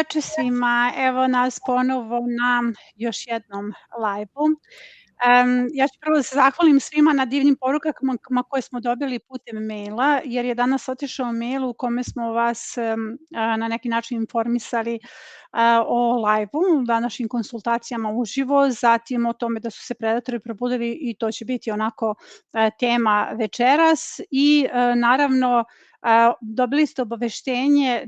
veče svima. Evo nas ponovo na još jednom live-u. Ja ću prvo da se zahvalim svima na divnim porukama koje smo dobili putem maila, jer je danas otišao mail u kome smo vas na neki način informisali o live-u, današnjim konsultacijama uživo, zatim o tome da su se predatori probudili i to će biti onako tema večeras i naravno dobili ste obaveštenje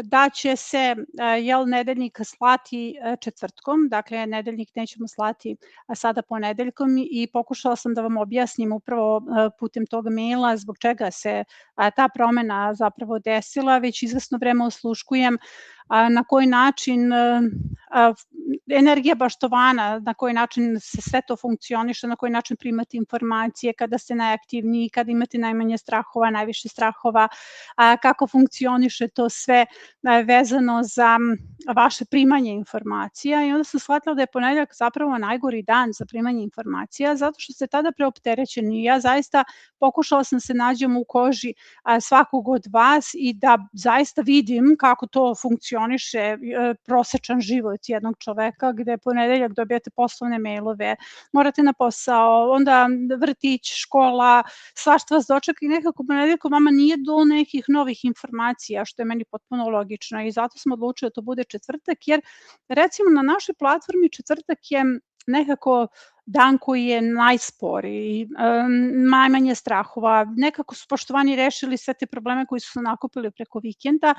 da će se nedeljnik slati četvrtkom, dakle nedeljnik nećemo slati sada ponedeljkom i pokušala sam da vam objasnim upravo putem tog maila zbog čega se ta promena zapravo desila. Već izvesno vreme osluškujem na koji način energija baštovana, na koji način se sve to funkcioniše, na koji način primate informacije, kada ste najaktivniji, kada imate najmanje strahova, najviše strahova, kako funkcioniše to sve vezano za vaše primanje informacija. I onda sam shvatila da je ponedeljak zapravo najgori dan za primanje informacija, zato što ste tada preopterećeni. Ja zaista pokušala sam se nađem u koži svakog od vas i da zaista vidim kako to funkcioniše prosečan život jednog čoveka, gde ponedeljak dobijate poslovne mailove, morate na posao, onda vrtić, škola, svašta vas dočeka i nekako ponedeljkom vama nije do nekih novih informacija, što je meni potpuno logično i zato smo odlučili da to bude četvrtak, jer recimo na našoj platformi četvrtak je nekako dan koji je najsporiji, najmanje strahova, nekako su poštovani rešili sve te probleme koji su se nakupili preko vikenda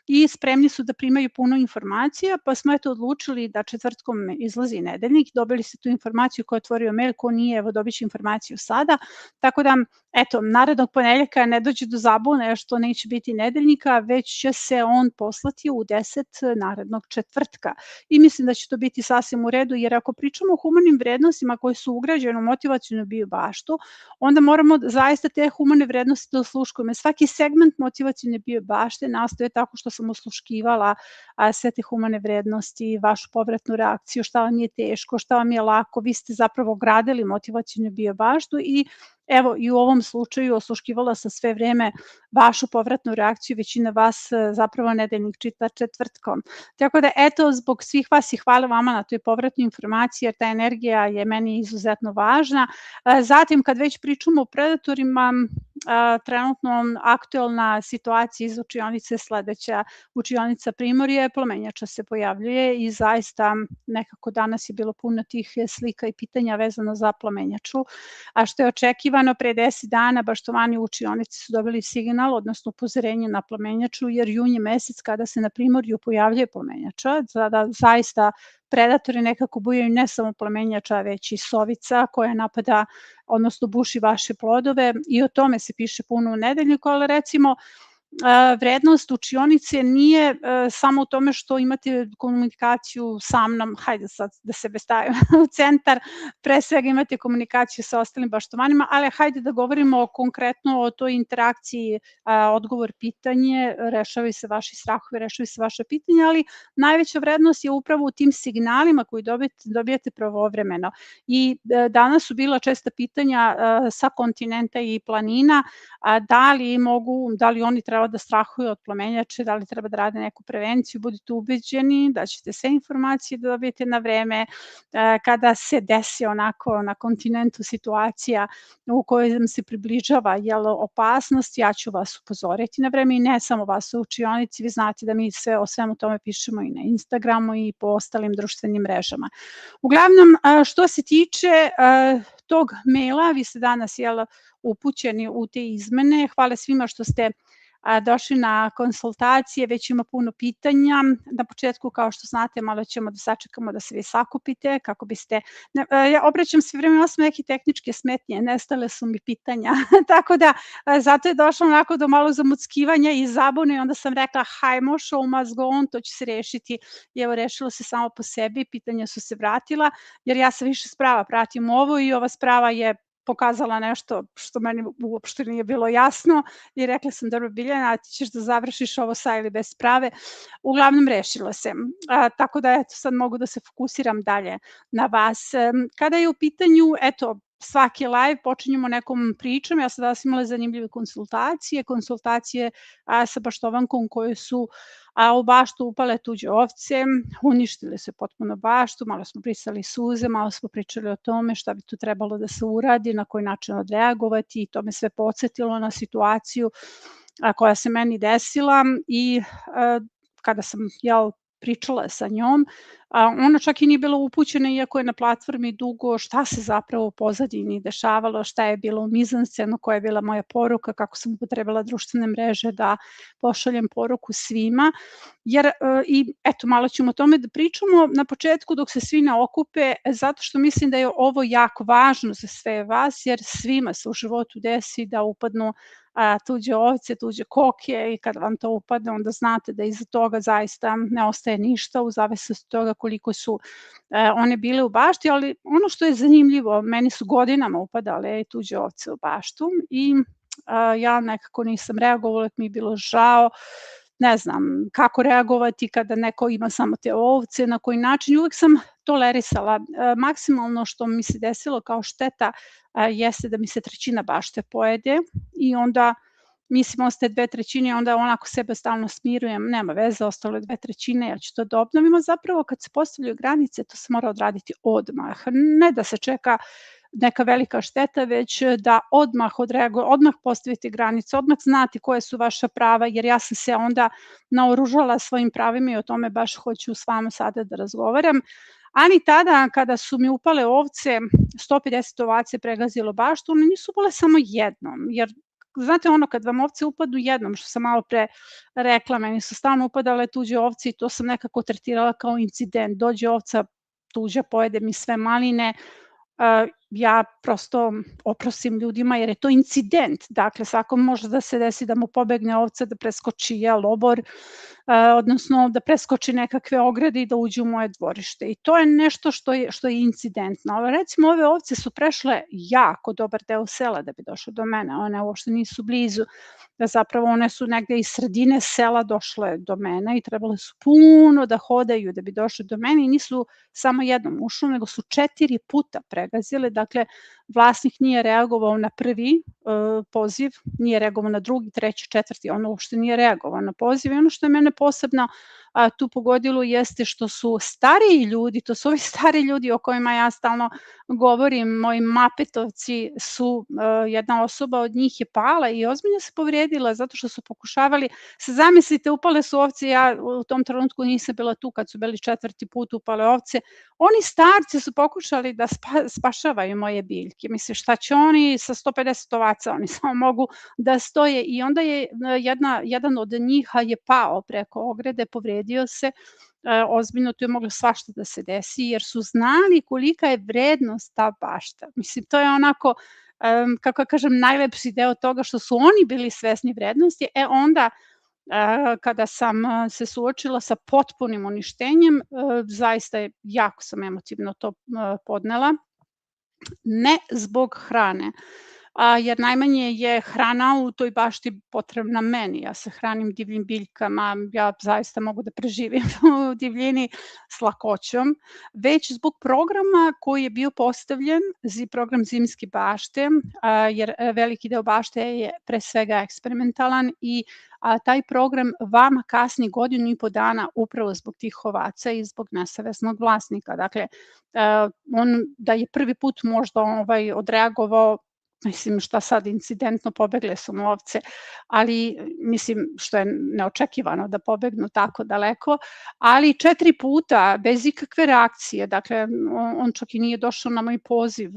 i spremni su da primaju puno informacija, pa smo odlučili da četvrtkom izlazi nedeljnik, dobili ste tu informaciju ko je otvorio mail, ko nije, evo dobit će informaciju sada, tako da narednog ponedeljka ne dođe do zabune što neće biti nedeljnika, već će se on poslati u 10 narednog četvrtka i mislim da će to biti sasvim u redu, jer ako pričamo o humanim vrednostima koje su ugrađene u motivacionu biobaštu, onda moramo zaista te humane vrednosti da osluškujemo. Svaki segment motivacione biobašte nastaje tako što sam osluškivala sve te humane vrednosti, vašu povratnu reakciju, šta vam je teško, šta vam je lako, vi ste zapravo gradili motivacionu biobaštu i evo i u ovom slučaju osluškivala sam sve vreme vašu povratnu reakciju, većina vas zapravo nedeljnik čita četvrtkom. Tako da zbog svih vas i hvala vama na toj povratnoj informaciji, jer ta energija je meni izuzetno važna. Zatim kad već pričamo o predatorima, trenutno aktuelna situacija iz učionice sledeća, učionica Primorje, plomenjača se pojavljuje i zaista nekako danas je bilo puno tih slika i pitanja vezano za plomenjaču, a što je očekivano pre 10 dana, baštovani u učionici su dobili signal, odnosno upozorenje na plomenjaču, jer jun je mesec kada se na Primorju pojavljuje plomenjača, zaista predatori nekako bujaju ne samo plomenjača, već i sovica koja napada, odnosno buši vaše plodove i o tome se piše puno u nedeljniku, ali recimo vrednost učionice nije samo u tome što imate komunikaciju sa mnom, hajde sad da sebe stavim u centar, pre svega imate komunikaciju sa ostalim baštovanima, ali hajde da govorimo konkretno o toj interakciji odgovor-pitanje, rešavaju se vaši strahovi, rešavaju se vaše pitanja, ali najveća vrednost je upravo u tim signalima koji dobijate pravovremeno. I danas su bila česta pitanja sa kontinenta i planina, da li oni treba da strahuju od plomenjače, da li treba da rade neku prevenciju, budite ubeđeni da ćete sve informacije da dobijete na vreme. Kada se desi onako na kontinentu situacija u kojoj se približava opasnost, ja ću vas upozoriti na vreme i ne samo vas u učionici, vi znate da mi sve o svemu tome pišemo i na Instagramu i po ostalim društvenim mrežama. Uglavnom, što se tiče tog maila, vi ste danas upućeni u te izmene. Hvala svima što ste došli na konsultacije, već ima puno pitanja. Na početku, kao što znate, malo ćemo da sačekamo da se vi sakupite, kako biste... Ja obraćam se vreme, imala sam neke tehničke smetnje, nestale su mi pitanja, tako da zato je došlo onako do malo zamuckivanja i zabune i onda sam rekla hajmo, show must go on, to će se rešiti i evo rešilo se samo po sebi, pitanja su se vratila, jer ja sa više sprava pratim ovo i ova sprava je pokazala nešto što meni uopšte nije bilo jasno i rekla sam, dobro Biljana, ti ćeš da završiš ovo sa ili bez sprave. Uglavnom rešilo se. Tako da sad mogu da se fokusiram dalje na vas. Kada je u pitanju, svaki live počinjemo nekom pričom. Ja sam danas imala zanimljive konsultacije sa baštovankom koje su u baštu upale tuđe ovce, uništile su potpuno baštu, malo smo brisali suze, malo smo pričali o tome šta bi tu trebalo da se uradi, na koji način odreagovati, i to me sve podsjetilo na situaciju koja se meni desila. I kada sam pričala sa njom, ona čak i nije bila upućena, iako je na platformi dugo, šta se zapravo u pozadini dešavalo, šta je bilo u mizanscenu, koja je bila moja poruka, kako sam upotrebila društvene mreže da pošaljem poruku svima. Jer, i eto, malo ćemo o tome da pričamo na početku dok se svi ne okupe, zato što mislim da je ovo jako važno za sve vas, jer svima se u životu desi da upadnu tuđe ovce, tuđe koke, i kad vam to upadne, onda znate da iza toga zaista ne ostaje ništa, u zavisnosti od toga koliko su one bile u bašti. Ali ono što je zanimljivo, meni su godinama upadale tuđe ovce u baštu i ja nekako nisam reagovala, uvek mi je bilo žao, ne znam kako reagovati kada neko ima samo te ovce, na koji način. Uvek sam tolerisala. Maksimalno što mi se desilo kao šteta jeste da mi se trećina bašte pojede i onda mislim ostaje 2/3, onda onako sebe stalno smirujem, nema veze, ostalo je 2/3, ja ću to da obnovim. Zapravo kad se postavljaju granice, to se mora odraditi odmah, ne da se čeka neka velika šteta, već da odmah odmah postavite granice, odmah znati koje su vaša prava, jer ja sam se onda naoružala svojim pravima i o tome baš hoću s vama sada da razgovaram. Ali tada kada su mi upale ovce, 150 ovaca pregazilo baštu, one nisu bile samo jednom, jer znate ono kad vam ovce upadnu jednom, što sam malo pre rekla, meni su stalno upadale tuđe ovce i to sam nekako tretirala kao incident. Dođe ovca tuđa, pojede mi sve maline, ja prosto oprostim ljudima jer je to incident. Dakle, svakom može da se desi da mu pobegne ovca, da preskoči lobor, odnosno da preskoči nekakve ograde i da uđe u moje dvorište. I to je nešto što je incidentno. Recimo, ove ovce su prešle jako dobar deo sela da bi došle do mene. One uopšte nisu blizu. Zapravo one su negde iz sredine sela došle do mene i trebale su puno da hodaju da bi došle do mene i nisu samo jednom ušle, nego su 4 puta pregazile. Dakle, vlasnik nije reagovao na prvi poziv, nije reagovao na drugi, treći, četvrti, on uopšte nije reagovao na poziv. I ono što je mene posebno tu pogodilo jeste što su stariji ljudi, to su ovi stari ljudi o kojima ja stalno govorim, moji mapetovci su, jedna osoba od njih je pala i ozbiljno se povrijedila zato što su pokušavali, zamislite, upale su ovce, ja u tom trenutku nisam bila tu kad su bili 4. put upale ovce, oni starci su pokušali da spašavaju moje biljke. Mislim, šta će oni sa 150 ovaca, oni samo mogu da stoje. I onda je jedan od njih je pao preko ograde, povredio se, ozbiljno, tu je moglo svašta da se desi, jer su znali kolika je vrednost ta bašta. Mislim, to je onako, kako kažem, najlepši deo toga što su oni bili svesni vrednosti. Onda kada sam se suočila sa potpunim uništenjem, zaista jako sam emotivno to podnela, ne zbog hrane, jer najmanje je hrana u toj bašti potrebna meni. Ja se hranim divljim biljkama, ja zaista mogu da preživim u divljini s lakoćom, već zbog programa koji je bio postavljen, program zimske bašte, jer veliki deo bašte je pre svega eksperimentalan i taj program vama kasni 1,5 dana upravo zbog tih ovaca i zbog nesavesnog vlasnika. Dakle, on da je prvi put možda odreagovao, mislim, šta sad, incidentno pobegle su mu ovce, ali mislim, što je neočekivano da pobegnu tako daleko, ali 4 puta bez ikakve reakcije. Dakle, on čak i nije došao na moj poziv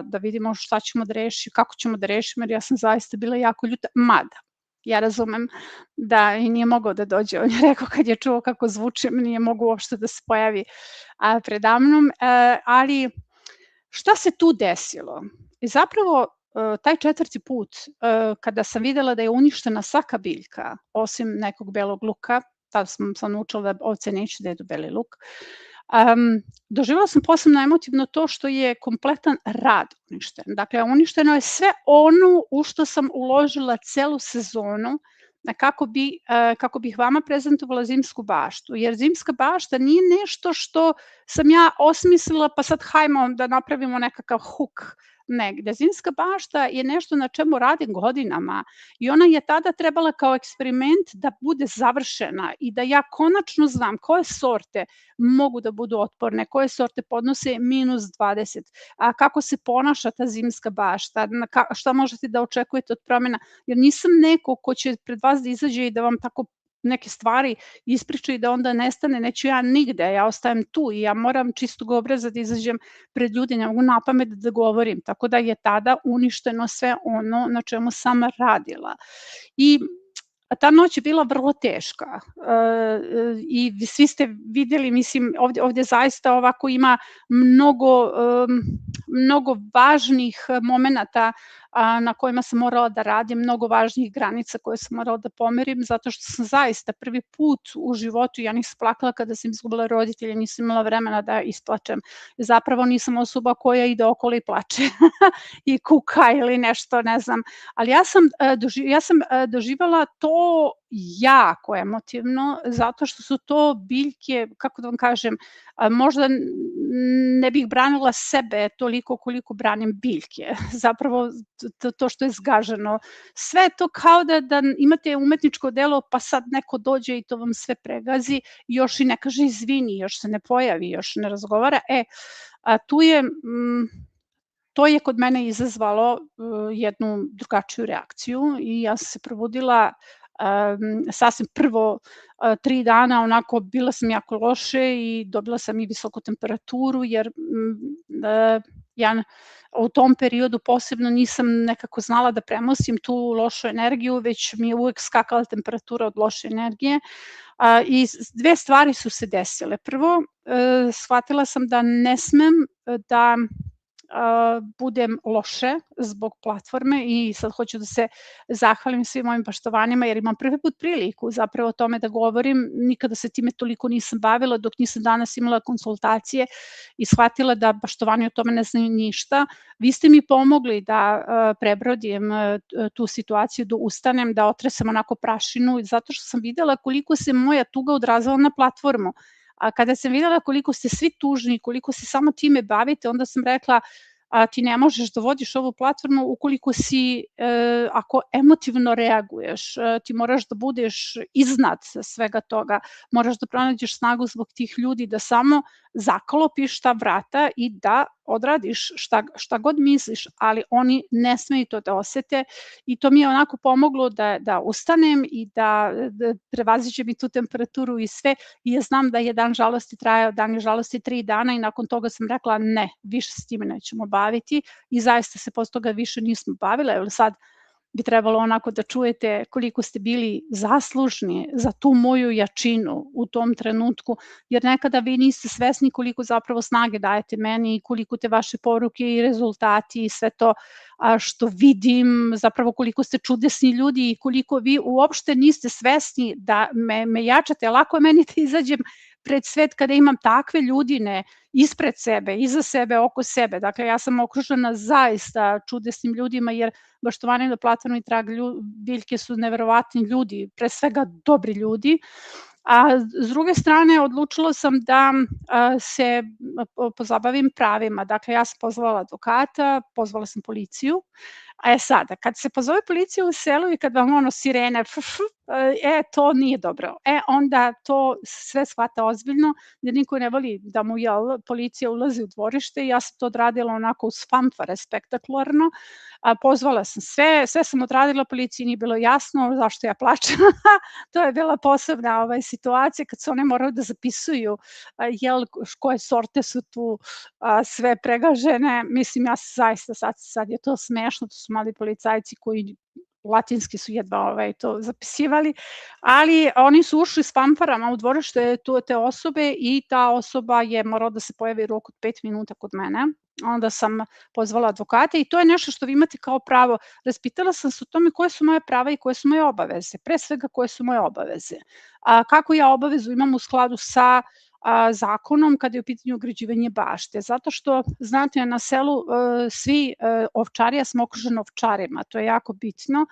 da vidimo šta ćemo da rešimo, kako ćemo da rešimo, jer ja sam zaista bila jako ljuta, mada ja razumem da i nije mogao da dođe. On je rekao kad je čuo kako zvučim, nije mogao uopšte da se pojavi predamnom, ali šta se tu desilo? I zapravo taj 4. put, kada sam videla da je uništena svaka biljka, osim nekog belog luka, tada sam naučila da ovce neće da jedu beli luk, doživela sam posebno emotivno to što je kompletan rad uništen. Dakle, uništeno je sve ono u što sam uložila celu sezonu kako bih vama prezentovala zimsku baštu, jer zimska bašta nije nešto što sam ja osmislila pa sad hajmo da napravimo nekakav huk negde. Zimska bašta je nešto na čemu radim godinama i ona je tada trebala kao eksperiment da bude završena i da ja konačno znam koje sorte mogu da budu otporne, koje sorte podnose -20, a kako se ponaša ta zimska bašta, šta možete da očekujete od promena, jer nisam neko ko će pred vas da izađe i da vam tako neke stvari ispriča i da onda nestane, neću ja nigde, ja ostajem tu i ja moram čistog obraza da izađem pred ljudi, ne mogu napamet da govorim, tako da je tada uništeno sve ono na čemu sam radila. I ta noć je bila vrlo teška i svi ste videli, mislim, ovde zaista ovako ima mnogo važnih momenata na kojima sam morala da radim, mnogo važnih granica koje sam morala da pomerim, zato što sam zaista prvi put u životu, ja nisam plakala kada sam izgubila roditelje, nisam imala vremena da isplačem. Zapravo nisam osoba koja ide okolo i plače i kuka ili nešto, ne znam. Ali ja sam doživela to jako emotivno, zato što su to biljke, kako da vam kažem, možda ne bih branila sebe toliko koliko branim biljke. Zapravo to što je zgaženo. Sve je to kao da imate umetničko delo pa sad neko dođe i to vam sve pregazi, još i ne kaže izvini, još se ne pojavi, još ne razgovara. To je kod mene izazvalo jednu drugačiju reakciju i ja sam se probudila sasvim prvo 3 dana onako bila sam jako loše i dobila sam i visoku temperaturu jer ja u tom periodu posebno nisam nekako znala da premostim tu lošu energiju, već mi je uvek skakala temperatura od loše energije i dve stvari su se desile. Prvo, shvatila sam da ne smem da budem loše zbog platforme i sad hoću da se zahvalim svim mojim poštovanjima jer imam prvi put priliku zapravo o tome da govorim, nikada se time toliko nisam bavila dok nisam danas imala konsultacije i shvatila da baštovani o tome ne znaju ništa. Vi ste mi pomogli da prebrodim tu situaciju, da ustanem, da otresem onako prašinu zato što sam videla koliko se moja tuga odrazila na platformu. A kada sam videla koliko ste svi tužni, koliko se samo time bavite, onda sam rekla ti ne možeš da vodiš ovu platformu ukoliko ako emotivno reaguješ, ti moraš da budeš iznad svega toga, moraš da pronađeš snagu zbog tih ljudi, da samo zaklopiš ta vrata i da odradiš šta god misliš, ali oni ne smeju to da osete i to mi je onako pomoglo da ustanem i da prevaziđem i tu temperaturu i sve i ja znam da je dan žalosti trajao, dan je žalosti 3 dana i nakon toga sam rekla ne, više se time nećemo baviti i zaista se posle toga više nismo bavile, jer sad bi trebalo onako da čujete koliko ste bili zaslužni za tu moju jačinu u tom trenutku, jer nekada vi niste svesni koliko zapravo snage dajete meni i koliko te vaše poruke i rezultati i sve to što vidim, zapravo koliko ste čudesni ljudi i koliko vi uopšte niste svesni da me jačate. Lako je meni da izađem pred svet kada imam takve ljudine ispred sebe, iza sebe, oko sebe. Dakle, ja sam okružena zaista čudesnim ljudima, jer baštovani na platformi Trag biljke su neverovatni ljudi, pre svega dobri ljudi. A s druge strane, odlučila sam da se pozabavim pravima. Dakle, ja sam pozvala advokata, pozvala sam policiju. Sada, kad se pozove policija u selu i kad vam sirene, to nije dobro. Onda to sve shvata ozbiljno, jer niko ne voli da mu policija ulazi u dvorište i ja sam to odradila onako uz fanfare, spektakularno. Pozvala sam sve sam odradila, policiji nije bilo jasno zašto ja plačem. To je bila posebna situacija kad se one moraju da zapisuju koje sorte su tu sve pregažene. Mislim, ja zaista sad je to smešno, to su mali policajci koji latinski su jedva to zapisivali, ali oni su ušli s fanfarama u dvorište te osobe i ta osoba je morala da se pojavi u roku od 5 minuta kod mene. Onda sam pozvala advokata i to je nešto što vi imate kao pravo. Raspitala sam se o tome koje su moje prava i koje su moje obaveze. Pre svega koje su moje obaveze. Kako ja obavezu imam u skladu sa zakonom kada je u pitanju ograđivanje bašte. Zato što, znate, na selu svi ovčari, ja sam okružena ovčarima, to je jako bitno.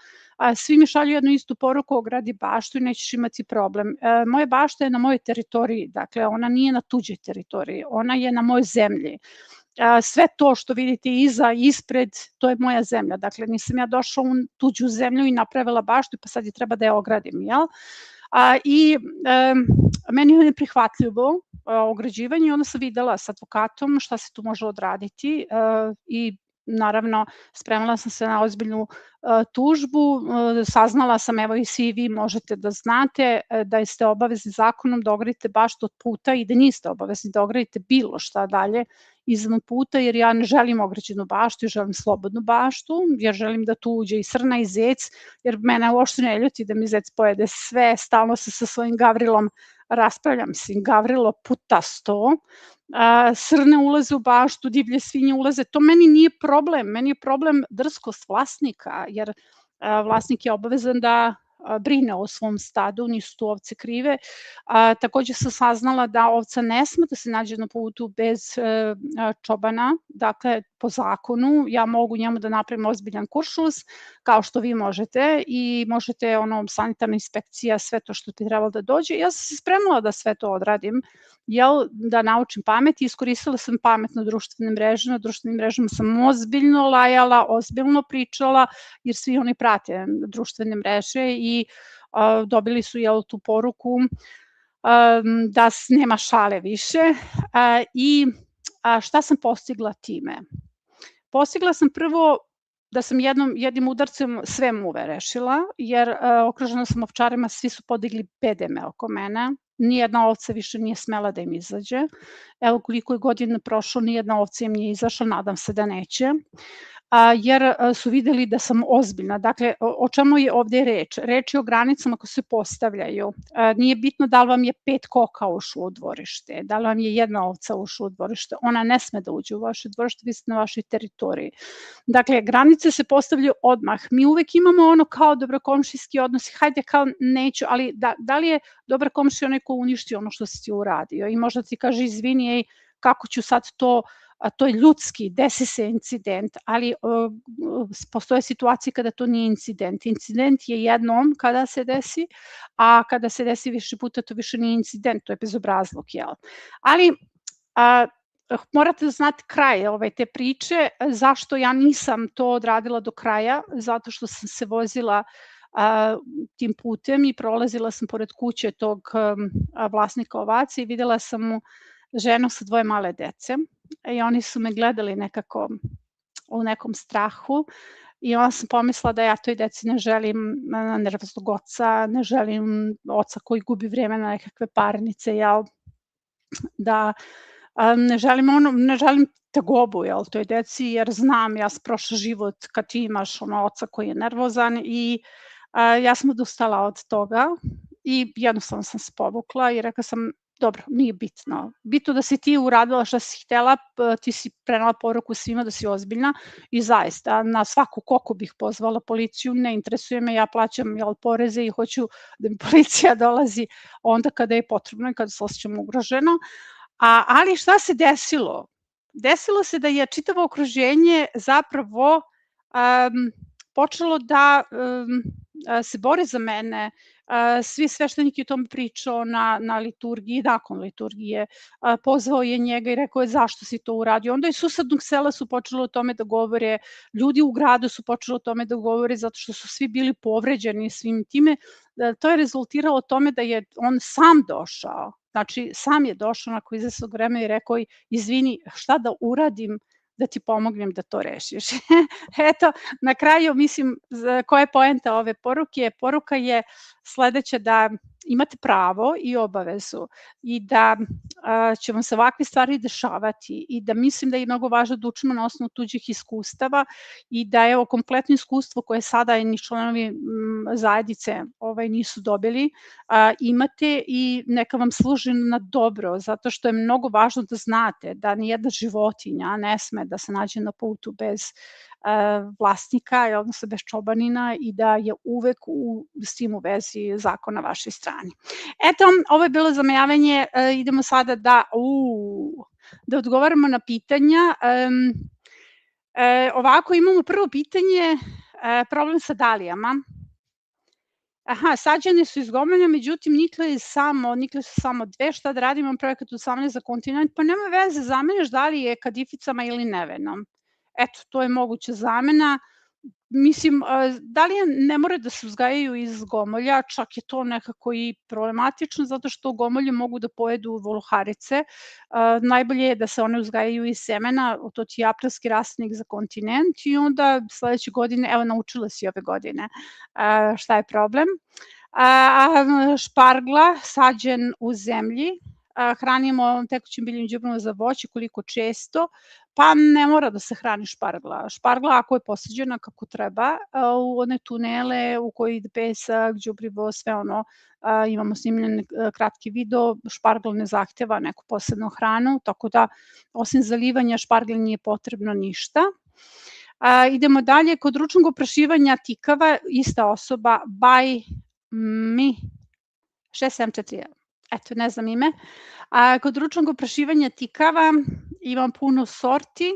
Svi mi šalju jednu istu poruku, ogradi baštu i nećeš imati problem. Moja bašta je na mojoj teritoriji, dakle ona nije na tuđoj teritoriji, ona je na mojoj zemlji. sve to što vidite iza, ispred, to je moja zemlja. Dakle, nisam ja došla u tuđu zemlju i napravila baštu, pa sad je treba da je ogradim, jel? I meni je neprihvatljivo ograđivanje i onda sam videla sa advokatom šta se tu može odraditi i naravno spremala sam se na ozbiljnu tužbu, saznala sam, evo i svi vi možete da znate, da ste obavezni zakonom da ogradite baštu od puta i da niste obavezni da ogradite bilo šta dalje izvan puta, jer ja ne želim ograđenu baštu, želim slobodnu baštu, jer želim da tu uđe i srna i zec, jer mene uopšte ne ljuti da mi zec pojede sve, stalno se sa svojim Gavrilom raspravljam, mislim, Gavrilo puta 100, srne ulaze u baštu, divlje svinje ulaze, to meni nije problem drskost vlasnika, jer vlasnik je obavezan da brine o svom stadu, nisu tu ovce krive. Takođe sam saznala da ovca ne sme da se nađe na putu bez čobana, dakle po zakonu ja mogu njemu da napravim ozbiljan kuršlus, kao što vi možete i možete sanitarna inspekcija, sve to što bi trebalo da dođe. Ja sam se spremala da sve to odradim, da naučim pamet i iskoristila sam pamet na društvene mreže. Na društvenim mrežama sam ozbiljno lajala, ozbiljno pričala, jer svi oni prate društvene mreže i dobili su tu poruku da nema šale više. I šta sam postigla time? Postigla sam prvo da sam jednim udarcem sve muve rešila, jer okružena sam ovčarima, svi su podigli bedeme oko mene, nijedna ovca više nije smela da im izađe. Evo koliko je godina prošlo, nijedna ovca im nije izašla, nadam se da neće, jer su videli da sam ozbiljna. Dakle, o čemu je ovde reč? Reč je o granicama koje se postavljaju. Nije bitno da li vam je 5 koka ušlo u dvorište, da li vam je jedna ovca ušla u dvorište, ona ne sme da uđe u vaše dvorište, vi ste na vašoj teritoriji. Dakle, granice se postavljaju odmah. Mi uvek imamo kao dobrokomšijski odnos, hajde kao neću, ali da li je dobar komšija onaj ko uništi ono što si ti uradio i možda ti kaže izvini, kako ću sad to je ljudski, desi se incident, ali postoje situacije kada to nije incident. Incident je jednom kada se desi, a kada se desi više puta to više nije incident, to je bezobrazluk, jel? Ali morate da znate kraj te priče, zašto ja nisam to odradila do kraja, zato što sam se vozila tim putem i prolazila sam pored kuće tog vlasnika ovaca i videla sam mu ženu sa 2 male dece i oni su me gledali nekako u nekom strahu i onda sam pomislila da ja toj deci ne želim nervoznog oca, ne želim oca koji gubi vreme na nekakve parnice, da ne želim tegobu toj deci, jer znam ja prošao život kad ti imaš oca koji je nervozan i ja sam odustala od toga i jednostavno sam se povukla i rekla sam dobro, nije bitno. Bitno da si ti uradila šta si htela, ti si prenela poruku svima da si ozbiljna i zaista na svaku koku bih pozvala policiju, ne interesuje me, ja plaćam poreze i hoću da mi policija dolazi onda kada je potrebno i kada se osjećam ugroženo. Ali šta se desilo? Desilo se da je čitavo okruženje zapravo počelo da se bori za mene, svi sveštenik je o tome pričao na liturgiji, nakon liturgije, pozvao je njega i rekao je zašto si to uradio. Onda iz susednog sela su počeli o tome da govore, ljudi u gradu su počeli o tome da govore zato što su svi bili povređeni svim time. To je rezultiralo tome da je on sam došao, znači sam je došao nakon izvesnog vremena i rekao izvini, šta da uradim da ti pomognem da to rešiš. Eto, na kraju, mislim, koja je poenta ove poruke? Poruka je sledeća, da imate pravo i obavezu i da će vam se ovakve stvari dešavati i da mislim da je mnogo važno da učimo na osnovu tuđih iskustava i da evo kompletno iskustvo koje sada ni članovi zajednice nisu dobili, imate i neka vam služi na dobro, zato što je mnogo važno da znate da nijedna životinja ne sme da se nađe na putu bez vlasnika, odnosno bez čobanina i da je uvek s tim u vezi zakon na vašoj strani. Eto, ovo je bilo zamajavanje, idemo sada da odgovaramo na pitanja. Ovako, imamo prvo pitanje, problem sa dalijama. Aha, sađene su iz gomene, međutim nikle su samo 2, šta da radim, imam projekat usamljen za kontinent, pa nema veze, zameniš da li je kadificama ili nevenom. Eto, to je moguća zamena. Mislim, da li ne more da se uzgajaju iz gomolja, čak je to nekako i problematično zato što gomolje mogu da pojedu voluharice. Najbolje je da se one uzgajaju iz semena, to ti je aprilski rasadnik za kontinent i onda sledeće godine, evo naučila si ove godine, šta je problem. Špargla sađen u zemlji, hranimo tekućim biljnim đubrivom za voće, koliko često? Pa ne mora da se hrani špargla. Špargla ako je posađena kako treba, u one tunele u koji ide pesak, đubrivo, sve ono, imamo snimljen kratki video, špargla ne zahteva neku posebnu hranu, tako da osim zalivanja špargli nije potrebno ništa. Idemo dalje, kod ručnog oprašivanja tikava, ista osoba, by mi 6741. Eto, ne znam ime. Kod ručnog oprašivanja tikava imam puno sorti,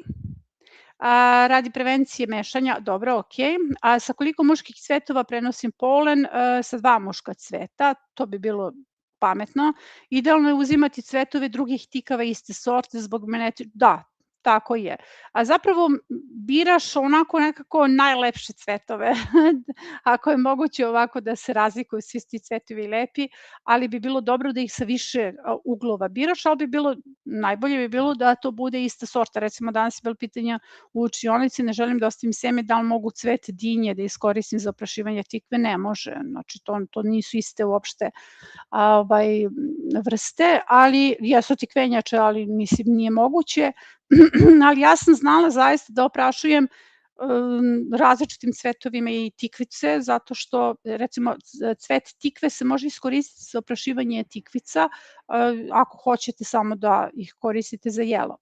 radi prevencije mešanja, dobro, okej. Sa koliko muških cvetova prenosim polen? Sa 2 muška cveta, to bi bilo pametno. Idealno je uzimati cvetove drugih tikava iste sorte zbog da, tako je. Zapravo biraš onako nekako najlepše cvetove, ako je moguće ovako da se razlikuju svi ti cvetovi lepi, ali bi bilo dobro da ih sa više uglova biraš, ali najbolje bi bilo da to bude ista sorta. Recimo danas je bilo pitanja u učionici, ne želim da ostavim seme, da li mogu cvet dinje da iskoristim za oprašivanje tikve? Ne može, znači to nisu iste uopšte vrste, ali jesu tikvenjače, ali mislim nije moguće. Ali ja sam znala zaista da oprašujem različitim cvetovima i tikvice, zato što recimo cvet tikve se može iskoristiti za oprašivanje tikvica, ako hoćete samo da ih koristite za jelo.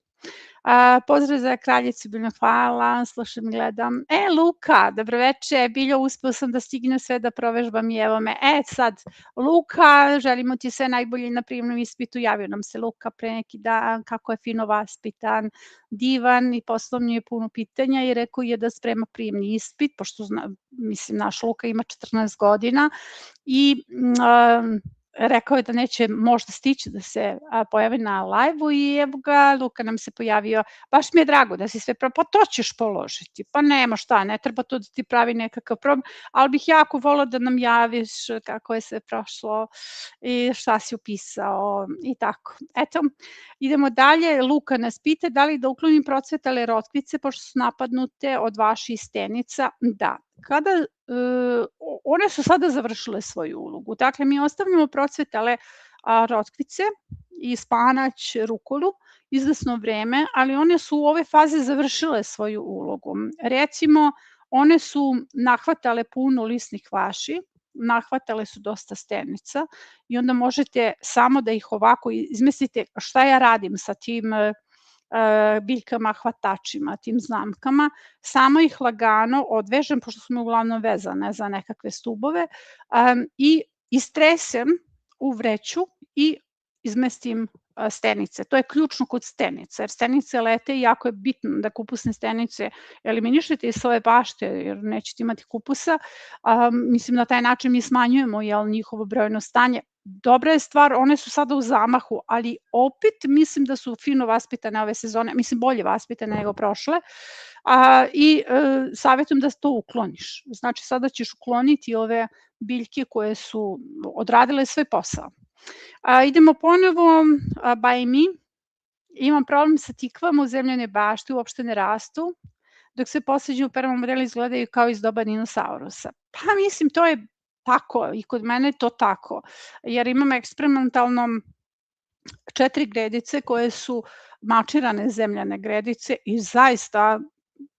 Pozdrav za kraljicu Biljana, hvala, slušam i gledam. Luka, dobroveče, Biljo, uspeo sam da stignem sve da provežbam i evo me. Sad, Luka, želimo ti sve najbolje na prijemnom ispitu, javio nam se Luka pre neki dan, kako je fino vaspitan, divan i poslao mi je puno pitanja i rekao je da sprema prijemni ispit, pošto mislim naš Luka ima 14 godina i rekao je da neće možda stići da se pojavi na live-u i evo ga, Luka nam se pojavio. Baš mi je drago da si sve pa to ćeš položiti, pa nema šta, ne treba to da ti pravi nekakav problem, ali bih jako volila da nam javiš kako je sve prošlo i šta si upisao i tako. Eto, idemo dalje. Luka nas pita da li da uklonim procvetale rotkvice pošto su napadnute od vaših stenica. Da. One su sada završile svoju ulogu. Dakle, mi ostavljamo procvetale rotkvice i spanać, rukolu izvesno vreme, ali one su u ove faze završile svoju ulogu. Recimo, one su nahvatale puno lisnih vaši, nahvatale su dosta stenica i onda možete samo da ih ovako izmislite šta ja radim sa tim biljkama, hvatačima, tim zamkama, samo ih lagano odvežem, pošto smo uglavnom vezane za nekakve stubove, i istresem u vreću i izmestim stenice. To je ključno kod stenica, jer stenice lete i jako je bitno da kupusne stenice eliminišete iz svoje bašte, jer nećete imati kupusa. Mislim, na taj način mi smanjujemo njihovo brojno stanje. Dobra je stvar, one su sada u zamahu, ali opet mislim da su fino vaspitane ove sezone, mislim bolje vaspitane nego prošle i savjetujem da to ukloniš. Znači sada ćeš ukloniti ove biljke koje su odradile svoj posao. Idemo ponovo, by me, imam problem sa tikvama u zemljanoj bašti, uopšte ne rastu, dok se posađe u prvom modelu izgledaju kao iz doba dinosaurusa. Pa mislim, to je tako i kod mene je to tako, jer imam eksperimentalno 4 gredice koje su mačirane zemljane gredice i zaista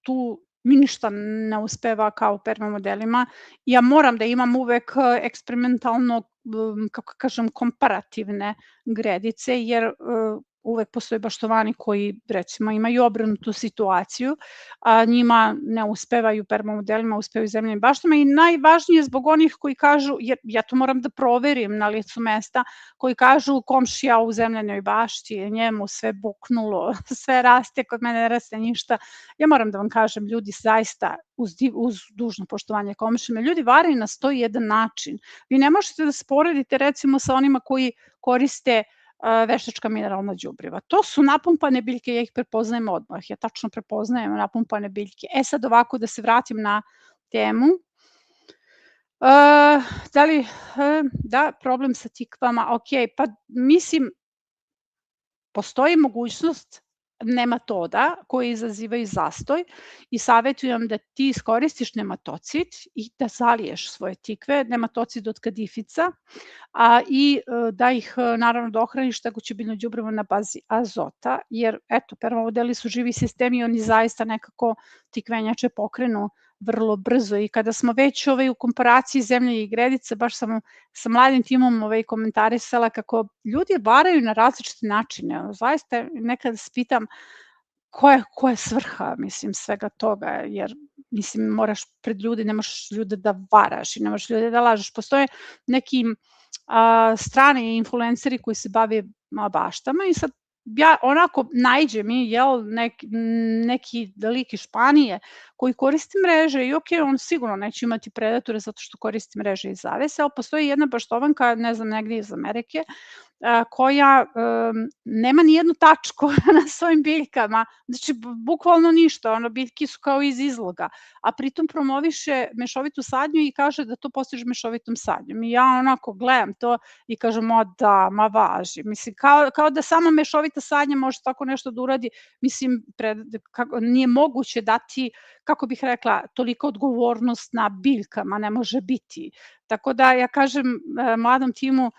tu mi ništa ne uspeva kao u permamodelima. Ja moram da imam uvek eksperimentalno, kako kažem, komparativne gredice, jer uvek postoje baštovani koji recimo imaju obrnutu situaciju, a njima ne uspevaju permamodelima, uspevaju zemljanim baštama i najvažnije zbog onih koji kažu, jer ja to moram da proverim na licu mesta, koji kažu komšija u zemljanoj bašti, njemu sve buknulo, sve raste, kod mene ne raste ništa. Ja moram da vam kažem, ljudi zaista, uz dužno poštovanje komšima, ljudi varaju na 101 način. Vi ne možete da se poredite recimo sa onima koji koriste veštačka mineralna đubriva. To su napumpane biljke, ja ih prepoznajem odmah, ja tačno prepoznajem napumpane biljke. E sad ovako da se vratim na temu. Da li, da, problem sa tikvama, ok, pa mislim, postoji mogućnost nematoda koji izazivaju zastoj i savjetujem da ti iskoristiš nematocid i da zaliješ svoje tikve, nematocid od kadifica, i da ih naravno dohraniš tekućim đubrivom na bazi azota, jer eto, permamodeli su živi sistemi i oni zaista nekako tikvenjače pokrenu vrlo brzo i kada smo već u komparaciji zemlje i gredice, baš sam sa mladim timom komentarisala kako ljudi varaju na različite načine. Zaista nekada se pitam koja je svrha, mislim, svega toga, jer mislim, moraš pred ljudi, ne možeš ljude da varaš i ne možeš ljude da lažeš. Postoje neki strani influenceri koji se bave baštama i sad ja onako naiđe mi neki lik iz Španije koji koristi mreže i ok, on sigurno neće imati predatore zato što koristi mreže i zavese, ali postoji jedna baštovanka, ne znam, negdje iz Amerike, koja nema ni jednu tačku na svojim biljkama, znači bukvalno ništa, biljke su kao iz izloga, a pritom promoviše mešovitu sadnju i kaže da to postiže mešovitom sadnjom. I ja onako gledam to i kažem, da, ma važi, mislim, kao da sama mešovita sadnja može tako nešto da uradi, mislim, nije moguće dati, kako bih rekla, toliko odgovornost na biljkama, ne može biti. Tako da ja kažem mladom timu,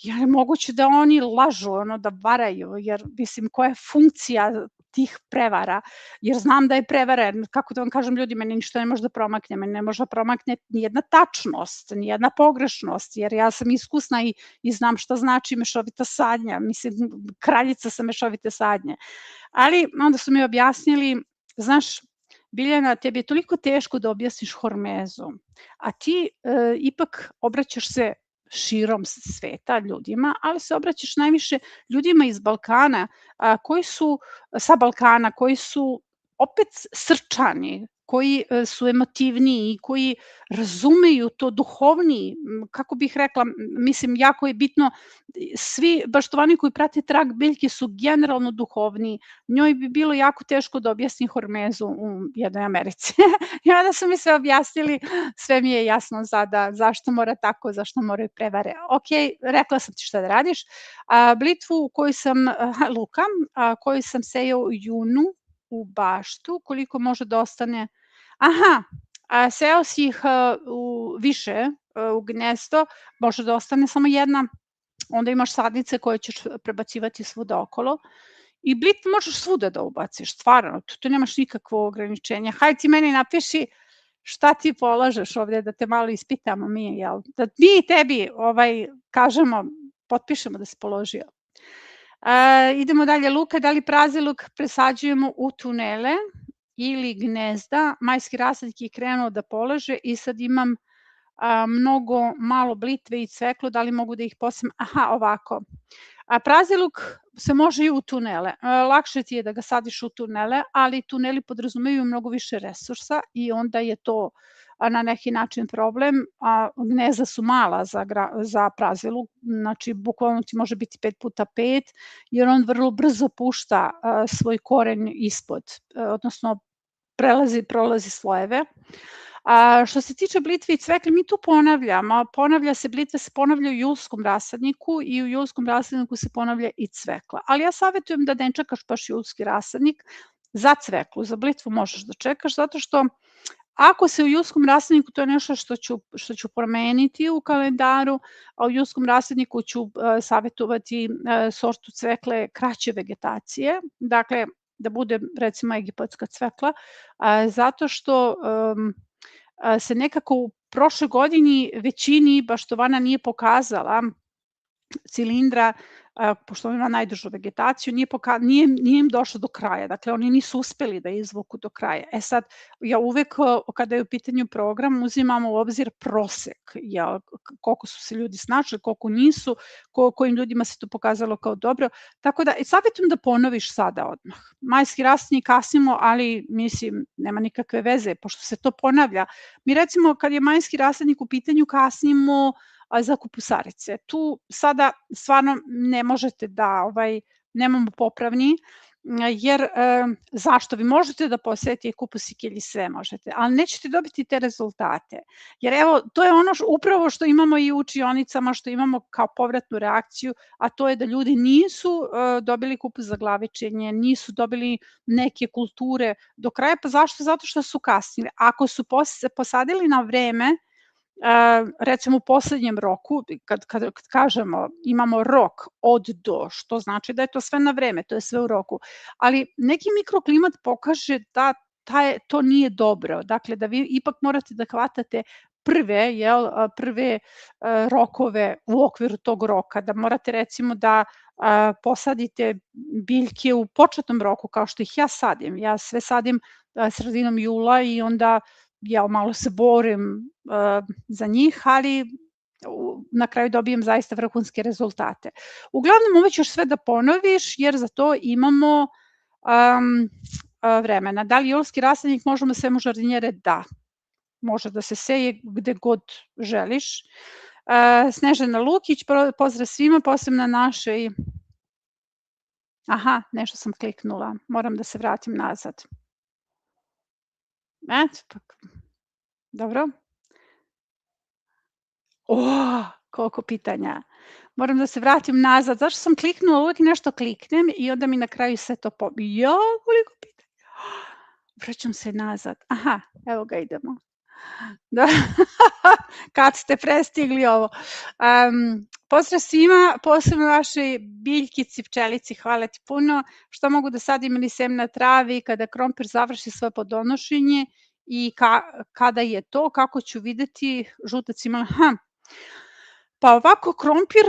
jer je moguće da oni lažu, da varaju, jer mislim koja je funkcija tih prevara, jer znam da je prevara, kako da vam kažem ljudi, meni ništa ne može da promakne, meni ne može da promakne nijedna tačnost, nijedna pogrešnost, jer ja sam iskusna i znam šta znači mešovita sadnja, mislim kraljica sa mešovite sadnje. Ali onda su mi objasnili, znaš, Biljana, tebi je toliko teško da objasniš hormezu, a ti ipak obraćaš se širom sveta ljudima, ali se obraćaš najviše ljudima iz Balkana, sa Balkana, koji su opet srčani, koji su emotivniji, koji razumeju to duhovniji, kako bih rekla, mislim, jako je bitno, svi baštovani koji prate trag biljke su generalno duhovniji, njoj bi bilo jako teško da objasni hormezu u jednoj Americi. I onda su mi sve objasnili, sve mi je jasno sada zašto mora tako, zašto moraju prevare. Ok, rekla sam ti šta da radiš. Blitvu koju sam, luka, koju sam sejao u junu, u baštu, koliko može da ostane, sejao si ih više u gnezdo, može da ostane samo jedna, onda imaš sadnice koje ćeš prebacivati svuda okolo i blit možeš svuda da ubaciš, stvarno, tu nemaš nikakvo ograničenje. Hajde ti meni napiši šta ti polažeš ovde, da te malo ispitamo mi, jel? Da mi tebi kažemo, potpišemo da si položio. Idemo dalje, luka, da li prazi luk presađujemo u tunele ili gnezda, majski rasadnik je krenuo da polaže i sad imam mnogo malo blitve i cveklo, da li mogu da ih posem, ovako, prazi luk se može i u tunele, lakše ti je da ga sadiš u tunele, ali tuneli podrazumevaju mnogo više resursa i onda je to na neki način problem, gnezda su mala za prazi luk, znači bukvalno ti može biti 5x5, jer on vrlo brzo pušta svoj koren ispod, odnosno prolazi slojeve. Što se tiče blitve i cvekle, mi tu ponavljamo, blitva se ponavlja u julskom rasadniku i u julskom rasadniku se ponavlja i cvekla, ali ja savjetujem da ne čekaš baš julski rasadnik za cveklu, za blitvu možeš da čekaš, zato što ako se u julskom rasadniku, to je nešto što ću promeniti u kalendaru, a u julskom rasadniku ću savjetovati sortu cvekle kraće vegetacije, dakle da bude recimo egipatska cvekla, zato što se nekako u prošloj godini većini baštovana nije pokazala cilindra pošto on ima najdužu vegetaciju, nije im došlo do kraja, dakle oni nisu uspeli da izvuku do kraja. E sad, ja uvek kada je u pitanju program uzimamo u obzir prosek, koliko su se ljudi snašli, koliko nisu, kojim ljudima se to pokazalo kao dobro, tako da savjetujem da ponoviš sada odmah. Majski rasadnik kasnimo, ali mislim nema nikakve veze, pošto se to ponavlja. Mi recimo kad je majski rasadnik u pitanju kasnimo za kupusarice. Tu sada stvarno ne možete da, nemamo popravni, jer zašto? Vi možete da posejete kupus i kilji, sve možete, ali nećete dobiti te rezultate. Jer evo, to je ono upravo što imamo i u učionicama, što imamo kao povratnu reakciju, a to je da ljudi nisu dobili kupus za glavičenje, nisu dobili neke kulture do kraja. Pa zašto? Zato što su kasnili. Ako su posadili na vreme, recimo u poslednjem roku, kad kažemo imamo rok od do, što znači da je to sve na vreme, to je sve u roku, ali neki mikroklimat pokaže da to nije dobro, dakle da vi ipak morate da hvatate prve rokove u okviru tog roka, da morate recimo da posadite biljke u početnom roku, kao što ih ja sadim. Ja sve sadim sredinom jula i onda malo se borim za njih, ali na kraju dobijem zaista vrhunske rezultate. Uglavnom, uvek ćeš sve da ponoviš, jer za to imamo vremena. Da li julski rasadnik možemo da sejemo u žardinjere? Da. Može da se seje gde god želiš. Snežana Lukić, pozdrav svima, posebno našoj... Aha, nešto sam kliknula. Moram da se vratim nazad. Dobro. Koliko pitanja. Moram da se vratim nazad. Zašto sam kliknula? Uvek nešto kliknem i onda mi na kraju sve to koliko pitanja. Vraćam se nazad. Aha, evo ga, idemo. Da. Kad ste prestigli ovo. Pozdrav svima, posebno vašoj biljkici, pčelici, hvala ti puno. Šta mogu da sadim ili sem na travi kada krompir završi svoje podonošenje i kada je to, kako ću videti žutac ima? Pa ovako, krompir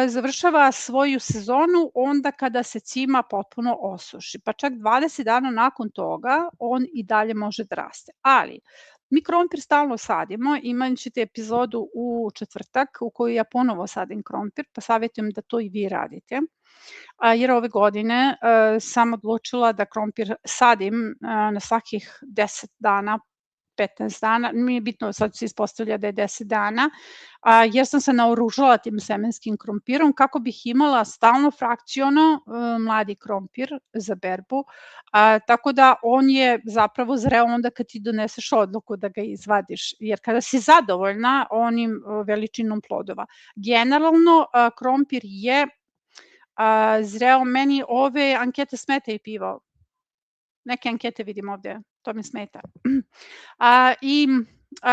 završava svoju sezonu onda kada se cima potpuno osuši, pa čak 20 dana nakon toga on i dalje može da raste. Ali, mi krompir stalno sadimo, imat ćete epizodu u četvrtak u kojoj ja ponovo sadim krompir, pa savjetujem da to i vi radite. Jer ove godine sam odlučila da krompir sadim na svakih 10 dana, 15 dana, nije bitno, sad se ispostavlja da je 10 dana, jer sam se naoružala tim semenskim krompirom kako bih imala stalno frakciono mladi krompir za berbu, tako da on je zapravo zreo onda kad ti doneseš odluku da ga izvadiš, jer kada si zadovoljna onim veličinom plodova. Generalno, krompir je zreo, meni ove ankete smeta i pivo. Neke ankete vidim ovde, to mi smeta. I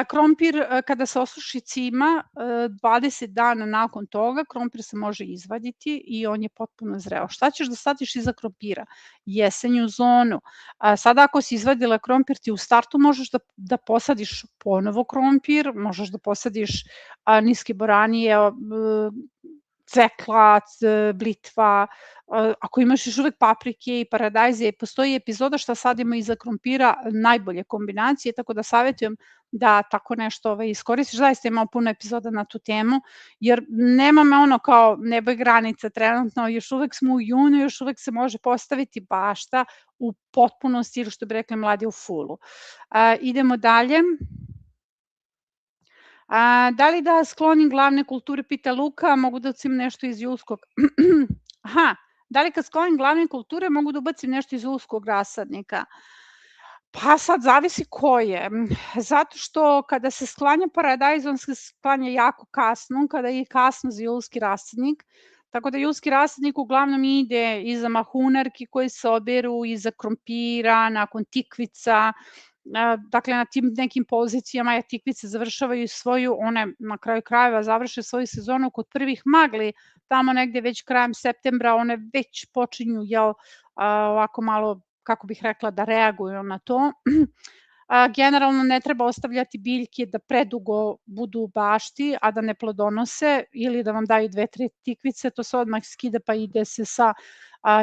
krompir kada se osuši cima, 20 dana nakon toga krompir se može izvaditi i on je potpuno zreo. Šta ćeš da sadiš iza krompira? Jesenju zonu. Sada ako si izvadila krompir, ti u startu možeš da posadiš ponovo krompir, možeš da posadiš niske boranije, ceklac, blitva, ako imaš još uvek paprike i paradajze, postoji epizoda šta sadimo iza krompira, najbolje kombinacije, tako da savjetujem da tako nešto iskoristiš. Zaista imamo puno epizoda na tu temu, jer nema me ono kao nebo i granica trenutno, još uvek smo u junu, još uvek se može postaviti bašta u potpunosti, ili što bi rekli mladi, u fulu. Idemo dalje. Da li da sklonim glavne kulture, pita Luka, mogu da ubacim nešto iz julskog? Aha, da li kad sklonim glavne kulture mogu da ubacim nešto iz julskog rasadnika? Pa sad zavisi koje, zato što kada se sklanja paradajz, on se sklanja jako kasno, kada je kasno za julski rasadnik, tako da julski rasadnik uglavnom ide iza mahunarki koji se oberu, iza krompira, nakon tikvica, dakle na tim nekim pozicijama tikvice završavaju svoju, one na kraju krajeva završe svoju sezonu kod prvih magli, tamo negde već krajem septembra one već počinju ovako malo, kako bih rekla, da reaguju na to. Generalno ne treba ostavljati biljke da predugo budu u bašti, a da ne plodonose ili da vam daju 2, 3 tikvice, to se odmah skida pa ide se sa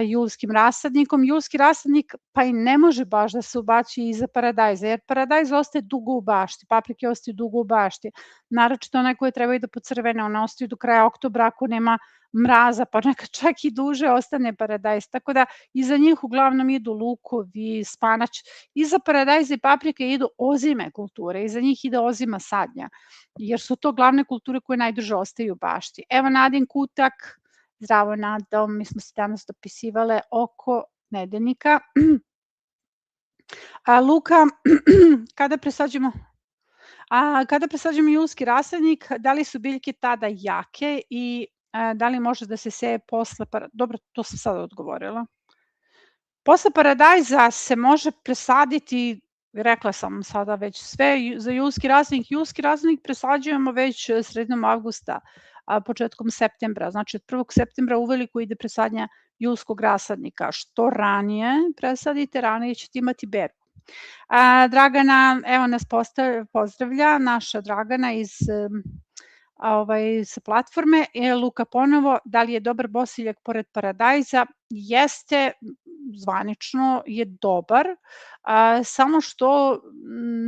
julskim rasadnikom. Julski rasadnik pa i ne može baš da se ubacuje iza paradajza, jer paradajz ostaje dugo u bašti, paprike ostaju dugo u bašti, naročito one koje trebaju da pocrvene, one ostaju do kraja oktobra ako nema mraza, pa nekad čak i duže ostane paradajz, tako da iza njih uglavnom idu lukovi, spanać, iza paradajza i paprike idu ozime kulture, iza njih ide ozima sadnja, jer su to glavne kulture koje najduže ostaju u bašti. Evo Nadin Kutak, zdravo Nado, mi smo se danas dopisivale oko nedeljnika. Luka, kada presađujemo julski rasadnik, da li su biljke tada jake i da li može da se seje posle, dobro, to sam sada odgovorila. Posle paradajza se može presaditi, rekla sam sada već sve, za julski rasadnik. Julski rasadnik presađujemo već sredinom avgusta, početkom septembra, znači od 1. septembra uveliko ide presadnja julskog rasadnika. Što ranije presadite, ranije ćete imati berbu. Dragana, evo nas pozdravlja, naša Dragana sa platforme. Luka ponovo, da li je dobar bosiljak pored paradajza? Jeste, zvanično je dobar, samo što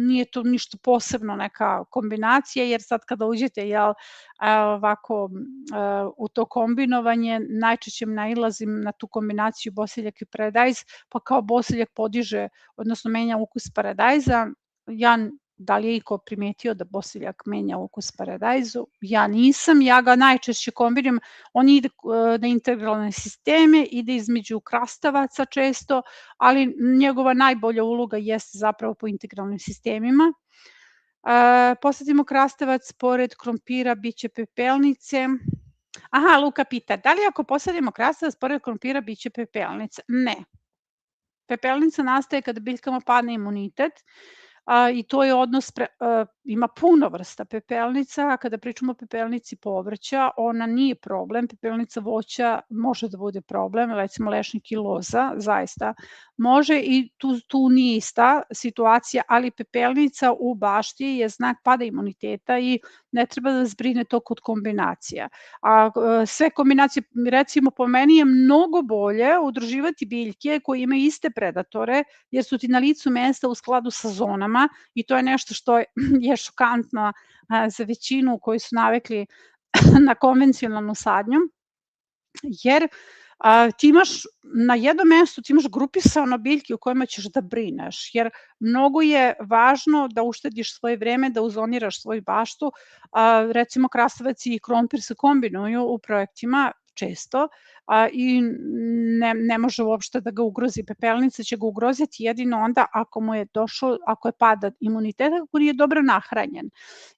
nije to ništa posebno neka kombinacija, jer sad kada uđete ovako u to kombinovanje, najčešće nailazim na tu kombinaciju bosiljak i paradajz, pa kao bosiljak podiže, odnosno menja ukus paradajza. Da li je iko primetio da bosiljak menja ukus paradajzu? Ja nisam, ja ga najčešće kombinujem, on ide na integralne sisteme, ide između krastavaca često, ali njegova najbolja uloga jeste zapravo po integralnim sistemima. Posadimo krastavac pored krompira, biće pepelnice. Aha, Luka pita, da li ako posadimo krastavac pored krompira, biće pepelnice? Ne. Pepelnica nastaje kada biljkama padne imunitet, i to je odnos, ima puno vrsta pepelnica, a kada pričamo o pepelnici povrća, ona nije problem, pepelnica voća može da bude problem, recimo lešnik i loza, zaista može i tu nije ista situacija, ali pepelnica u bašti je znak pada imuniteta i ne treba da vas brine to kod kombinacija. Sve kombinacije, recimo po meni je mnogo bolje udruživati biljke koje imaju iste predatore, jer su ti na licu mesta u skladu sa zonama i to je nešto što je šokantno za većinu koji su navikli na konvencionalnu sadnju, jer ti imaš na jednom mestu ti imaš grupisano biljke u kojima ćeš da brineš, jer mnogo je važno da uštediš svoje vreme, da uzoniraš svoju baštu. Recimo krastavac i krompir se kombinuju u projektima često i ne može uopšte da ga ugrozi. Pepelnica će ga ugroziti jedino onda ako je pada imuniteta, ako nije dobro nahranjen.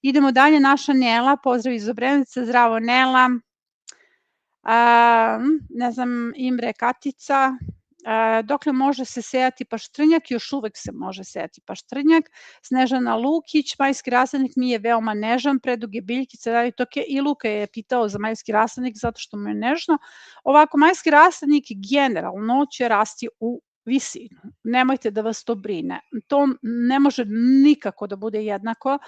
Idemo dalje, naša Nela, pozdrav iz Obrenovca, zdravo Nela. Ne znam, Imre Katica, dokle može se sejati paštrnjak? Još uvek se može sejati paštrnjak. Snežana Lukić, majski rasadnik mi je veoma nežan, preduge biljkice, da li to je? I Luka je pitao za majski rasadnik zato što mu je nežno. Ovako, majski rasadnik generalno će rasti u visinu. Nemojte da vas to brine. To ne može nikako da bude jednako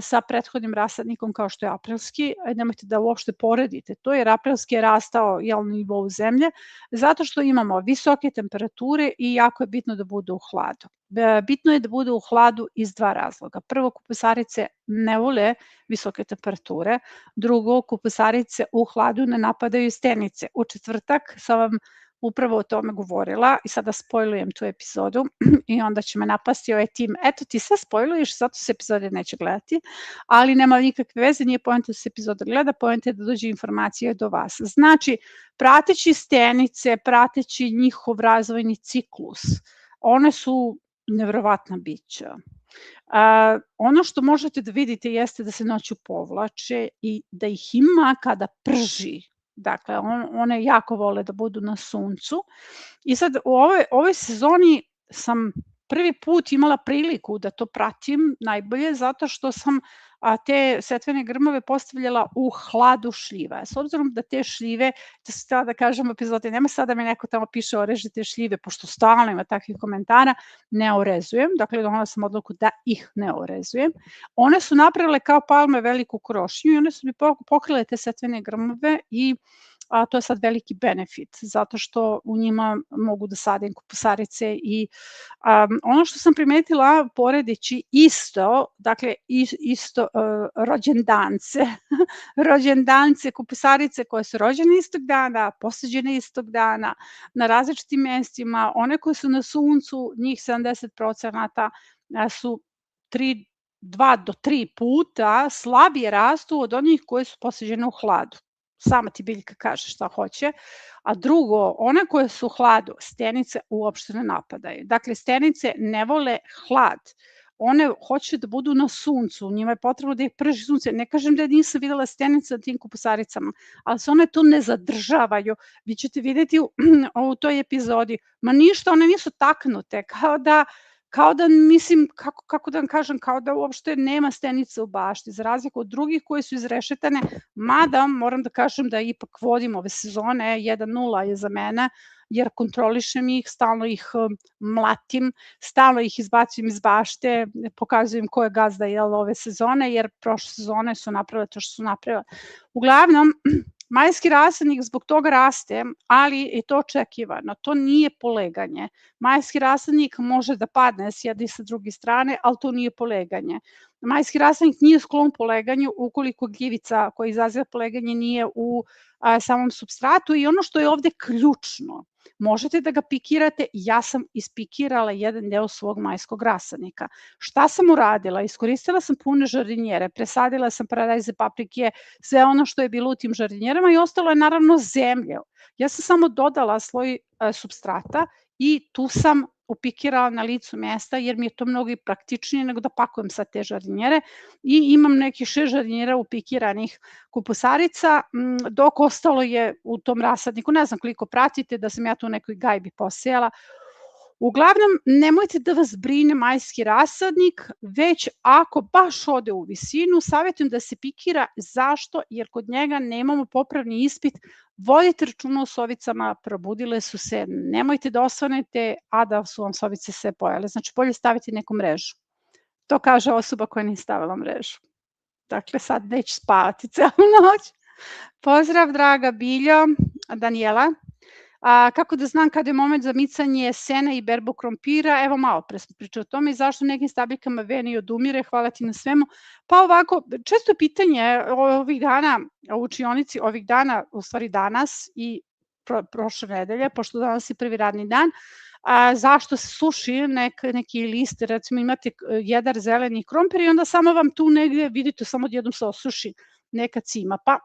sa prethodnim rasadnikom kao što je aprilski. Nemojte da uopšte poredite to, jer aprilski je rastao na nivou zemlje, zato što imamo visoke temperature i jako je bitno da bude u hladu. Bitno je da bude u hladu iz dva razloga. Prvo, kupusarice ne vole visoke temperature. Drugo, kupusarice u hladu ne napadaju stenice. U četvrtak sam vam upravo o tome govorila i sada spojlujem tu epizodu i onda će me napasti ovaj tim, eto ti sve spojluješ, zato se epizode neće gledati, ali nema nikakve veze, nije poenta da se epizoda gleda, poenta je da dođe informacija do vas. Znači, prateći stenice, prateći njihov razvojni ciklus, one su nevjerovatna bića. Ono što možete da vidite jeste da se noću povlače i da ih ima kada prži. Dakle, one jako vole da budu na suncu. I sad u ovoj sezoni sam prvi put imala priliku da to pratim najbolje zato što sam a te setvene grmove postavljala u hladu šljiva. S obzirom da te šljive, da se tada da kažem epizode, nema sada mi neko tamo piše orežite šljive, pošto stalno ima takvih komentara, ne orezujem, dakle donela sam odluku da ih ne orezujem. One su napravile kao palme veliku krošnju i one su mi pokrile te setvene grmove i to je sad veliki benefit, zato što u njima mogu da sadim kupusarice i ono što sam primetila poredeći isto, dakle isto rođendance, rođendance, kupusarice koje su rođene istog dana, posađene istog dana, na različitim mestima, one koje su na suncu, njih 70% su 2 do 3 puta slabije rastu od onih koje su posađene u hladu. Sama ti biljka kaže šta hoće. A drugo, one koje su u hladu, stenice uopšte ne napadaju. Dakle, stenice ne vole hlad. One hoće da budu na suncu, njima je potrebno da ih prži sunce. Ne kažem da nisam videla stenice na tim kupusaricama, ali se one tu ne zadržavaju. Vi ćete videti u toj epizodi, ma ništa, one nisu taknute, kao da mislim, kako da vam kažem, kao da uopšte nema stenica u bašti, za razliku od drugih koje su izrešetane, mada moram da kažem da ipak vodim ove sezone, 1-0 je za mene, jer kontrolišem ih, stalno ih mlatim, stalno ih izbacujem iz bašte, pokazujem ko je gazda ove sezone, jer prošle sezone su napravile to što su napravile. Uglavnom, majski rasadnik zbog toga raste, ali je to očekivano, to nije poleganje. Majski rasadnik može da padne s jedne i sa druge strane, ali to nije poleganje. Majski rasadnik nije sklon poleganju ukoliko gljivica koja izaziva poleganje nije u samom supstratu i ono što je ovde ključno, možete da ga pikirate, ja sam ispikirala jedan deo svog majskog rasadnika. Šta sam uradila? Iskoristila sam pune žardinjere, presadila sam paradajze, paprike, sve ono što je bilo u tim žardinjerama i ostalo je naravno zemlje. Ja sam samo dodala sloj supstrata i tu sam upikirala na licu mesta jer mi je to mnogo i praktičnije nego da pakujem sad te žardinjere i imam nekih 6 žardinjera upikiranih kupusarica, dok ostalo je u tom rasadniku, ne znam koliko pratite da sam ja tu u nekoj gajbi posejala. Uglavnom, nemojte da vas brine majski rasadnik, već ako baš ode u visinu, savjetujem da se pikira. Zašto? Jer kod njega nemamo popravni ispit. Vodite računa o sovicama, probudile su se, nemojte da osvanete, a da su vam sovice sve pojele. Znači, bolje staviti neku mrežu. To kaže osoba koja nije stavila mrežu. Dakle, sad neću spavati celu noć. Pozdrav, draga Biljo, Danijela. Kako da znam kada je moment za micanje sena i berbu krompira? Evo, malo pre smo pričali o tome i zašto nekim stabljikama veni odumire, hvala ti na svemu. Pa ovako, često pitanje ovih dana u učionici, ovih dana, u stvari danas i prošle nedelje, pošto danas je prvi radni dan, zašto se suši neki list, recimo imate jedar zeleni krompir i onda samo vam tu negde, vidite, samo odjednom se osuši neka cima. Pa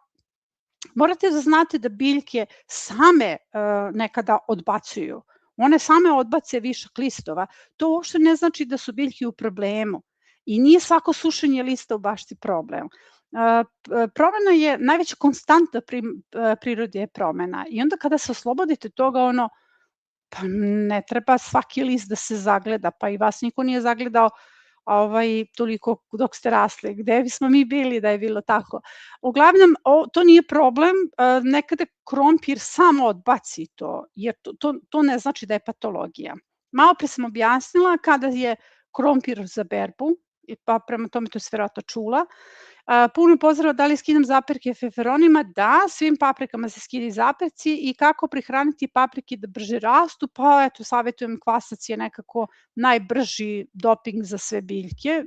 morate da znate da biljke same nekada odbacuju. One same odbace višak listova. To uopšte ne znači da su biljke u problemu. I nije svako sušenje lista u bašti problem. Promena je najveća konstanta prirode je promena. I onda kada se oslobodite toga, pa ne treba svaki list da se zagleda, pa i vas niko nije zagledao toliko dok ste rasli, gde bismo mi bili da je bilo tako. Uglavnom, to nije problem, nekada krompir samo odbaci to, jer to ne znači da je patologija. Malo pre sam objasnila kada je krompir za berbu, pa prema tome to se verovatno čula. Puno pozdrava, da li skidam zaperke feferonima? Da, svim paprikama se skidaju zaperci i kako prihraniti paprike da brže rastu? Pa eto, savjetujem, kvasac je nekako najbrži doping za sve biljke,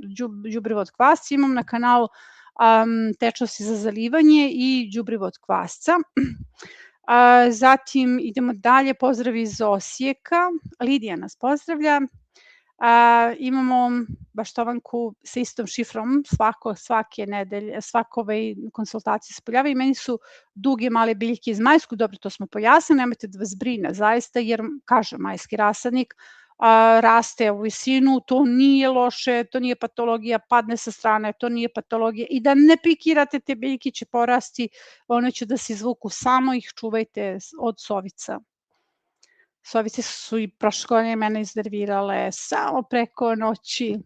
đubrivo od kvasca. Imam na kanalu tečnosti za zalivanje i đubrivo od kvasca. Zatim idemo dalje, pozdrav iz Osijeka, Lidija nas pozdravlja. Imamo baštovanku sa istom šifrom svake nedelje, svake konsultacije se pojavaju i meni su duge male biljke iz majskog, dobro, to smo pojasnili, nemojte da vas brine zaista, jer kažem, majski rasadnik raste u visinu, to nije loše, to nije patologija, padne sa strane, to nije patologija i da ne pikirate, te biljke će porasti, one će da se izvuku, samo ih čuvajte od sovica. Sovice su i prošle godine mene iznervirale samo preko noći.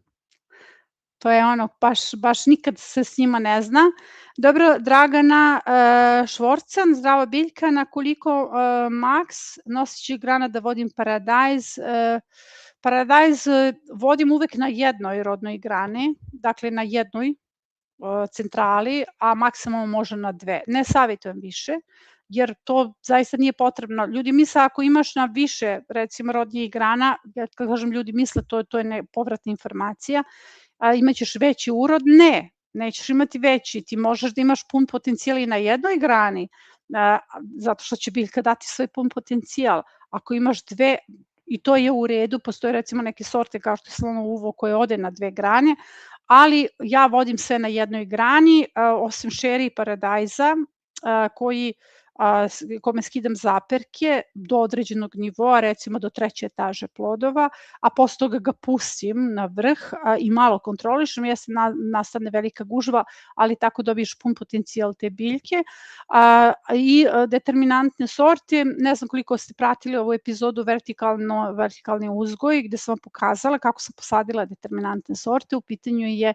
To je ono, baš nikad se s njima ne zna. Dobro, Dragana Švorcan, zdrava Biljka, na koliko maks nosećih grana da vodim Paradajz? Paradajz vodim uvek na jednoj rodnoj grani, dakle na jednoj centrali, a maksimalno može na dve. Ne savjetujem više, jer to zaista nije potrebno. Ljudi misle ako imaš na više, recimo rodnijih grana, ja kad kažem ljudi misle, to je povratna informacija, imaćeš veći urod. Ne, nećeš imati veći, ti možeš da imaš pun potencijal i na jednoj grani, zato što će biljka dati svoj pun potencijal. Ako imaš dve, i to je u redu, postoje recimo neke sorte kao što je slonovo uvo koje ode na dve grane, ali ja vodim sve na jednoj grani, osim Sherry i Paradajza, kome skidam zaperke do određenog nivoa, recimo do 3. etaže plodova, a posle toga ga pustim na vrh i malo kontrolišem, nastane velika gužva, ali tako dobiješ pun potencijal te biljke. I determinantne sorte, ne znam koliko ste pratili ovu epizodu vertikalni uzgoj, gde sam vam pokazala kako sam posadila determinantne sorte. U pitanju je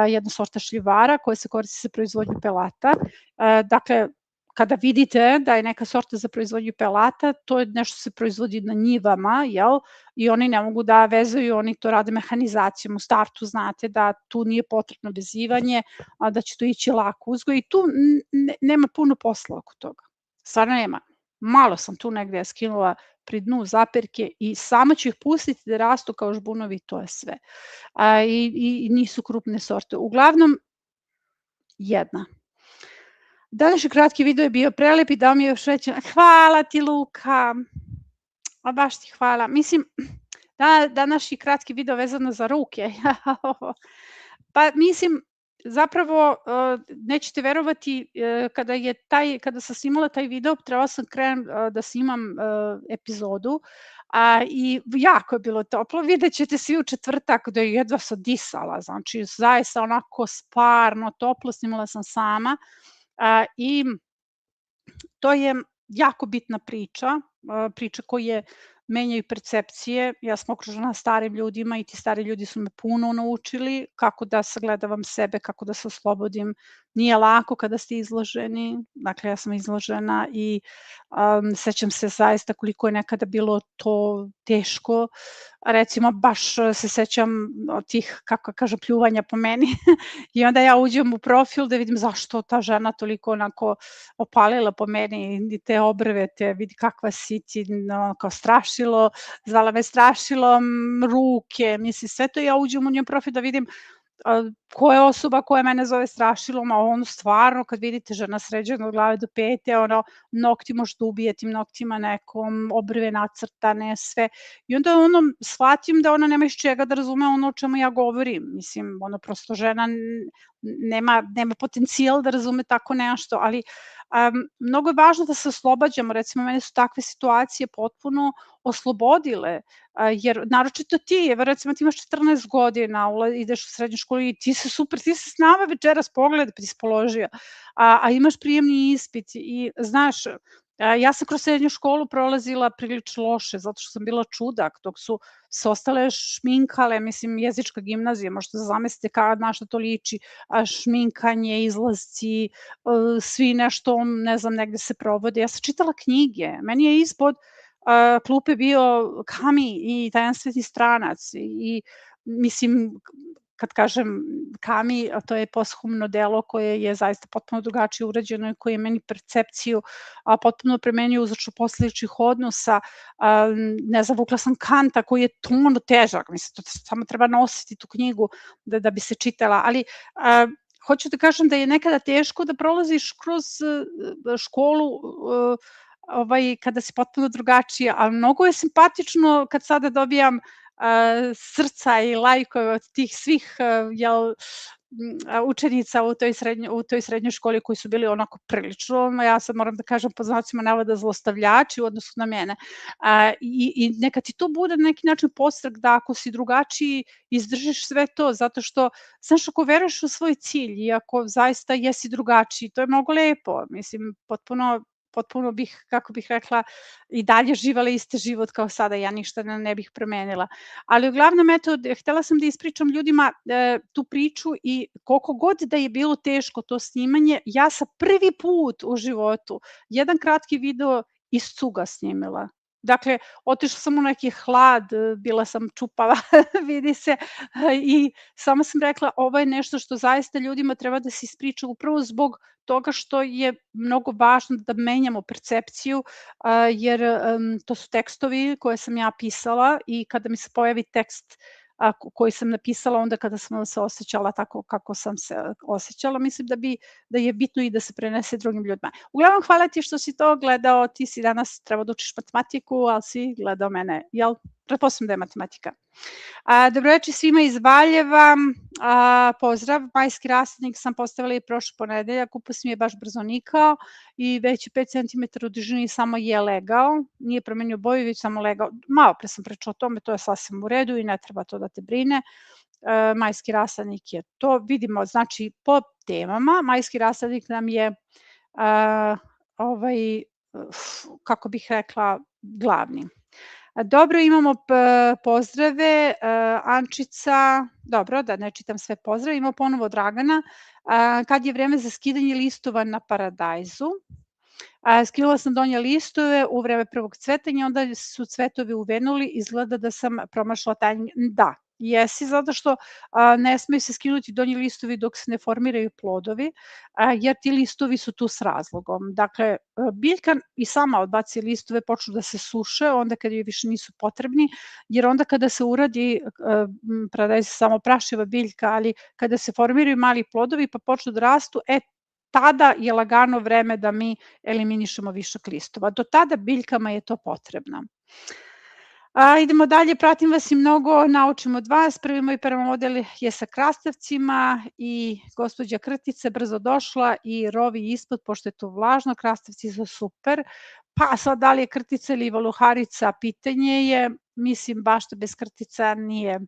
jedna sorta šljivara koja se koristi za proizvodnju pelata. Dakle, kada vidite da je neka sorta za proizvodnju pelata, to je nešto se proizvodi na njivama, jel? I oni ne mogu da vezuju, oni to rade mehanizacijom. U startu znate da tu nije potrebno vezivanje, a da će to ići lako uzgoj i tu nema puno posla oko toga. Stvarno nema. Malo sam tu negde skinula pri dnu zaperke i samo ću ih pustiti da rastu kao žbunovi, to je sve. I nisu krupne sorte. Uglavnom, jedna. Današnji kratki video je bio prelep i dao mi je još veće. Hvala ti, Luka. A baš ti hvala. Mislim, današnji kratki video vezano za ruke. Pa mislim, zapravo nećete verovati, kada sam snimala taj video, trebala sam da snimam epizodu i jako je bilo toplo. Vidjet ćete svi u četvrtak da je jedva sam disala, znači zaista onako sparno, toplo, snimala sam sama. I to je jako bitna priča koje menjaju percepcije. Ja sam okružena starim ljudima i ti stari ljudi su me puno naučili kako da sagledavam sebe, kako da se oslobodim. Nije lako kada ste izloženi, dakle ja sam izložena i sećam se zaista koliko je nekada bilo to teško. Recimo baš se sećam tih, kako kažem, pljuvanja po meni i onda ja uđem u profil da vidim zašto ta žena toliko onako opalila po meni i te obrve, te vidi kakva si ti, kao strašilo, zvala me strašilom, ruke, mislim sve to, ja uđem u njen profil da vidim ko je osoba koja mene zove strašilom, a ono stvarno kad vidite žena sređena od glave do pete, ono nokti možete ubijeti noktima nekom, obrve nacrtane, sve. I onda ono shvatim da ona nema iz čega da razume ono o čemu ja govorim. Mislim, ono prosto žena nema potencijal da razume tako nešto, ali mnogo je važno da se oslobađamo, recimo mene su takve situacije potpuno oslobodile, jer naročito ti, evo recimo ti imaš 14 godina, ideš u srednju školu i ti si super, ti si s nama večeras pogledaj, pa ti si položio, a imaš prijemni ispit i znaš, ja sam kroz srednju školu prolazila prilično loše, zato što sam bila čudak, dok su se ostale šminkale, mislim jezička gimnazija, možete zamislite na šta to liči, šminkanje, izlazci, svi nešto, ne znam, negde se provode. Ja sam čitala knjige, meni je ispod klupe bio Kami i Tajanstveni stranac i mislim, kad kažem Kami, to je posthumno delo koje je zaista potpuno drugačije urađeno i koje je meni percepciju potpuno premenio uzročno-posledičnih odnosa. Ne znam, vukla sam Kanta koji je tono težak, mislim, to samo treba nositi tu knjigu da bi se čitala, ali hoću da kažem da je nekada teško da prolaziš kroz školu kada si potpuno drugačija, ali mnogo je simpatično kad sada dobijam srca i lajkove od tih svih učenica u toj srednjoj školi koji su bili onako prilično, ja sad moram da kažem po znacima navoda zlostavljači u odnosu na mene. I neka ti to bude na neki način podstrek da ako si drugačiji izdržiš sve to, zato što, znaš, ako veruješ u svoj cilj i ako zaista jesi drugačiji, to je mnogo lepo, mislim, potpuno potpuno bih, kako bih rekla, i dalje živela isti život kao sada, ja ništa ne bih promenila. Ali uglavnom, eto, htela sam da ispričam ljudima tu priču i koliko god da je bilo teško to snimanje, ja sam prvi put u životu jedan kratki video iz cuga snimila. Dakle, otišla sam u neki hlad, bila sam čupava, vidi se, i samo sam rekla ovo je nešto što zaista ljudima treba da se ispriča upravo zbog toga što je mnogo važno da menjamo percepciju, jer to su tekstovi koje sam ja pisala i kada mi se pojavi tekst koji sam napisala onda kada sam se osjećala tako kako sam se osjećala, mislim da je bitno i da se prenese drugim ljudima. Uglavnom, hvala ti što si to gledao, ti si danas trebao da učiš matematiku, ali si gledao mene, jel? Pretpostavljam da je matematika. Dobroveče svima iz Valjeva, pozdrav, majski rasadnik sam postavila i prošli ponedeljak, kupus mi je baš brzo nikao i već je 5 cm u dužini samo je legao, nije promenio boju, već samo legao. Malo pre sam pričala o tome, to je sasvim u redu i ne treba to da te brine. Majski rasadnik je to, vidimo, znači po temama, majski rasadnik nam je kako bih rekla, glavni. Dobro, imamo pozdrave, Ančica, dobro, da ne čitam sve pozdrave, imamo ponovo Dragana, kad je vreme za skidanje listova na paradajzu. Skinula sam donje listove u vreme prvog cvetanja, onda su cvetovi uvenuli, izgleda da sam promašila tajming. Da, jesi, zato što ne smeju se skinuti donji listovi dok se ne formiraju plodovi, jer ti listovi su tu s razlogom. Dakle, biljka i sama odbaci listove, počnu da se suše, onda kada joj više nisu potrebni, jer onda kada se uradi, paradajz je samo prašiva biljka, ali kada se formiraju mali plodovi pa počnu da rastu, tada je lagano vreme da mi eliminišemo višak listova. Do tada biljkama je to potrebno. Idemo dalje, pratim vas i mnogo naučim od vas. Prvi moj model je sa krastavcima i gospođa Krtica brzo došla i rovi ispod, pošto je to vlažno, krastavci su super. Pa sad da li je krtica ili valuharica, pitanje je, mislim bašta bez krtica nije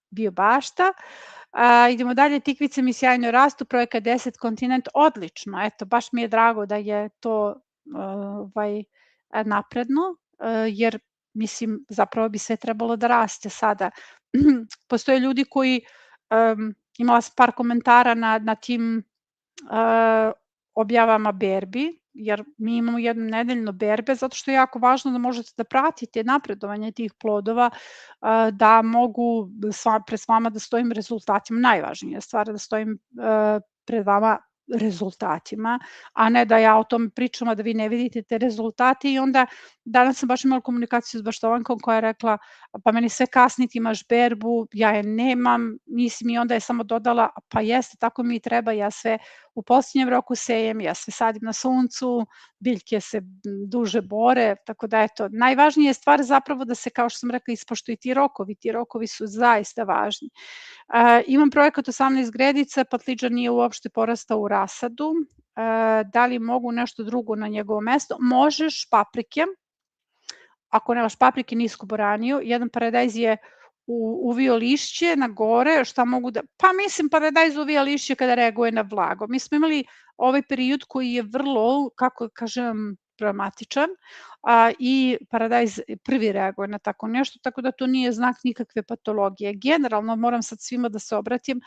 bio bašta. Idemo dalje, tikvice mi sjajno rastu, projekat 10 kontinent, odlično, eto, baš mi je drago da je to napredno, jer mislim, zapravo bi sve trebalo da raste sada. Postoje ljudi koji, imala sam par komentara na tim objavama berbi, jer mi imamo jedno nedeljno berbe, zato što je jako važno da možete da pratite napredovanje tih plodova, da mogu pred vama da stojim rezultatima, najvažnija stvar da stojim pred vama rezultatima, a ne da ja o tome pričam, a da vi ne vidite te rezultate. I onda danas sam baš imala komunikaciju s Baštovankom koja je rekla, pa meni sve kasni, ti imaš berbu, ja je nemam, mislim, i onda je samo dodala, pa jeste, tako mi i treba, ja sve u posljednjem roku sejem, ja sve sadim na suncu, biljke se duže bore, tako da eto, najvažnija je stvar zapravo da se, kao što sam rekla, ispoštuju ti rokovi su zaista važni. Imam projekat 18 gredica, patliđan nije uopšte porastao u rasadu, da li mogu nešto drugo na njegovo mesto? Možeš paprike, ako nemaš paprike, nisku boraniju, jedan paradajz je uvio lišće na gore, šta mogu da, pa mislim paradajz uvija lišće kada reaguje na vlago. Mi smo imali ovaj period koji je vrlo, kako kažem, problematičan i paradajz prvi reaguje na tako nešto, tako da to nije znak nikakve patologije. Generalno moram sad svima da se obratim,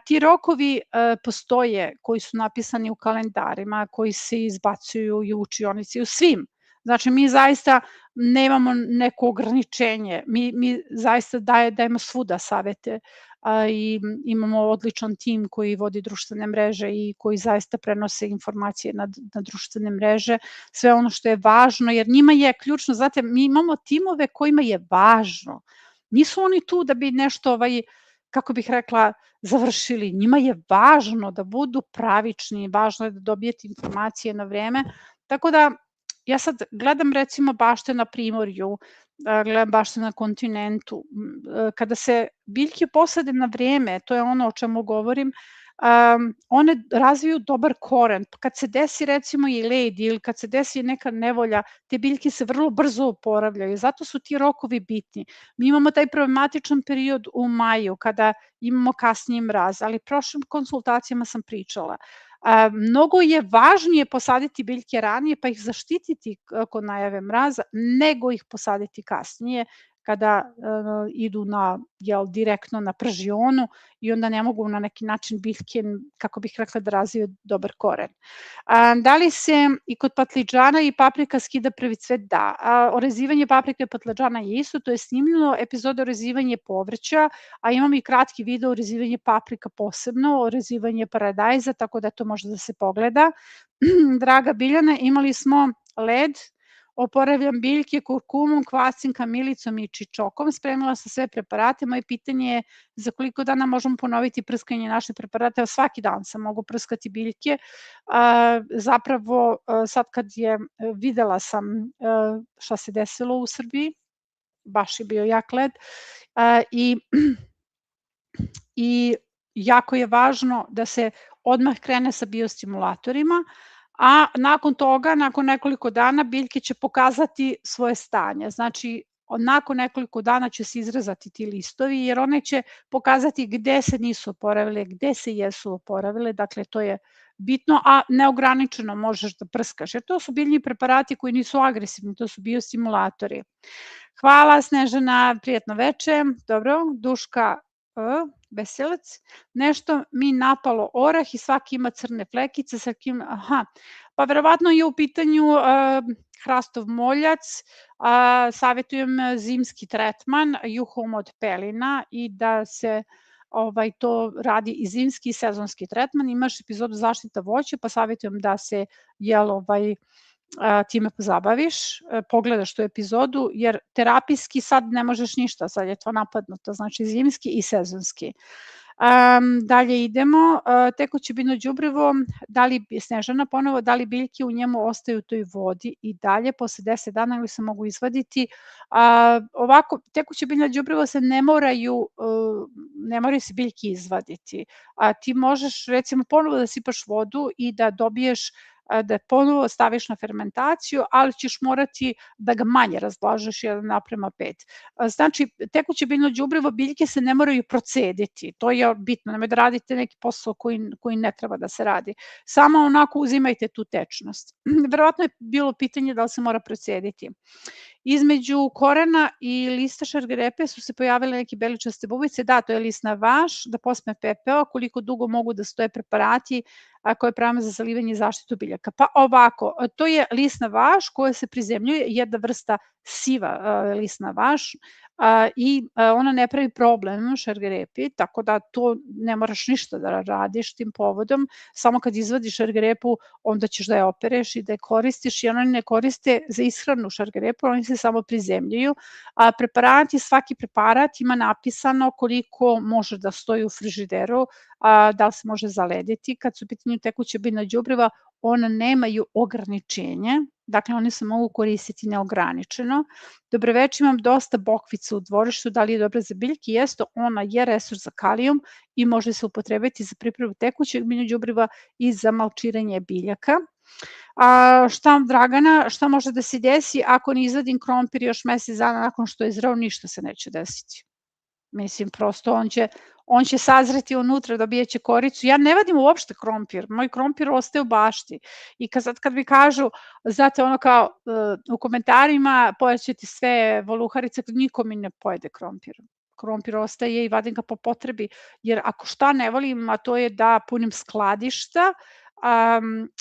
ti rokovi postoje koji su napisani u kalendarima, koji se izbacuju i u učionici, u svim. Znači, mi zaista nemamo neko ograničenje, mi zaista dajemo svuda savete i imamo odličan tim koji vodi društvene mreže i koji zaista prenose informacije na društvene mreže, sve ono što je važno, jer njima je ključno, znate, mi imamo timove kojima je važno, nisu oni tu da bi nešto, kako bih rekla, završili, njima je važno da budu pravični, važno je da dobijete informacije na vreme, tako da ja sad gledam recimo bašte na primorju, gledam bašte na kontinentu, kada se biljke posade na vreme, to je ono o čemu govorim, one razviju dobar koren, kad se desi recimo i led ili kad se desi neka nevolja, te biljke se vrlo brzo oporavljaju, zato su ti rokovi bitni. Mi imamo taj problematičan period u maju kada imamo kasniji mraz, ali prošlim konsultacijama sam pričala, Mnogo je važnije posaditi biljke ranije, pa ih zaštititi kod najave mraza, nego ih posaditi kasnije kada idu direktno na pražionu i onda ne mogu na neki način biljke, kako bih rekla, da razviju dobar koren. Da li se i kod patliđana i paprika skida prvi cvet? Da. Orezivanje paprika i patliđana je isto, to je snimljeno, epizoda orezivanje povrća, a imamo i kratki video orezivanje paprika posebno, orezivanje paradajza, tako da to može da se pogleda. Draga Biljana, imali smo led, oporavljam biljke kurkumom, kvascem, kamilicom i čičokom, spremila sam sve preparate. Moje pitanje je za koliko dana možemo ponoviti prskanje naše preparate? Evo, svaki dan sam mogu prskati biljke. Zapravo, sad kad videla sam šta se desilo u Srbiji, baš je bio jak led, i jako je važno da se odmah krene sa biostimulatorima, a nakon toga, nakon nekoliko dana, biljke će pokazati svoje stanje. Znači, nakon nekoliko dana će se izrezati ti listovi, jer one će pokazati gde se nisu oporavile, gde se jesu oporavile, dakle to je bitno, a neograničeno možeš da prskaš, jer to su biljni preparati koji nisu agresivni, to su biostimulatori. Hvala Snežana, prijatno veče, dobro, Duška Veselac, nešto mi napalo orah i svaki ima crne flekice, pa verovatno je u pitanju hrastov moljac, savjetujem zimski tretman, juhom od pelina i da se to radi i zimski i sezonski tretman. Imaš epizodu zaštita voća, pa savjetujem da se time pozabaviš, pogledaš tu epizodu, jer terapijski sad ne možeš ništa, sad je to napadnuto, znači zimski i sezonski. Dalje idemo, tekuće biljno đubrivo, Snežana ponovo, da li biljke u njemu ostaju u toj vodi i dalje posle 10 dana ili se mogu izvaditi? Ovako, tekuće biljno đubrivo se ne moraju se biljke izvaditi, ti možeš recimo ponovo da sipaš vodu i da dobiješ da ponovo staviš na fermentaciju, ali ćeš morati da ga manje razlažeš 1:5. Znači, tekuće biljno đubrivo, biljke se ne moraju procediti, to je bitno, nemoj da radite neki posao koji ne treba da se radi. Samo onako uzimajte tu tečnost. Verovatno je bilo pitanje da li se mora procediti. Između korena i lista šargarepe su se pojavile neke beličaste bubice, da, to je lisna vaš, da posme pepeo, koliko dugo mogu da stoje preparati koje pravimo za zalivanje i zaštitu biljaka. Pa ovako, to je lisna vaš koja se prizemljuje, jedna vrsta siva lisna vaš i ona ne pravi problem šargarepi, tako da to ne moraš ništa da radiš tim povodom, samo kad izvadiš šargarepu onda ćeš da je opereš i da je koristiš i oni ne koriste za ishranu šargarepu, oni se samo prizemljuju. Svaki preparat ima napisano koliko može da stoji u frižideru, da li se može zalediti. Kad su u pitanju tekuća biljna đubriva, ona nemaju ograničenje, dakle one se mogu koristiti neograničeno. Dobroveče, imam dosta bokvica u dvorištu, da li je dobra za biljke? Jeste, ona je resurs za kalijum i može se upotrebiti za pripremu tekućeg biljnog đubriva i za malčiranje biljaka. Dragana, šta može da se desi ako ne izvadim krompir još mesec dana nakon što je zreo? Ništa se neće desiti. Mislim, prosto on će sazreti unutra, dobijaće koricu. Ja ne vadim uopšte krompir, moj krompir ostaje u bašti. I kad mi kažu, znate, ono kao u komentarima, pojeće ti sve voluharice, niko mi ne pojede krompir. Krompir ostaje i vadim ga po potrebi, jer ako šta ne volim, a to je da punim skladišta,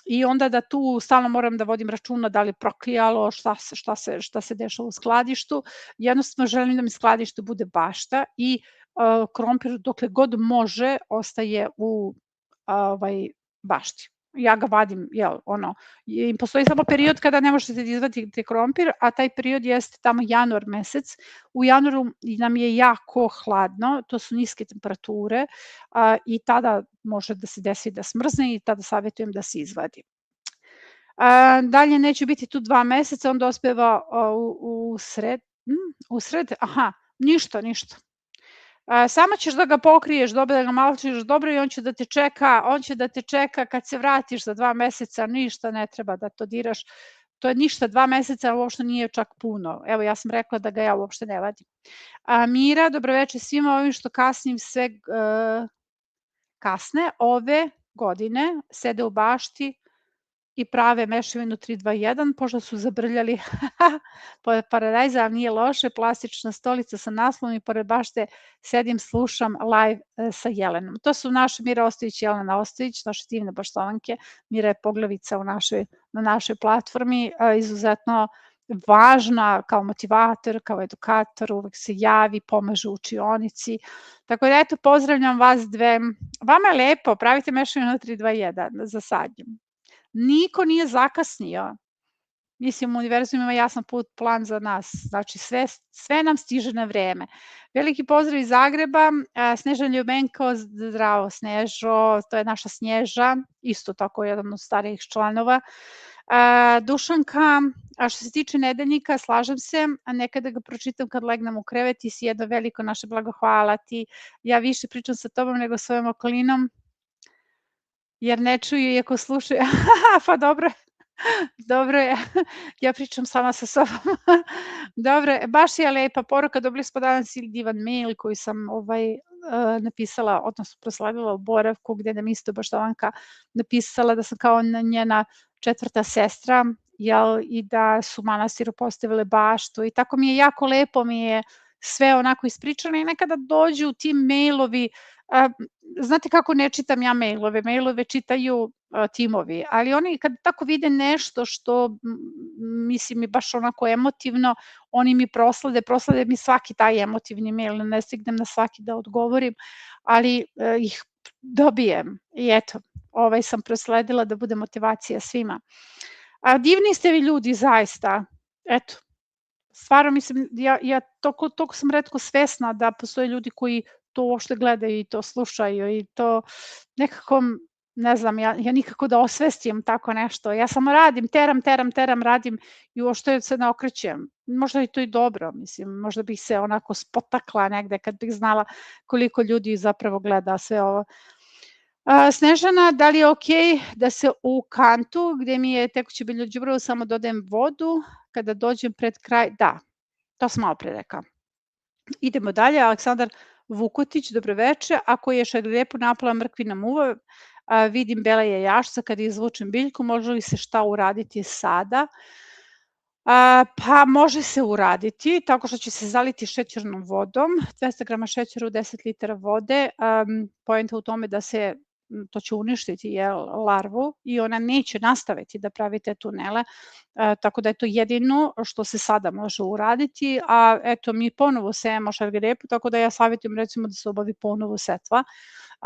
i onda da tu stalno moram da vodim računa da li je proklijalo, šta se dešava u skladištu. Jednostavno želim da mi skladište bude bašta i krompir dokle god može ostaje u bašti. Ja ga vadim, i postoji samo period kada ne možete da izvadite krompir, a taj period jeste tamo januar mesec. U januaru nam je jako hladno, to su niske temperature i tada može da se desi da smrzne i tada savjetujem da se izvadi. Dalje, neće biti tu 2 meseca, on dospeva u sred, ništa. Samo ćeš da ga pokriješ dobro, da ga malčiš dobro i on će da te čeka kad se vratiš za 2 meseca, ništa ne treba da to diraš, to je ništa, 2 meseca uopšte nije čak puno, evo ja sam rekla da ga ja uopšte ne vadim. Mira, dobroveče svima, ovim što kasnim sve kasne, ove godine, sede u bašti i prave mešavinu 3-2-1, pošto su zabrljali pored paradajza, ali nije loše, plastična stolica sa naslovom i pored bašte sedim, slušam live sa Jelenom. To su naše Mira Ostojić i Jelena Ostojić, naše divne baštovanke. Mira je poglavica na našoj platformi, izuzetno važna kao motivator, kao edukator, uvek se javi, pomaže u učionici. Tako da eto, pozdravljam vas dve. Vama je lepo, pravite mešavinu 3-2-1 za sadnju. Niko nije zakasnio. Mislim, univerzum ima jasan plan za nas. Znači, sve nam stiže na vreme. Veliki pozdrav iz Zagreba. Snežana Ljubenko, zdravo Snežo, to je naša Snježa, isto tako jedan od starijih članova. Dušanka, a što se tiče nedeljnika, slažem se, a nekada ga pročitam kad legnem u krevet, ti si jedno veliko naše blago, hvala ti. Ja više pričam sa tobom nego svojom okolinom, jer ne čuju iako slušaju. Pa dobro je, ja pričam sama sa sobom. Dobro je, baš je lepa poruka, dobili smo danas i divan mail koji sam napisala, odnosno proslavila u boravku, gde nam isto baštovanka napisala da sam kao njena četvrta sestra, i da su manastiru postavile baštu i tako mi je jako lepo, mi je sve onako ispričano i nekada dođu ti mailovi, znate kako ne čitam ja mailove čitaju timovi, ali oni kad tako vide nešto što mislim je baš onako emotivno, oni mi proslede mi svaki taj emotivni mail, ne stignem na svaki da odgovorim, ali ih dobijem i eto, sam prosledila da bude motivacija svima. Divni ste vi ljudi, zaista, eto, stvarno mislim, ja toliko sam retko svesna da postoje ljudi koji to uopšte gledaju i to slušaju i to nekako, ne znam, ja nikako da osvestim tako nešto. Ja samo radim, teram, radim i uopšte se ne okrećem. Možda je to i dobro, mislim, možda bih se onako spotakla negde kad bih znala koliko ljudi zapravo gleda sve ovo. Snežana, da li je okej da se u kantu gde mi je tekuće biljno đubrivo samo dodajem vodu kada dođem pred kraj? Da, to sam malo pre rekla. Idemo dalje, Aleksandar Vukotić, dobroveče. Ako je šargarepu napala mrkvina muva, vidim bela jajašca kada izvučem biljku, može li se šta uraditi sada? Pa može se uraditi tako što će se zaliti šećernom vodom, 200 grama šećera u 10 litara vode, poenta u tome da se to će uništiti larvu i ona neće nastaviti da pravi te tunele, tako da je to jedino što se sada može uraditi, a eto mi ponovo sejemo šargarepu, tako da ja savjetujem recimo da se obavi ponovo setva,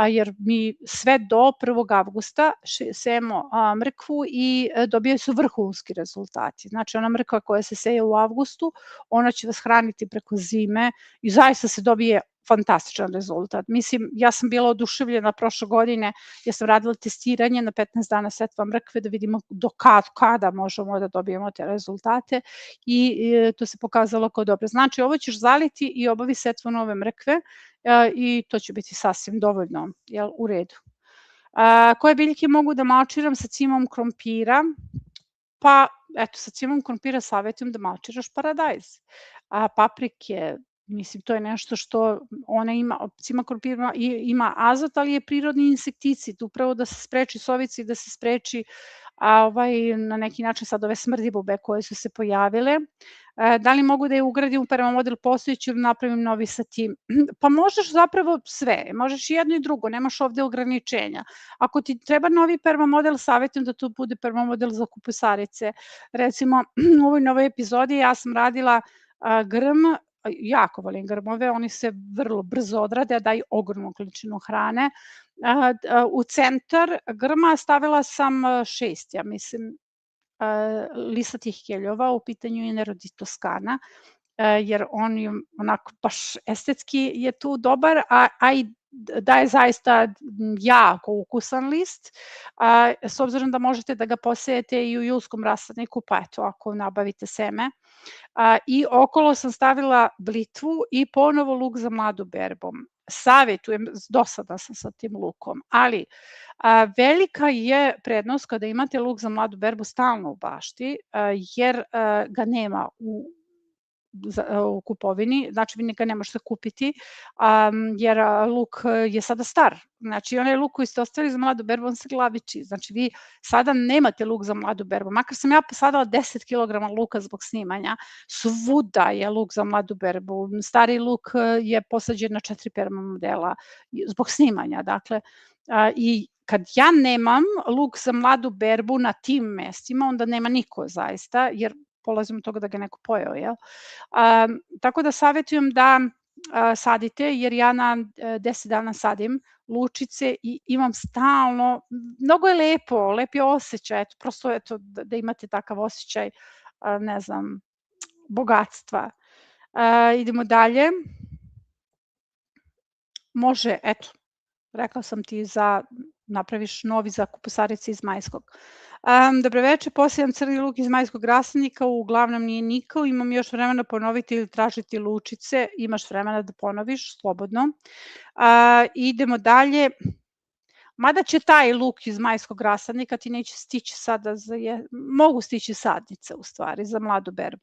jer mi sve do 1. avgusta sejemo mrkvu i dobijaju se vrhunski rezultati. Znači ona mrkva koja se seje u avgustu, ona će vas hraniti preko zime i zaista se dobije fantastičan rezultat. Mislim, ja sam bila oduševljena prošle godine, ja sam radila testiranje na 15 dana setva mrkve da vidimo do kada možemo da dobijemo te rezultate i to se pokazalo kao dobro. Znači, ovo ćeš zaliti i obavi setvu nove mrkve i to će biti sasvim dovoljno, u redu. Koje biljke mogu da malčiram sa cimom krompira? Pa, eto, sa cimom krompira savjetujem da malčiraš paradajz. Paprike, mislim, to je nešto što ona ima, cima krompira ima azot, ali je prirodni insekticid, upravo da se spreči sovici, da se spreči na neki način sad ove smrdljivube koje su se pojavile. Da li mogu da je ugradim u permamodel postojeći ili napravim novi sa tim? Pa možeš zapravo sve, možeš jedno i drugo, nemaš ovde ograničenja. Ako ti treba novi permamodel, savjetujem da to bude permamodel za kupusarice. Recimo, u ovoj novoj epizodi ja sam radila grm, jako volim grmove, oni se vrlo brzo odrade, daju ogromnu količinu hrane. U centar grma stavila sam 6, ja mislim, lisatih keljova, u pitanju je Neroditoskana, jer on je onako baš estetski je tu dobar, a i daje zaista jako ukusan list, s obzirom da možete da ga posejete i u julskom rasadniku, pa eto, ako nabavite seme. I okolo sam stavila blitvu i ponovo luk za mladu berbu. Savjetujem, dosada sam sa tim lukom, ali velika je prednost kada imate luk za mladu berbu stalno u bašti, jer ga nema u kupovini, znači vi ga ne možete kupiti, jer luk je sada star. Znači onaj luk koji ste ostavili za mladu berbu, on se glaviči. Znači vi sada nemate luk za mladu berbu. Makar sam ja posadala 10 kilograma luka zbog snimanja, svuda je luk za mladu berbu. Stari luk je posađen na 4 perma modela zbog snimanja. Dakle, i kad ja nemam luk za mladu berbu na tim mestima, onda nema niko zaista, jer polazim od toga da ga neko pojeo, jel? Tako da savjetujem da sadite, jer ja na 10 dana sadim lučice i imam stalno, mnogo je lepo, lep je osjećaj, eto, prosto eto, da imate takav osjećaj, ne znam, bogatstva. Idemo dalje. Može, eto, rekla sam ti napraviš novi za kupusarice iz majskog. Dobro veče, posijam crni luk iz majskog rasadnika, uglavnom nije nikao, imam još vremena ponoviti ili tražiti lučice, imaš vremena da ponoviš, slobodno. Idemo dalje. Mada će taj luk iz majskog rasadnika ti neće stići sada, mogu stići sadnice u stvari za mladu berbu.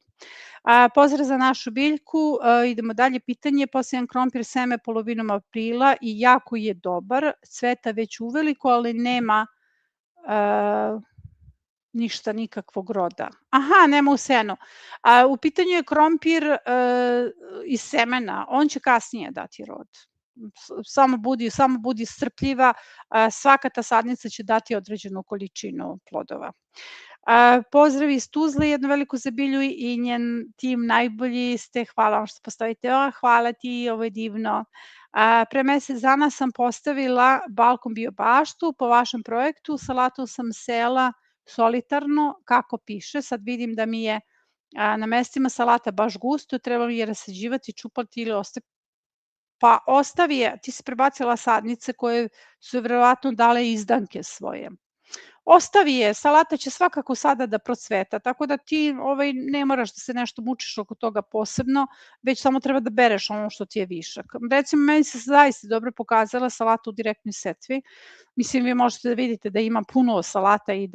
Pozdrav za našu biljku, idemo dalje, pitanje, posijam krompir seme polovinom aprila i jako je dobar, cveta već uveliko, ali nema ništa, nikakvog roda. Aha, nema u senu. U pitanju je krompir iz semena, on će kasnije dati rod. Samo budi strpljiva, svaka ta sadnica će dati određenu količinu plodova. Pozdrav iz Tuzle, jednu veliku za Bilju i njen tim, najbolji ste, hvala vam što postavite, hvala ti, ovo je divno. Pre mesec dana sam postavila balkon biobaštu po vašem projektu, salatu sam sela solitarno, kako piše, sad vidim da mi je na mestima salata baš gusto, treba mi je rasađivati, čupati ili ostaviti. Pa ostavi je, ti si prebacila sadnice koje su verovatno dale izdanke svoje. Ostavi je, salata će svakako sada da procveta, tako da ti ne moraš da se nešto mučiš oko toga posebno, već samo treba da bereš ono što ti je višak. Recimo, meni se zaista dobro pokazala salata u direktnoj setvi. Mislim, vi možete da vidite da ima puno salata i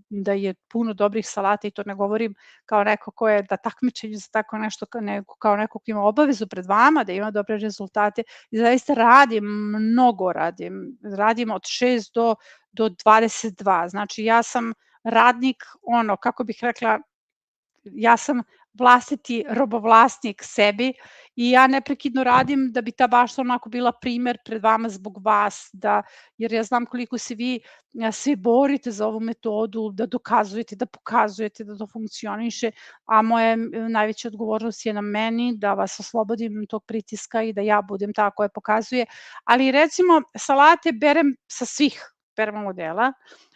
da je puno dobrih salata i to ne govorim kao neko ko je da takmičenju za tako nešto, kao neko ko ima obavezu pred vama, da ima dobre rezultate. I zaista mnogo radim od 6 do 22. Znači, ja sam radnik, kako bih rekla, ja sam vlastiti robovlasnik sebi i ja neprekidno radim da bi ta bašta onako bila primer pred vama zbog vas, jer ja znam koliko se vi svi borite za ovu metodu, da dokazujete, da pokazujete da to funkcioniše, a moja najveća odgovornost je na meni da vas oslobodim tog pritiska i da ja budem ta koja pokazuje. Ali recimo salate berem sa svih perma modela,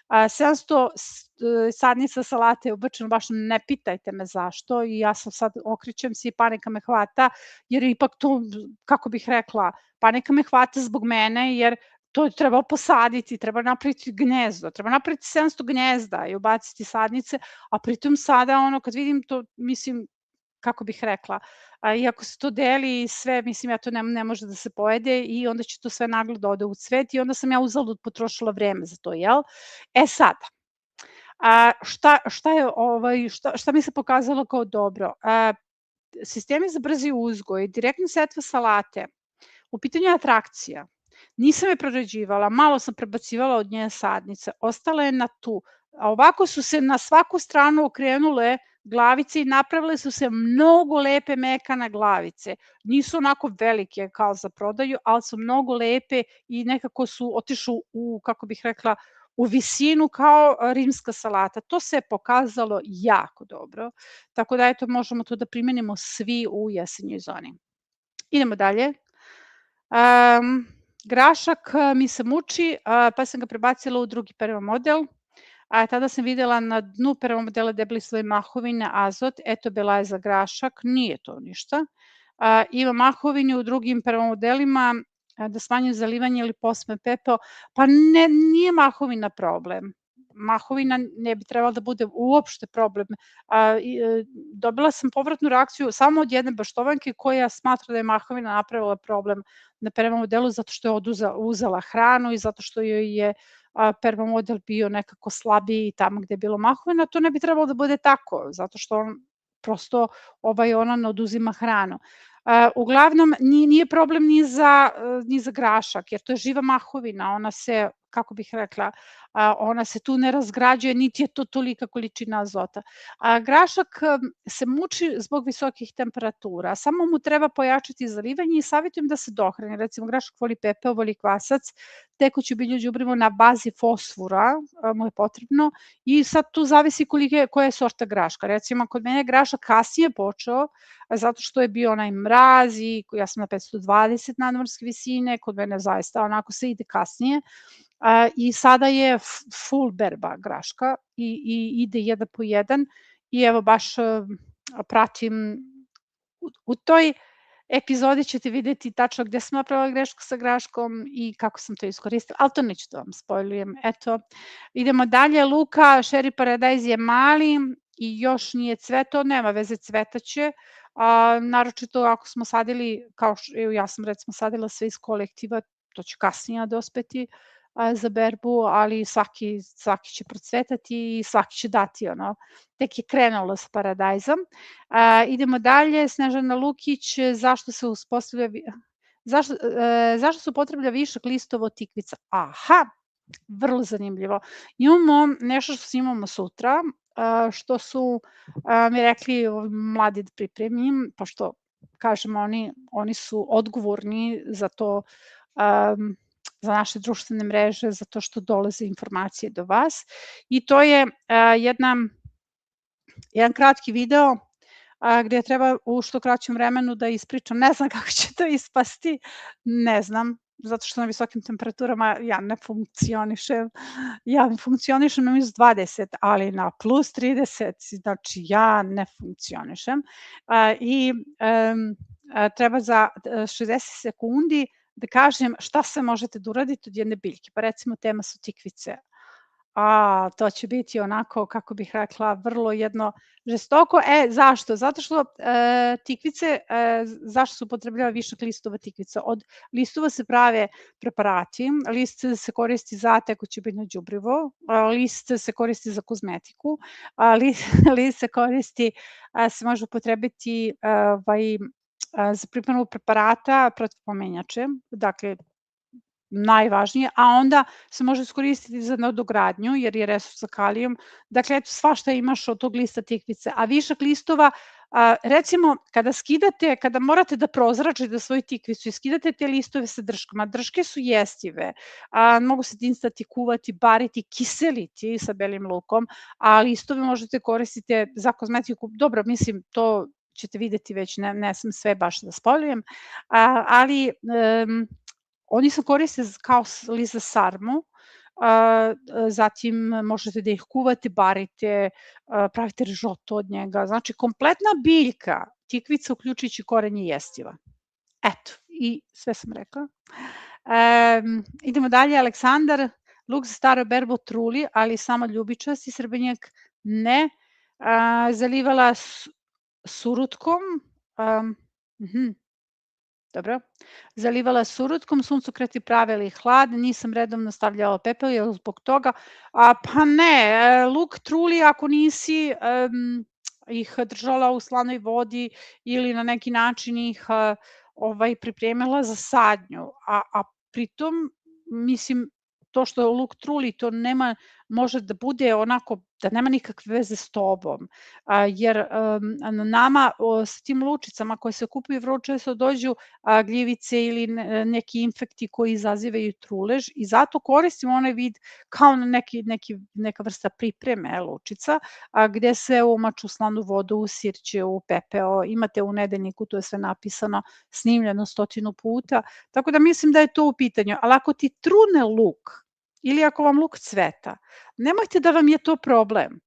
700 sadnica salate je ubačeno, baš ne pitajte me zašto i ja sam sad okrećem se i panika me hvata, jer ipak to, kako bih rekla, panika me hvata zbog mene, jer to treba posaditi, treba napraviti gnezdo, treba napraviti 700 gnezda i ubaciti sadnice, a pritom sada kad vidim to, mislim, kako bih rekla, iako se to deli i sve, mislim, to ne može da se pojede i onda će to sve naglo da ode u cvet i onda sam ja uzalud potrošila vreme za to, jel? Sada, šta mi se pokazalo kao dobro? Sistemi za brzi uzgoj, direktna setva salate, u pitanju je atrakcija. Nisam je prerađivala, malo sam prebacivala od nje sadnice, ostala je na tu. A ovako su se na svaku stranu okrenule glavice i napravile su se mnogo lepe mekane glavice. Nisu onako velike kao za prodaju, ali su mnogo lepe i nekako su otišle u, kako bih rekla, u visinu kao rimska salata. To se je pokazalo jako dobro. Tako da eto, možemo to da primenimo svi u jesenjoj zoni. Idemo dalje. Grašak mi se muči, pa sam ga prebacila u drugi perma model. Tada sam videla na dnu perma modela debeli sloj mahovine, azot, eto bila je za grašak, nije to ništa. Ima mahovine u drugim perma modelima, da smanjuju zalivanje ili posme pepeo, pa nije mahovina problem. Mahovina ne bi trebala da bude uopšte problem. Dobila sam povratnu reakciju samo od jedne baštovanke koja smatra da je mahovina napravila problem na perma modelu zato što je uzela hranu i zato što joj je perma model bio nekako slabiji tamo gde je bilo mahovina. To ne bi trebalo da bude tako, zato što prosto ona ne oduzima hranu. Uglavnom nije problem ni za grašak, jer to je živa mahovina, ona se, kako bih rekla, ona se tu ne razgrađuje, niti je to tolika količina azota. Grašak se muči zbog visokih temperatura, samo mu treba pojačati zalivanje i savjetujem da se dohrani. Recimo, grašak voli pepeo, voli kvasac, tekuće biljno đubrivo na bazi fosfora mu je potrebno i sad tu zavisi koja je sorta graška. Recimo, kod mene je grašak kasnije počeo, zato što je bio onaj mraz i ja sam na 520 nadmorske visine, kod mene zaista onako se ide kasnije, i sada je full berba graška i ide jedan po jedan i evo baš pratim u toj epizodi ćete videti tačno gde sam napravila grešku sa graškom i kako sam to iskoristila, ali to neću da vam spojlujem. Eto, idemo dalje. Luka, Sherry Paradise je mali i još nije cvetao, nema veze, cvetaće. Naročito ako smo sadili, ja sam recimo sadila sve iz kolektiva, to će kasnije dospeti za berbu, ali svaki će procvetati i svaki će dati tek je krenulo sa paradajzom. Idemo dalje, Snežana Lukić, zašto se upotreblja višak listova od tikvica? Aha, vrlo zanimljivo. Imamo nešto što snimamo sutra, što su mi rekli mladi da pripremim, pošto kažem oni su odgovorni za to, za naše društvene mreže, zato što dolaze informacije do vas i to je jedan kratki video gde treba u što kraćem vremenu da ispričam. Ne znam kako će to ispasti, ne znam, zato što na visokim temperaturama ja ne funkcionišem. Ja funkcionišem na -20, ali na +30, znači ja ne funkcionišem. I treba za 60 sekundi da kažem šta sve možete da uradite od jedne biljke. Pa recimo tema su tikvice. To će biti onako, kako bih rekla, vrlo jedno žestoko. Zašto? Zato što tikvice, zašto se upotrebljava višak listova tikvica? Od listova se prave preparati, list se koristi za tekuće biljno đubrivo, list se koristi za kozmetiku, list se koristi, se može upotrebiti za pripremu preparata protiv pomenjače, dakle najvažnije, a onda se može iskoristiti za nadogradnju, jer je resurs za kalijum. Dakle, eto, svašta imaš od tog lista tikvice. A višak listova, recimo, kada morate da prozračite svoju tikvicu i skidate te listove sa drškama, drške su jestive, mogu se dinstati, kuvati, bariti, kiseliti sa belim lukom, a listove možete koristiti za kozmetiku. Dobro, mislim, to ćete videti već, ne sam sve baš da spojlujem, ali oni se koriste kao list za sarmu, zatim možete da ih kuvate, barite, pravite rižoto od njega. Znači, kompletna biljka tikvica, uključujući koren, je jestiva. Eto, i sve sam rekla. Idemo dalje, Aleksandar, luk za staro berbo truli, ali samo ljubičasti, srbenjak ne. Zalivala surutkom, dobro, zalivala surutkom, suncokreti pravili hlad, nisam redovno stavljala pepeo, jer zbog toga, pa ne, luk truli ako nisi ih držala u slanoj vodi ili na neki način ih pripremila za sadnju, a pritom, mislim, to što je luk truli, to može da bude onako, da nema nikakve veze s tobom, jer nama s tim lučicama koje se kupuju vrlo često dođu gljivice ili neki infekti koji izazivaju trulež i zato koristimo onaj vid kao neka vrsta pripreme lučica, gde se umaču slanu vodu, u sirće, u pepeo, imate u nedeljniku, to je sve napisano, snimljeno 100 puta, tako da mislim da je to u pitanju, ali ako ti trune luk, ili ako vam luk cveta, nemojte da vam je to problem.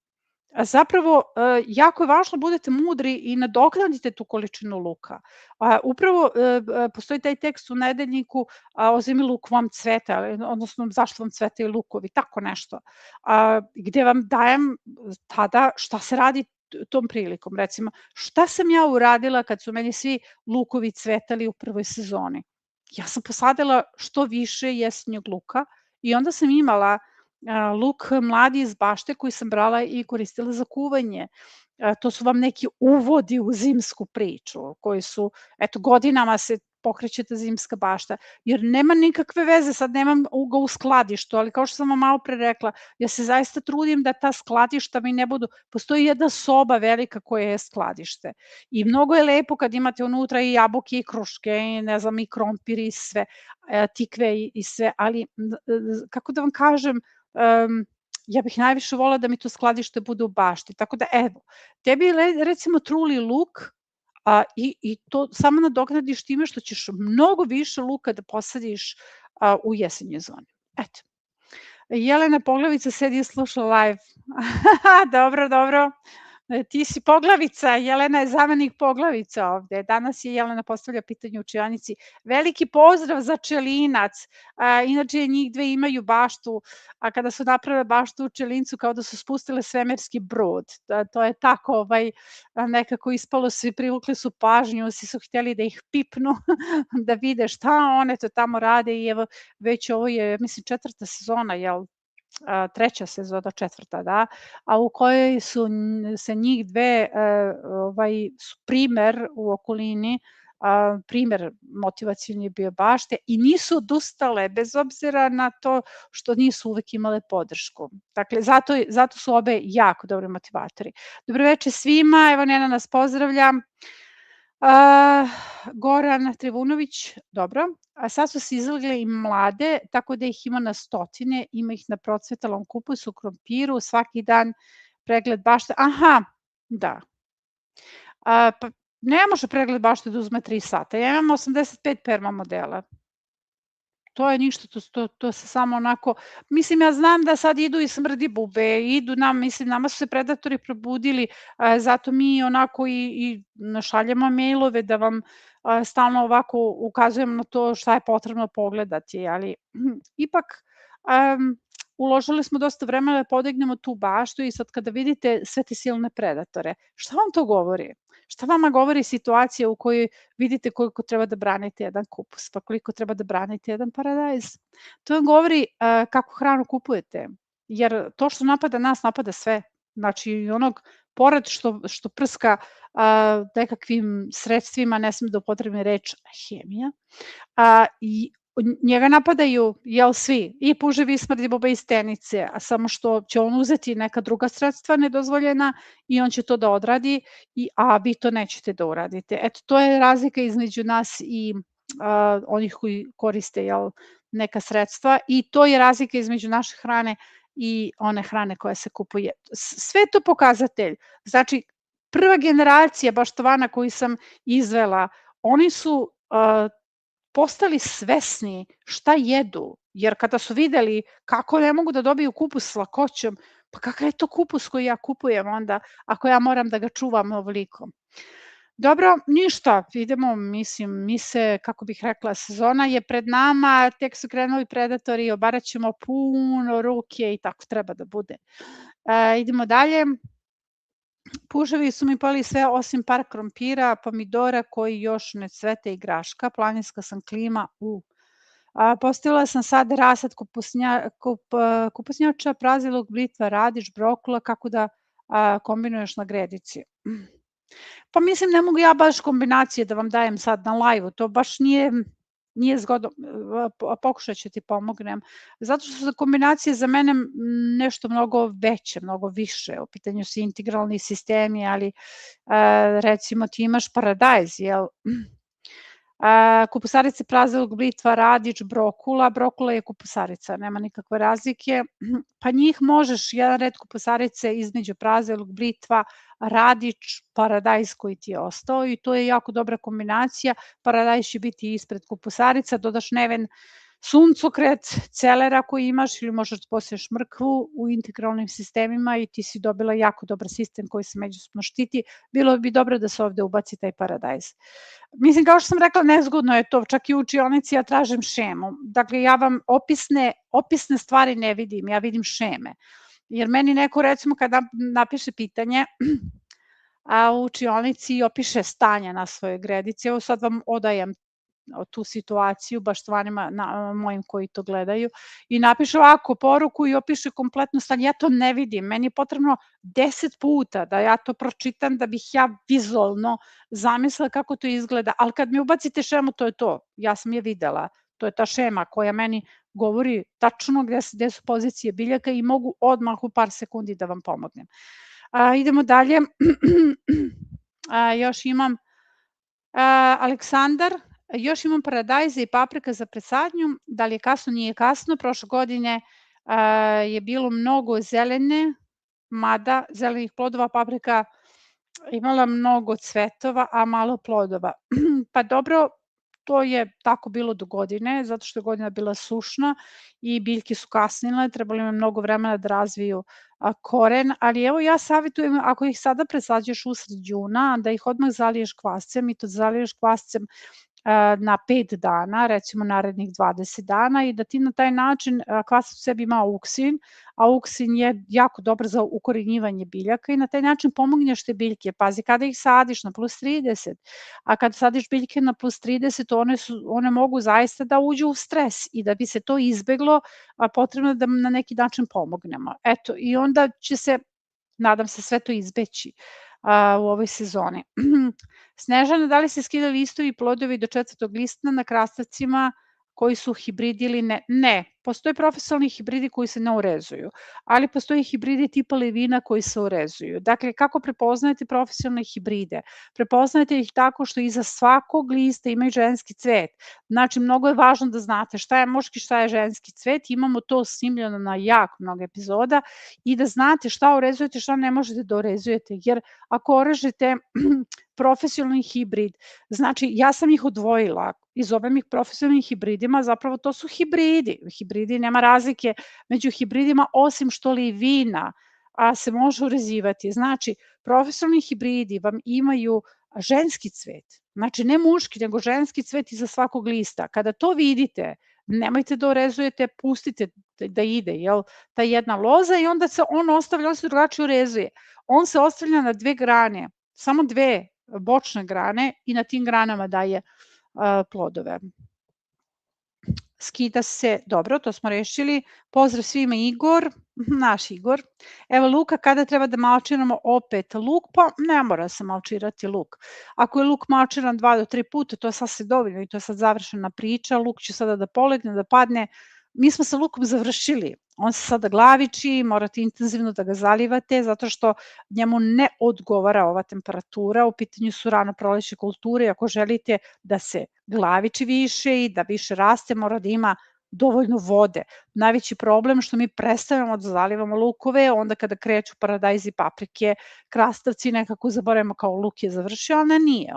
Zapravo, jako je važno da budete mudri i nadoknadite tu količinu luka. Upravo postoji taj tekst u nedeljniku, ozimi luk vam cveta, odnosno zašto vam cvetaju lukovi, tako nešto, gde vam dajem tada šta se radi tom prilikom. Recimo, šta sam ja uradila kad su meni svi lukovi cvetali u prvoj sezoni? Ja sam posadila što više jesenjeg luka, i onda sam imala luk mladi iz bašte koji sam brala i koristila za kuvanje. to su vam neki uvodi u zimsku priču koji su, eto, godinama se pokreće ta zimska bašta, jer nema nikakve veze, sad nemam ga u skladištu, ali kao što sam vam malopre rekla, ja se zaista trudim da ta skladišta mi ne budu, postoji jedna soba velika koja je skladište i mnogo je lepo kad imate unutra i jabuke i kruške i ne znam i krompir i sve, tikve i sve, ali kako da vam kažem, ja bih najviše volela da mi to skladište bude u bašti, tako da evo, tebi je recimo truli luk, i to samo nadoknadiš time što ćeš mnogo više luka da posadiš u jesenjoj zoni. Eto. Jelena Poglavica sedi i sluša live. Dobro, dobro. Ti si Poglavica, Jelena je zamenik Poglavica ovde. Danas je Jelena postavlja pitanje u učionici. Veliki pozdrav za Čelinac. Inače, njih dve imaju baštu, a kada su napravile baštu u Čelincu, kao da su spustile svemirski brod. To je tako nekako ispalo, svi privukli su pažnju, svi su htjeli da ih pipnu, da vide šta one to tamo rade i evo, već ovo je, mislim, 4. sezona, jel? 3. sezona, 4. da, a u kojoj su se njih dve su primer u okolini, primer motivacioni bio bašte i nisu odustale bez obzira na to što nisu uvek imale podršku. Dakle, zato su obe jako dobri motivatori. Dobroveče svima, evo Nena nas pozdravlja. Goran Trivunović, dobro. A sad su se izlegli i mlade, tako da ih ima na stotine, ima ih na procvetalom kupusu, krompiru, svaki dan pregled bašte. Aha, da. Pa ne može pregled bašte da uzme 3 sata. Ja imam 85 perma modela. To je ništa, to se samo onako, mislim, ja znam da sad idu i smrdi bube, idu mislim, nama su se predatori probudili, zato mi onako i šaljemo mailove da vam stalno ovako ukazujemo na to šta je potrebno pogledati, ali ipak uložili smo dosta vremena da podignemo tu baštu i sad kada vidite sve te silne predatore, šta vam to govori? Šta vama govori situacija u kojoj vidite koliko treba da branite jedan kupus, pa koliko treba da branite jedan paradajz? To vam govori kako hranu kupujete, jer to što napada nas, napada sve. Znači, pored što prska nekakvim sredstvima, ne smem da upotrebim reč hemija, i njega napadaju, svi, i puževi, i smrdi bube, i stenice, a samo što će on uzeti neka druga sredstva nedozvoljena i on će to da odradi, a vi to nećete da uradite. Eto, to je razlika između nas i onih koji koriste neka sredstva i to je razlika između naše hrane i one hrane koja se kupuje. Sve je to pokazatelj. Znači, prva generacija baštovana koju sam izvela, oni su postali svesni šta jedu, jer kada su videli kako ne mogu da dobiju kupus s lakoćom, pa kakav je to kupus koji ja kupujem onda, ako ja moram da ga čuvam ovoliko. Dobro, ništa, idemo, mislim, kako bih rekla, sezona je pred nama, tek su krenuli predatori, obarat ćemo puno ruke i tako treba da bude. Idemo dalje. Puževi su mi pali sve osim par krompira, pomidora koji još ne cvete i graška, planinska sam klima, postavila sam sad rasad kupusnjača, prazilog, blitva, radiš, brokula, kako da kombinuješ na gredici. Pa mislim, ne mogu ja baš kombinacije da vam dajem sad na live-u, to baš nije zgodno, pokušat ću ti pomognem, zato što su kombinacije za mene nešto mnogo veće, mnogo više, u pitanju su integralni sistemi, ali recimo ti imaš paradajz, kupusarice, prazilog, blitva, radič, brokula je kupusarica, nema nikakve razlike, pa njih možeš, jedan red kupusarice između prazilog, blitva, radič, paradajz koji ti je ostao i to je jako dobra kombinacija, paradajz će biti ispred kupusarica, dodaš neven suncokret, celera koji imaš ili možeš da posiješ mrkvu u integralnim sistemima i ti si dobila jako dobar sistem koji se međusobno štiti, bilo bi dobro da se ovde ubaci taj paradajz. Mislim, kao što sam rekla, nezgodno je to, čak i u učionici ja tražim šemu, dakle ja vam opisne stvari ne vidim, ja vidim šeme, jer meni neko recimo kada napiše pitanje, a u učionici opiše stanje na svojoj gredici, evo sad vam odajem tu situaciju, baš stvarima mojim koji to gledaju, i napiše ovako poruku i opiše kompletno stanje. Ja to ne vidim, meni je potrebno 10 puta da ja to pročitam da bih ja vizualno zamislila kako to izgleda, ali kad mi ubacite šemu, to je to. Ja sam je videla. To je ta šema koja meni govori tačno gde su pozicije biljaka i mogu odmah u par sekundi da vam pomognem. Idemo dalje. Još imam Aleksandar, još imam paradajze i paprika za presadnju. Da li je kasno? Nije kasno. Prošle godine je bilo mnogo zelene, mada zelenih plodova, paprika imala mnogo cvetova, a malo plodova. Pa dobro, to je tako bilo do godine, zato što je godina bila sušna i biljke su kasnile, trebalo im mnogo vremena da razviju koren, ali evo ja savjetujem, ako ih sada presađuješ usred juna, da ih odmah zaliješ kvascem, i to zaliješ kvascem na 5 dana, recimo narednih 20 dana, i da ti na taj način, kvasac u sebi ima auksin, a auksin je jako dobar za ukorenjivanje biljaka i na taj način pomogneš te biljke. Pazi, kada ih sadiš na +30, a kad sadiš biljke na +30, one mogu zaista da uđu u stres, i da bi se to izbeglo, potrebno je da na neki način pomognemo. Eto, i onda će se, nadam se, sve to izbeći u ovoj sezoni. Snežana, da li se skidaju listovi i plodovi do 4. lista na krastavcima koji su hibridi ili ne? Ne, postoje profesionalni hibridi koji se ne urezuju, ali postoje hibridi tipa levina koji se urezuju. Dakle, kako prepoznajete profesionalne hibride? Prepoznajete ih tako što iza svakog lista imaju ženski cvet. Znači, mnogo je važno da znate šta je muški, šta je ženski cvet. Imamo to snimljeno na jako mnogo epizoda, i da znate šta urezujete, šta ne možete da urezujete, jer ako orežete profesionalni hibrid, znači ja sam ih odvojila i zovem ih profesionalnim hibridima, zapravo to su hibridi. Hibridi, nema razlike među hibridima, osim što levina se može urezivati. Znači, profesionalni hibridi vam imaju ženski cvet, znači ne muški, nego ženski cvet iza svakog lista. Kada to vidite, nemojte da urezujete, pustite da ide, ta jedna loza, i onda se on ostavlja, on se drugačije urezuje. On se ostavlja na 2 grane, samo 2 bočne grane, i na tim granama daje plodove. Skida se, dobro, to smo rešili. Pozdrav svima, Igor, naš Igor. Evo Luka, kada treba da malčiramo opet luk? Pa ne mora se malčirati luk. Ako je luk malčiran 2 do 3 puta, to je sasvim dovoljno i to je sad završena priča. Luk će sada da polegne, da padne. Mi smo sa lukom završili. On se sada glaviči, morate intenzivno da ga zalivate, zato što njemu ne odgovara ova temperatura. U pitanju su rano prolećne kulture, ako želite da se glaviči više i da više raste, mora da ima dovoljno vode. Najveći problem što mi prestavljamo da zalivamo lukove, onda kada kreću paradajzi, paprike, krastavci, nekako zaboravimo kao luk je završio, ali nije.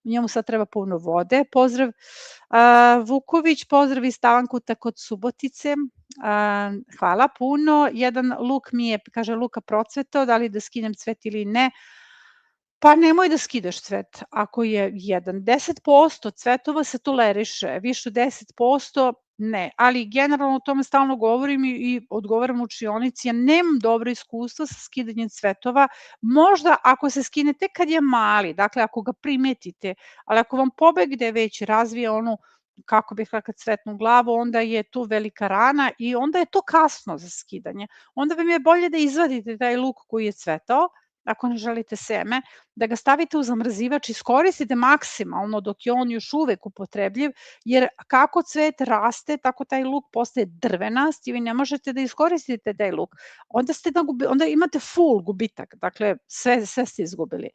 U njemu sad treba puno vode. Pozdrav Vuković, pozdrav iz Tavankuta kod Subotice. Hvala puno. Jedan luk mi je, kaže Luka, procvetao, da li da skinem cvet ili ne? Pa nemoj da skidaš cvet. Ako je 10% cvetova se toleriše, više od 10% ne, ali generalno o tome stalno govorim i odgovaram u učionici, ja nemam dobro iskustvo sa skidanjem cvetova, možda ako se skine tek kad je mali, dakle ako ga primetite, ali ako vam pobegne već, razvije onu, kako bih rekla, cvetnu glavu, onda je tu velika rana i onda je to kasno za skidanje. Onda vam je bolje da izvadite taj luk koji je cvetao, ako ne želite seme, da ga stavite u zamrzivač, iskoristite maksimalno dok je on još uvek upotrebljiv, jer kako cvet raste, tako taj luk postaje drvenast i vi ne možete da iskoristite taj luk. Onda imate full gubitak, dakle sve ste izgubili.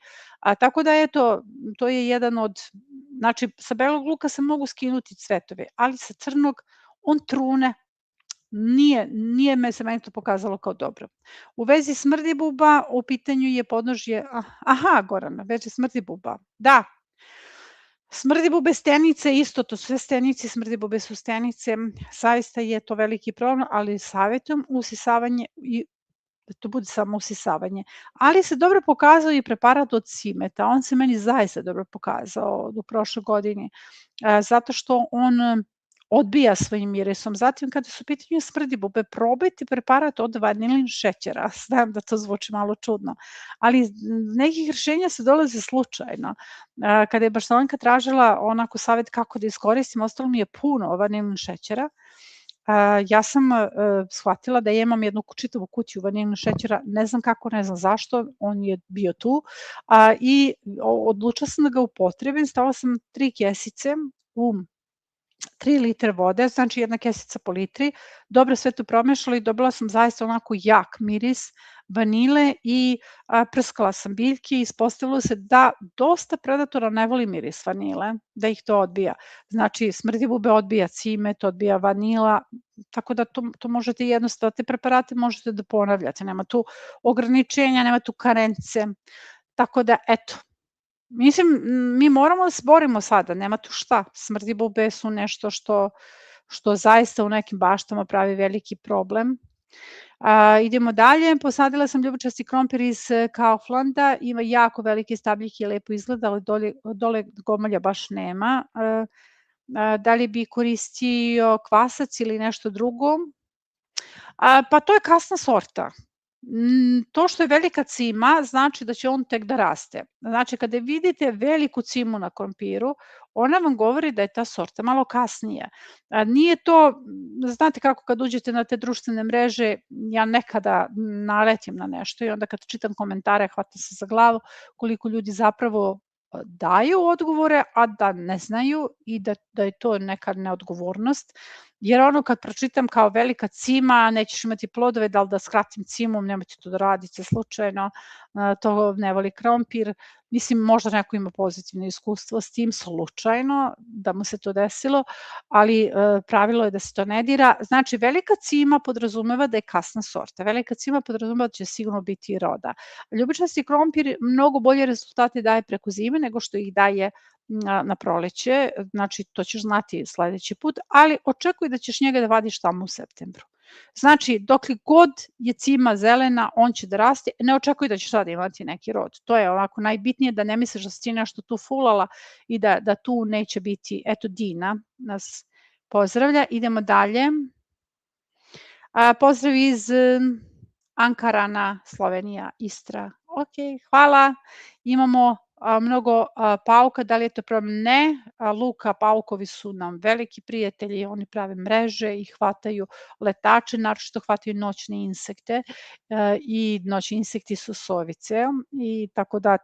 Tako da eto, to je jedan od, znači sa belog luka se mogu skinuti cvetovi, ali sa crnog on trune. Nije se meni to pokazalo kao dobro. U vezi smrdibuba, u pitanju je podnožje, Gorana, veze smrdibuba, da, smrdibube, stenice, isto, to sve stenice, smrdibube su stenice, zaista je to veliki problem, ali savjetujem usisavanje i da to bude samo usisavanje. Ali se dobro pokazao i preparat od cimeta, on se meni zaista dobro pokazao u prošloj godini, zato što on odbija svojim mirisom. Zatim kada su u pitanju smrdljivube, probajte preparat od vanilin šećera. Znam da to zvuči malo čudno, ali iz nekih rešenja se dolaze slučajno. Kada je Barselonka tražila onako savet kako da iskoristim, ostalo mi je puno vanilin šećera. Ja sam shvatila da ja imam jednu čitavu kutiju vanilin šećera, ne znam kako, ne znam zašto, on je bio tu i odlučila sam da ga upotrebim, stavila sam 3 kesice u 3 litre vode, znači 1 kesica po litri, dobro sve to promešala i dobila sam zaista onako jak miris vanile i prskala sam biljke i ispostavilo se da dosta predatora ne voli miris vanile, da ih to odbija. Znači smrdljivube odbija cimet, odbija vanila, tako da to možete jednostavno, te preparate možete da ponavljate, nema tu ograničenja, nema tu karence, tako da eto, mislim, mi moramo da se borimo sada, nema tu šta. Smrdljivube su nešto što zaista u nekim baštama pravi veliki problem. Idemo dalje, posadila sam ljubičasti krompir iz Kauflanda, ima jako velike stabljike i lepo izgleda, ali dole gomolja baš nema. Da li bi koristio kvasac ili nešto drugo? Pa to je kasna sorta. To što je velika cima, znači da će on tek da raste. Znači, kada vidite veliku cimu na krompiru, ona vam govori da je ta sorta malo kasnija. Nije to, znate kako kad uđete na te društvene mreže, ja nekada naletim na nešto i onda kad čitam komentare, hvatam se za glavu koliko ljudi zapravo daju odgovore, a da ne znaju i da je to neka neodgovornost. Jer ono kad pročitam kao velika cima, nećeš imati plodove, da li da skratim cimom, nemojte to da radite slučajno, to ne voli krompir. Mislim, možda neko ima pozitivno iskustvo s tim, slučajno, da mu se to desilo, ali pravilo je da se to ne dira. Znači, velika cima podrazumeva da je kasna sorta. Velika cima podrazumeva da će sigurno biti roda. Ljubičasti krompir mnogo bolje rezultate daje preko zime nego što ih daje na proleće, znači to ćeš znati sledeći put, ali očekuj da ćeš njega da vadiš tamo u septembru. Znači, dokle god je cima zelena, on će da raste, ne očekuj da ćeš sada imati neki rod. To je onako najbitnije, da ne misliš da si ti nešto tu fulala i da tu neće biti. Eto, Dina nas pozdravlja. Idemo dalje. Pozdrav iz Ankarana, Slovenija, Istra. Ok, hvala. Imamo mnogo pauka, da li je to problem? Ne, luka, paukovi su nam veliki prijatelji, oni prave mreže i hvataju letače, naročito hvataju noćne insekte i noćni insekti su sovice i tako da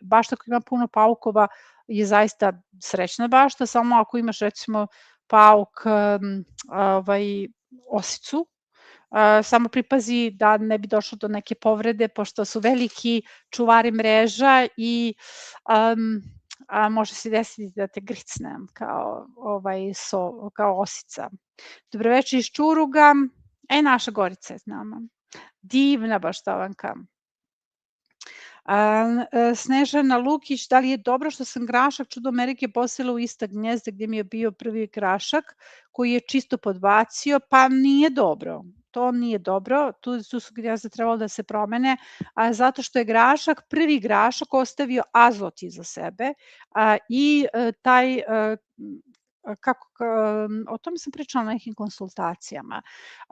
bašta koja ima puno paukova je zaista srećna bašta, samo ako imaš recimo pauk osicu, samo pripazi da ne bi došlo do neke povrede, pošto su veliki čuvari mreža i može se desiti da te gricne kao osica. Dobroveče iz Čuruga. Naša Gorica je s nama. Divna baštovanka. Snežana Lukić, da li je dobro što sam grašak čudo Amerike poslala u ista gnjezda gdje mi je bio prvi grašak koji je čisto podbacio? Pa nije dobro. To nije dobro, tu su gnjezda trebalo da se promene, zato što je prvi grašak ostavio azot iza sebe i taj o tome sam pričala na nekim konsultacijama.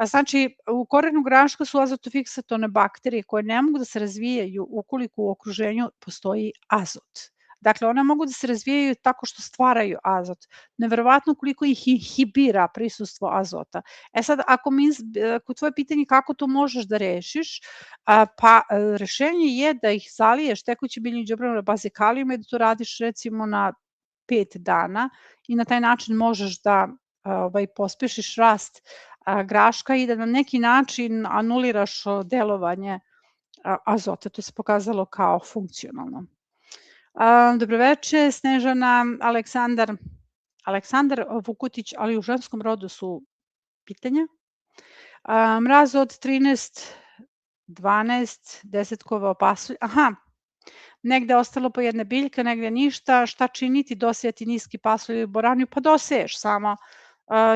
Znači, u korenu graška su azotofiksatone bakterije koje ne mogu da se razvijaju ukoliko u okruženju postoji azot. Dakle, one mogu da se razvijaju tako što stvaraju azot. Neverovatno koliko ih inhibira prisustvo azota. Sad, ako tvoje pitanje kako to možeš da rešiš, pa rešenje je da ih zaliješ tekućim biljnim đubrivom na bazi kalijuma i da to radiš recimo na 5 dana i na taj način možeš da pospešiš rast graška i da na neki način anuliraš delovanje azota. To se pokazalo kao funkcionalno. Dobroveče, Snežana, Aleksandar Vukutić, ali u ženskom rodu su pitanja. Mraz od 13, 12, desetkova opasulj. Negde ostalo po jedne biljke, negde ništa. Šta činiti? Dosejati niski pasulj ili boraniju? Pa doseješ samo.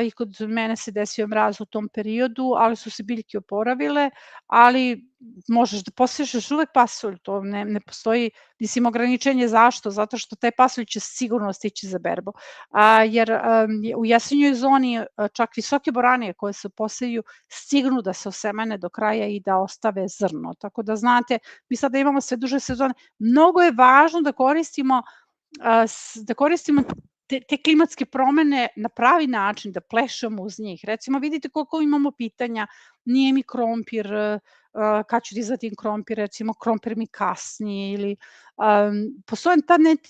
i kod mene se desio mraz u tom periodu, ali su se biljke oporavile, ali možeš da poseješ još uvek pasulj, to ne postoji, mislim, ograničenje. Zašto? Zato što taj pasulj će sigurno stići za berbu. Jer u jesenjoj zoni čak visoke boranije koje se poseju stignu da se osemene do kraja i da ostave zrno. Tako da znate, mi sada imamo sve duže sezone. Mnogo je važno da koristimo te klimatske promene na pravi način, da plešemo uz njih. Recimo, vidite koliko imamo pitanja, nije mi krompir, kad ću da izvadim krompir, recimo krompir mi kasni ili postoje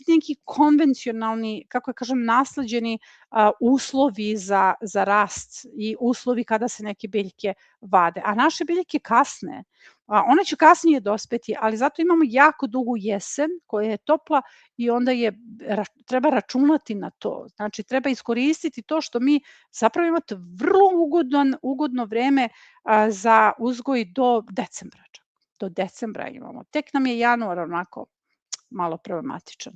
neki konvencionalni, kako da kažem, nasleđeni uslovi za rast i uslovi kada se neke biljke vade. A naše biljke kasne. One će kasnije dospeti, ali zato imamo jako dugu jesen koja je topla i onda treba računati na to. Znači, treba iskoristiti to što mi zapravo imate vrlo ugodno vreme za uzgoj do decembra čak. Do decembra imamo. Tek nam je januar onako malo problematičan.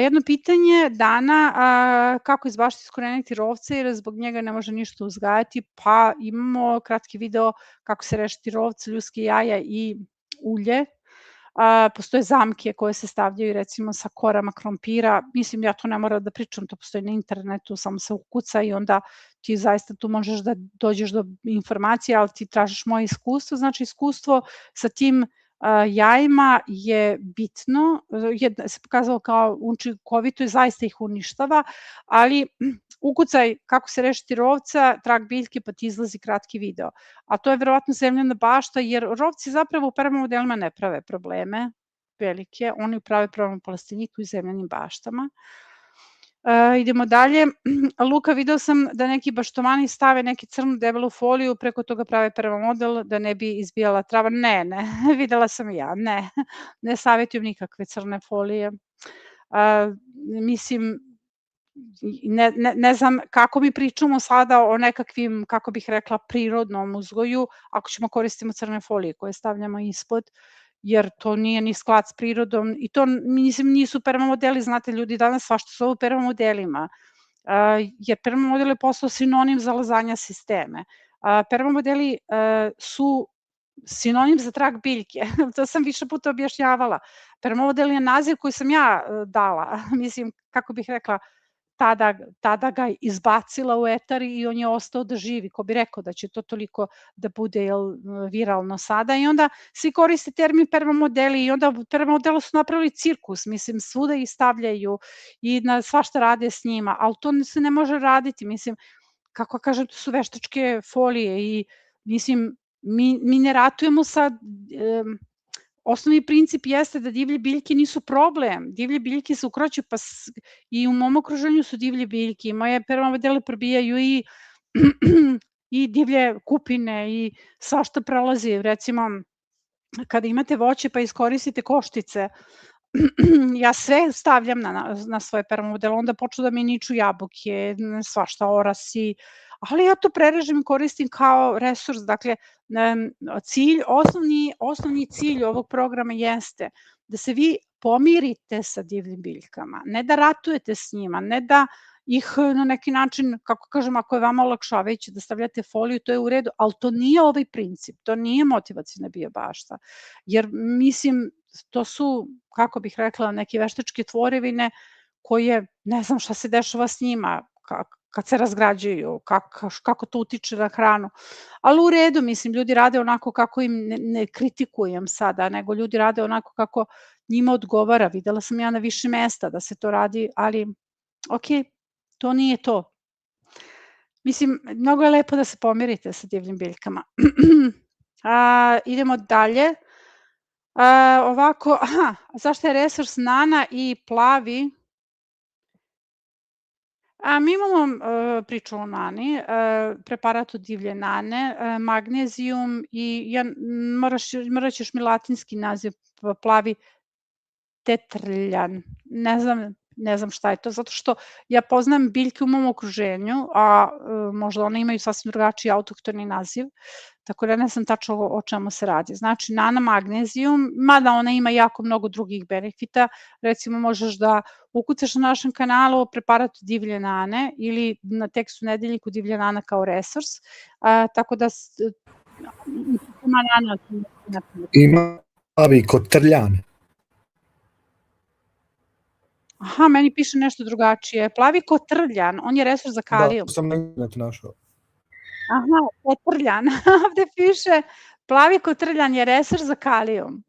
Jedno pitanje Dana, kako iz bašte iskoreniti rovce jer zbog njega ne može ništa uzgajati? Pa imamo kratki video kako se rešiti rovce, ljudske jaja i ulje. Postoje zamke koje se stavljaju recimo sa korama krompira. Mislim, ja to ne moram da pričam, to postoji na internetu, samo se ukuca i onda ti zaista tu možeš da dođeš do informacije, ali ti tražiš moje iskustvo. Znači, iskustvo sa tim jajima je bitno, se pokazalo kao učinkovito i zaista ih uništava, ali ukucaj kako se rešiti rovca, trag biljke, pa ti izlazi kratki video. A to je verovatno zemljana bašta, jer rovci zapravo u permamodelima ne prave probleme velike, oni prave problem u plasteniku i zemljanim baštama. Idemo dalje. Luka, video sam da neki baštomani stave neki crnu debelu foliju, preko toga prave permamodel da ne bi izbijala trava. Ne, videla sam i ja, ne savjetujem nikakve crne folije. Mislim, ne znam kako mi pričamo sada o nekakvim, kako bih rekla, prirodnom uzgoju, ako ćemo koristimo crne folije koje stavljamo ispod, jer to nije ni sklad s prirodom i to mislim nisu permamodeli, znate, ljudi danas svašta zovu permamodelima, jer permamodel je postao sinonim za lazanja sisteme. Permamodeli su sinonim za trag biljke, to sam više puta objašnjavala. Permamodel je naziv koji sam ja dala, mislim, kako bih rekla, tada ga izbacila u etar i on je ostao da živi. Ko bi rekao da će to toliko da bude viralno sada i onda svi koriste termin permamodeli i onda permamodela su napravili cirkus, mislim, svuda ih stavljaju i na svašta rade s njima, ali to se ne može raditi, mislim, kako kažem, to su veštačke folije i mislim, mi ne ratujemo sa osnovni princip jeste da divlje biljke nisu problem. Divlje biljke se ukroćuju, pa i u mom okruženju su divlje biljke i moje permamodele probijaju i divlje kupine i svašta prolazi. Recimo, kada imate voće pa iskoristite koštice, ja sve stavljam na svoje permamodele, onda počnu da mi niču jabuke, svašta orasi, ali ja to prerežem i koristim kao resurs. Dakle, osnovni cilj ovog programa jeste da se vi pomirite sa divljim biljkama, ne da ratujete s njima, ne da ih na neki način, kako kažem, ako je vama olakšavajuće da stavljate foliju, to je u redu, ali to nije ovaj princip, to nije motivacijna biobašta, jer mislim, to su, kako bih rekla, neke veštačke tvorevine koje, ne znam šta se dešava s njima, kad se razgrađuju, kako to utiče na hranu. Ali u redu, mislim, ljudi rade onako kako im, ne kritikujem sada, nego ljudi rade onako kako njima odgovara. Videla sam ja na više mesta da se to radi, ali ok, to nije to. Mislim, mnogo je lepo da se pomirite sa divljim biljkama. Idemo dalje. Ovako, zašto je resurs nana i plavi? Mi imamo priču o nani, preparat od divlje nane, magnezijum i morat ćeš mi latinski naziv, plavi tetrljan, ne znam Ne znam šta je to, zato što ja poznajem biljke u mom okruženju, a možda one imaju sasvim drugačiji autohtoni naziv, tako da ne znam tačno o čemu se radi. Znači, nana magnezijum, mada ona ima jako mnogo drugih benefita, recimo možeš da ukucaš na našem kanalu preparat divlje nane ili na tekstu nedeljniku divlja nana kao resurs, tako da ima nana. Ima plavi kotrljan. Aha, meni piše nešto drugačije. Plavi kotrljan, on je resurs za kalijum. Da, sam na internetu našao. Aha, kotrljan. Ovde piše plavi kotrljan je resurs za kalijum.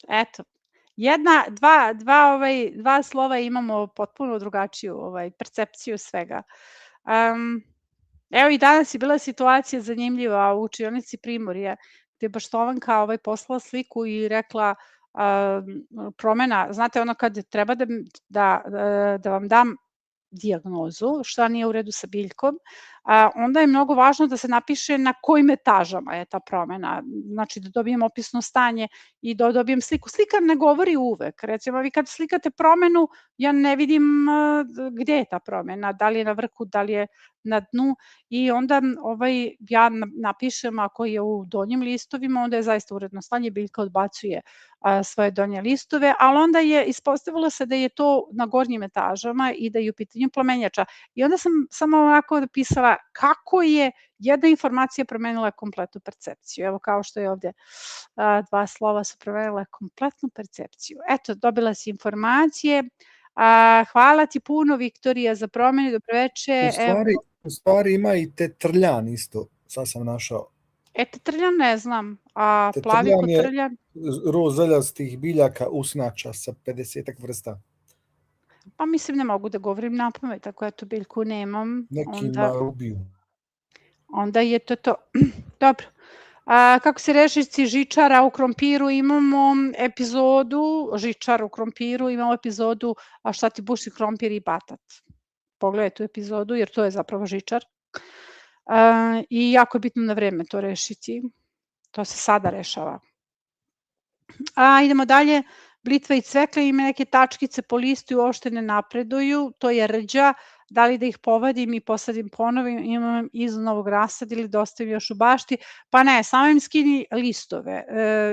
Eto, dva slova imamo potpuno drugačiju percepciju svega. Evo i danas je bila situacija zanimljiva u učionici Primorje, gde je Baštovanka poslala sliku i rekla promena, znate ono kad treba da vam dam dijagnozu, šta nije u redu sa biljkom, onda je mnogo važno da se napiše na kojim etažama je ta promena, znači da dobijem opisno stanje i da dobijem sliku. Slika ne govori uvek, recimo vi kad slikate promenu, ja ne vidim gde je ta promena, da li je na vrhu, da li je na dnu i onda ja napišem ako je u donjim listovima, onda je zaista uredno stanje, biljka odbacuje svoje donje listove, ali onda je ispostavilo se da je to na gornjim etažama i da je u pitanju plamenjača. I onda sam samo ovako napisala kako je jedna informacija promenila kompletnu percepciju. Evo kao što je ovde dva slova su promenila kompletnu percepciju. Eto, dobila si informacije. Hvala ti puno, Viktorija, za promenu. Dobroveče. U stvari ima i tetrljan isto, sad sam našao. Tetrljan ne znam, a plavi kotrljan? Roz zeljastih biljaka usnača sa 50 vrsta. Pa mislim ne mogu da govorim napamet, ako ja tu biljku nemam. Nekima ubiju. Onda je to. Dobro. Kako se rešici žičara u krompiru, imamo epizodu, žičar u krompiru, imamo epizodu a šta ti buši krompir i batat. Pogledaj tu epizodu jer to je zapravo žičar. I jako je bitno na vreme to rešiti. To se sada rešava. Idemo dalje. Blitva i cvekle, ima neke tačkice po listu i uopšte ne napreduju. To je rđa. Da li da ih povadim i posadim ponovo, imam iz novog rasada ili da ostavim još u bašti? Pa ne, samo im skini listove.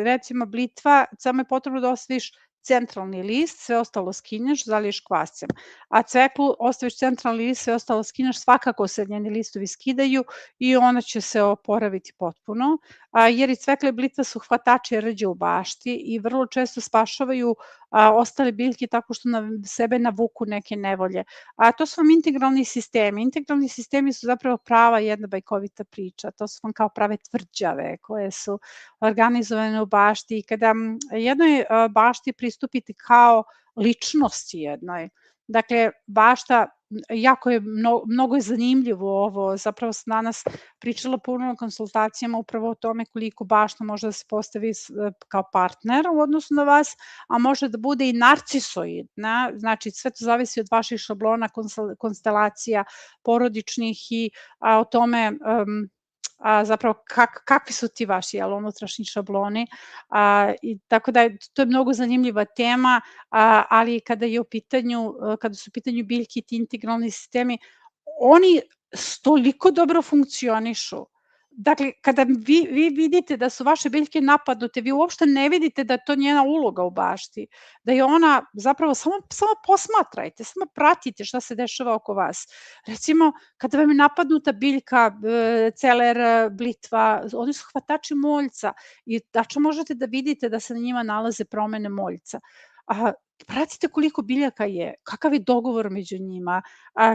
Recimo blitva, samo je potrebno da ostaviš centralni list, sve ostalo skinješ, zaliješ kvascem. A cveklu ostaviš centralni list, sve ostalo skinješ, svakako se njeni listovi skidaju i ona će se oporaviti potpuno, jer i cvekle i blitva su hvatači rđe u bašti i vrlo često spašavaju ostale biljke tako što na sebe navuku neke nevolje. To su vam integralni sistemi. Integralni sistemi su zapravo prava jedna bajkovita priča. To su vam kao prave tvrđave koje su organizovane u bašti i kada jednoj bašti pristupite kao ličnosti jednoj. Dakle, bašta, jako je, mnogo je zanimljivo ovo, zapravo sam danas pričala puno na konsultacijama upravo o tome koliko bašta može da se postavi kao partner u odnosu na vas, a može da bude i narcisoidna, znači sve to zavisi od vaših šablona, konstelacija porodičnih i o tome zapravo kakvi su ti vaši unutrašnji šabloni, i tako da to je mnogo zanimljiva tema, ali kada su u pitanju biljke i ti integralni sistemi, oni toliko dobro funkcionišu. Dakle, kada vi vidite da su vaše biljke napadnute, vi uopšte ne vidite da je to njena uloga u bašti, da je ona zapravo, samo posmatrajte, samo pratite šta se dešava oko vas. Recimo, kada vam je napadnuta biljka, celer, blitva, oni su hvatači moljca i tačno možete da vidite da se na njima nalaze promene moljca. Pratite koliko biljaka je, kakav je dogovor među njima,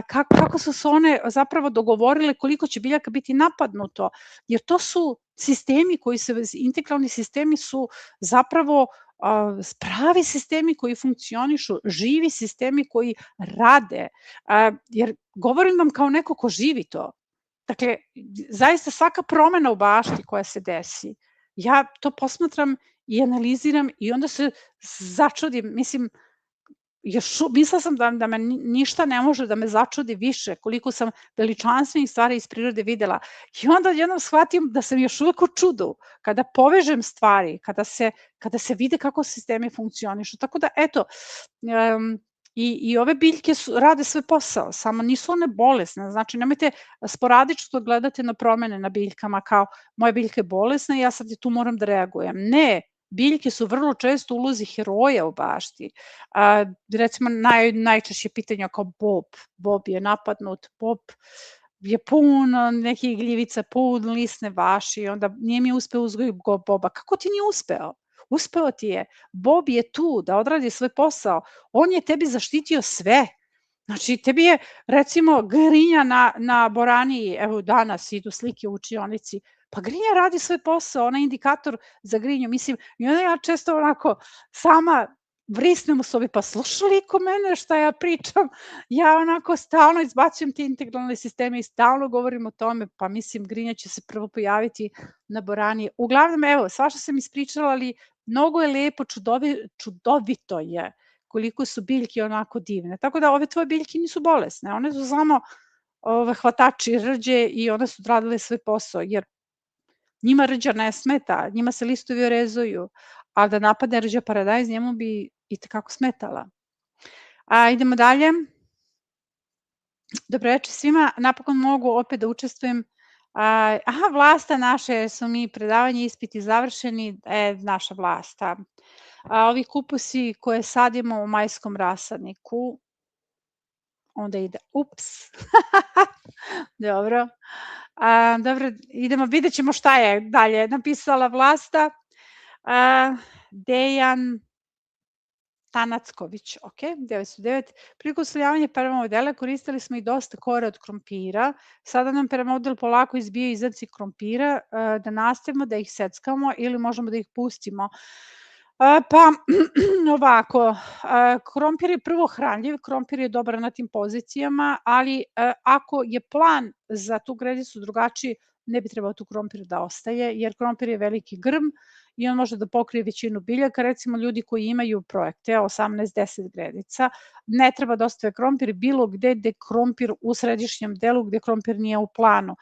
kako su se one zapravo dogovorile koliko će biljaka biti napadnuto, jer to su sistemi integralni sistemi su zapravo pravi sistemi koji funkcionišu, živi sistemi koji rade, jer govorim vam kao neko ko živi to. Dakle, zaista svaka promena u bašti koja se desi, ja to posmatram i analiziram i onda se začudim, mislim, mislila sam da me ništa ne može da me začudi više, koliko sam veličanstvenih stvari iz prirode videla. I onda jednom shvatim da sam još uvek u čudu, kada povežem stvari, kada se vide kako sistemi funkcionišu. Tako da, eto, I ove biljke rade svoj posao, samo nisu one bolesne. Znači, nemojte sporadično gledati na promene na biljkama kao moja biljka je bolesna i ja sad tu moram da reagujem. Ne, biljke su vrlo često u ulozi heroja u bašti. Recimo, najčešće pitanja kao Bob. Bob je napadnut, Bob je pun nekih gljivica, pun lisne vaši i onda nije mi uspeo uzgojiti Boba. Kako ti nije uspeo? Uspeo ti je. Bob je tu da odradi svoj posao. On je tebi zaštitio sve. Znači, tebi je, recimo, grinja na boraniji, evo danas idu slike u učionici, pa grinja radi svoj posao, ona je indikator za grinju, mislim, i onda ja često onako sama vrisnem u sobi, pa sluša li ko mene šta ja pričam, ja onako stalno izbacujem te integralne sisteme i stalno govorim o tome, pa mislim, grinja će se prvo pojaviti na borani. Uglavnom, evo, svašta sam ispričala, ali mnogo je lepo, čudovito je koliko su biljke onako divne. Tako da ove tvoje biljke nisu bolesne, one su samo hvatači rđe i one su odradile svoj posao, jer njima rđa ne smeta, njima se listovi orezuju, a da napadne rđa paradajz njemu bi i tekako smetala. Idemo dalje. Dobro večer svima, napokon mogu opet da učestvujem. Vlasta naše, su mi predavanje, ispiti završeni, naša Vlasta. Ovi kupusi koje sadimo u majskom rasadniku, onda ide, ups, dobro, idemo, vidjet ćemo šta je dalje napisala Vlasta. Dejan Tanacković, ok, 909. Priliku usoljavanja permamodela koristili smo i dosta kore od krompira. Sada nam permamodel polako izbija iz zrnci krompira, da nastavimo da ih seckamo ili možemo da ih pustimo. Pa ovako, krompir je prvo hranljiv, krompir je dobar na tim pozicijama, ali ako je plan za tu gredicu drugačiji, ne bi trebao tu krompir da ostaje, jer krompir je veliki grm i on može da pokrije većinu biljaka. Recimo, ljudi koji imaju projekte 18-10 gredica, ne treba da ostave krompir bilo gde krompir u središnjem delu, gde krompir nije u planu.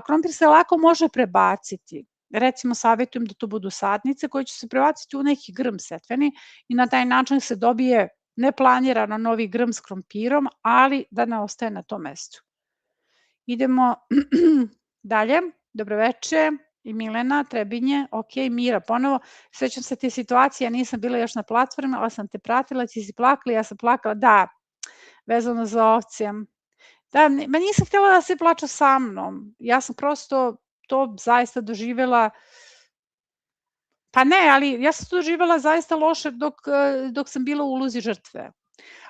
Krompir se lako može prebaciti. Recimo, savjetujem da to budu sadnice koje će se prebaciti u neki grm setveni i na taj način se dobije neplanirano novi grm s krompirom, ali da ne ostaje na tom mestu. Idemo dalje. Dobroveče. I Milena Trebinje, ok, Mira ponovo. Sećam se te situacije, ja nisam bila još na platformi, ali sam te pratila, ti si plakala, ja sam plakala, da, vezano za ovce. Da, nisam htjela da se plača sa mnom, ja sam prosto to zaista doživjela, pa ne, ali ja sam to doživjela zaista loše dok sam bila u ulozi žrtve.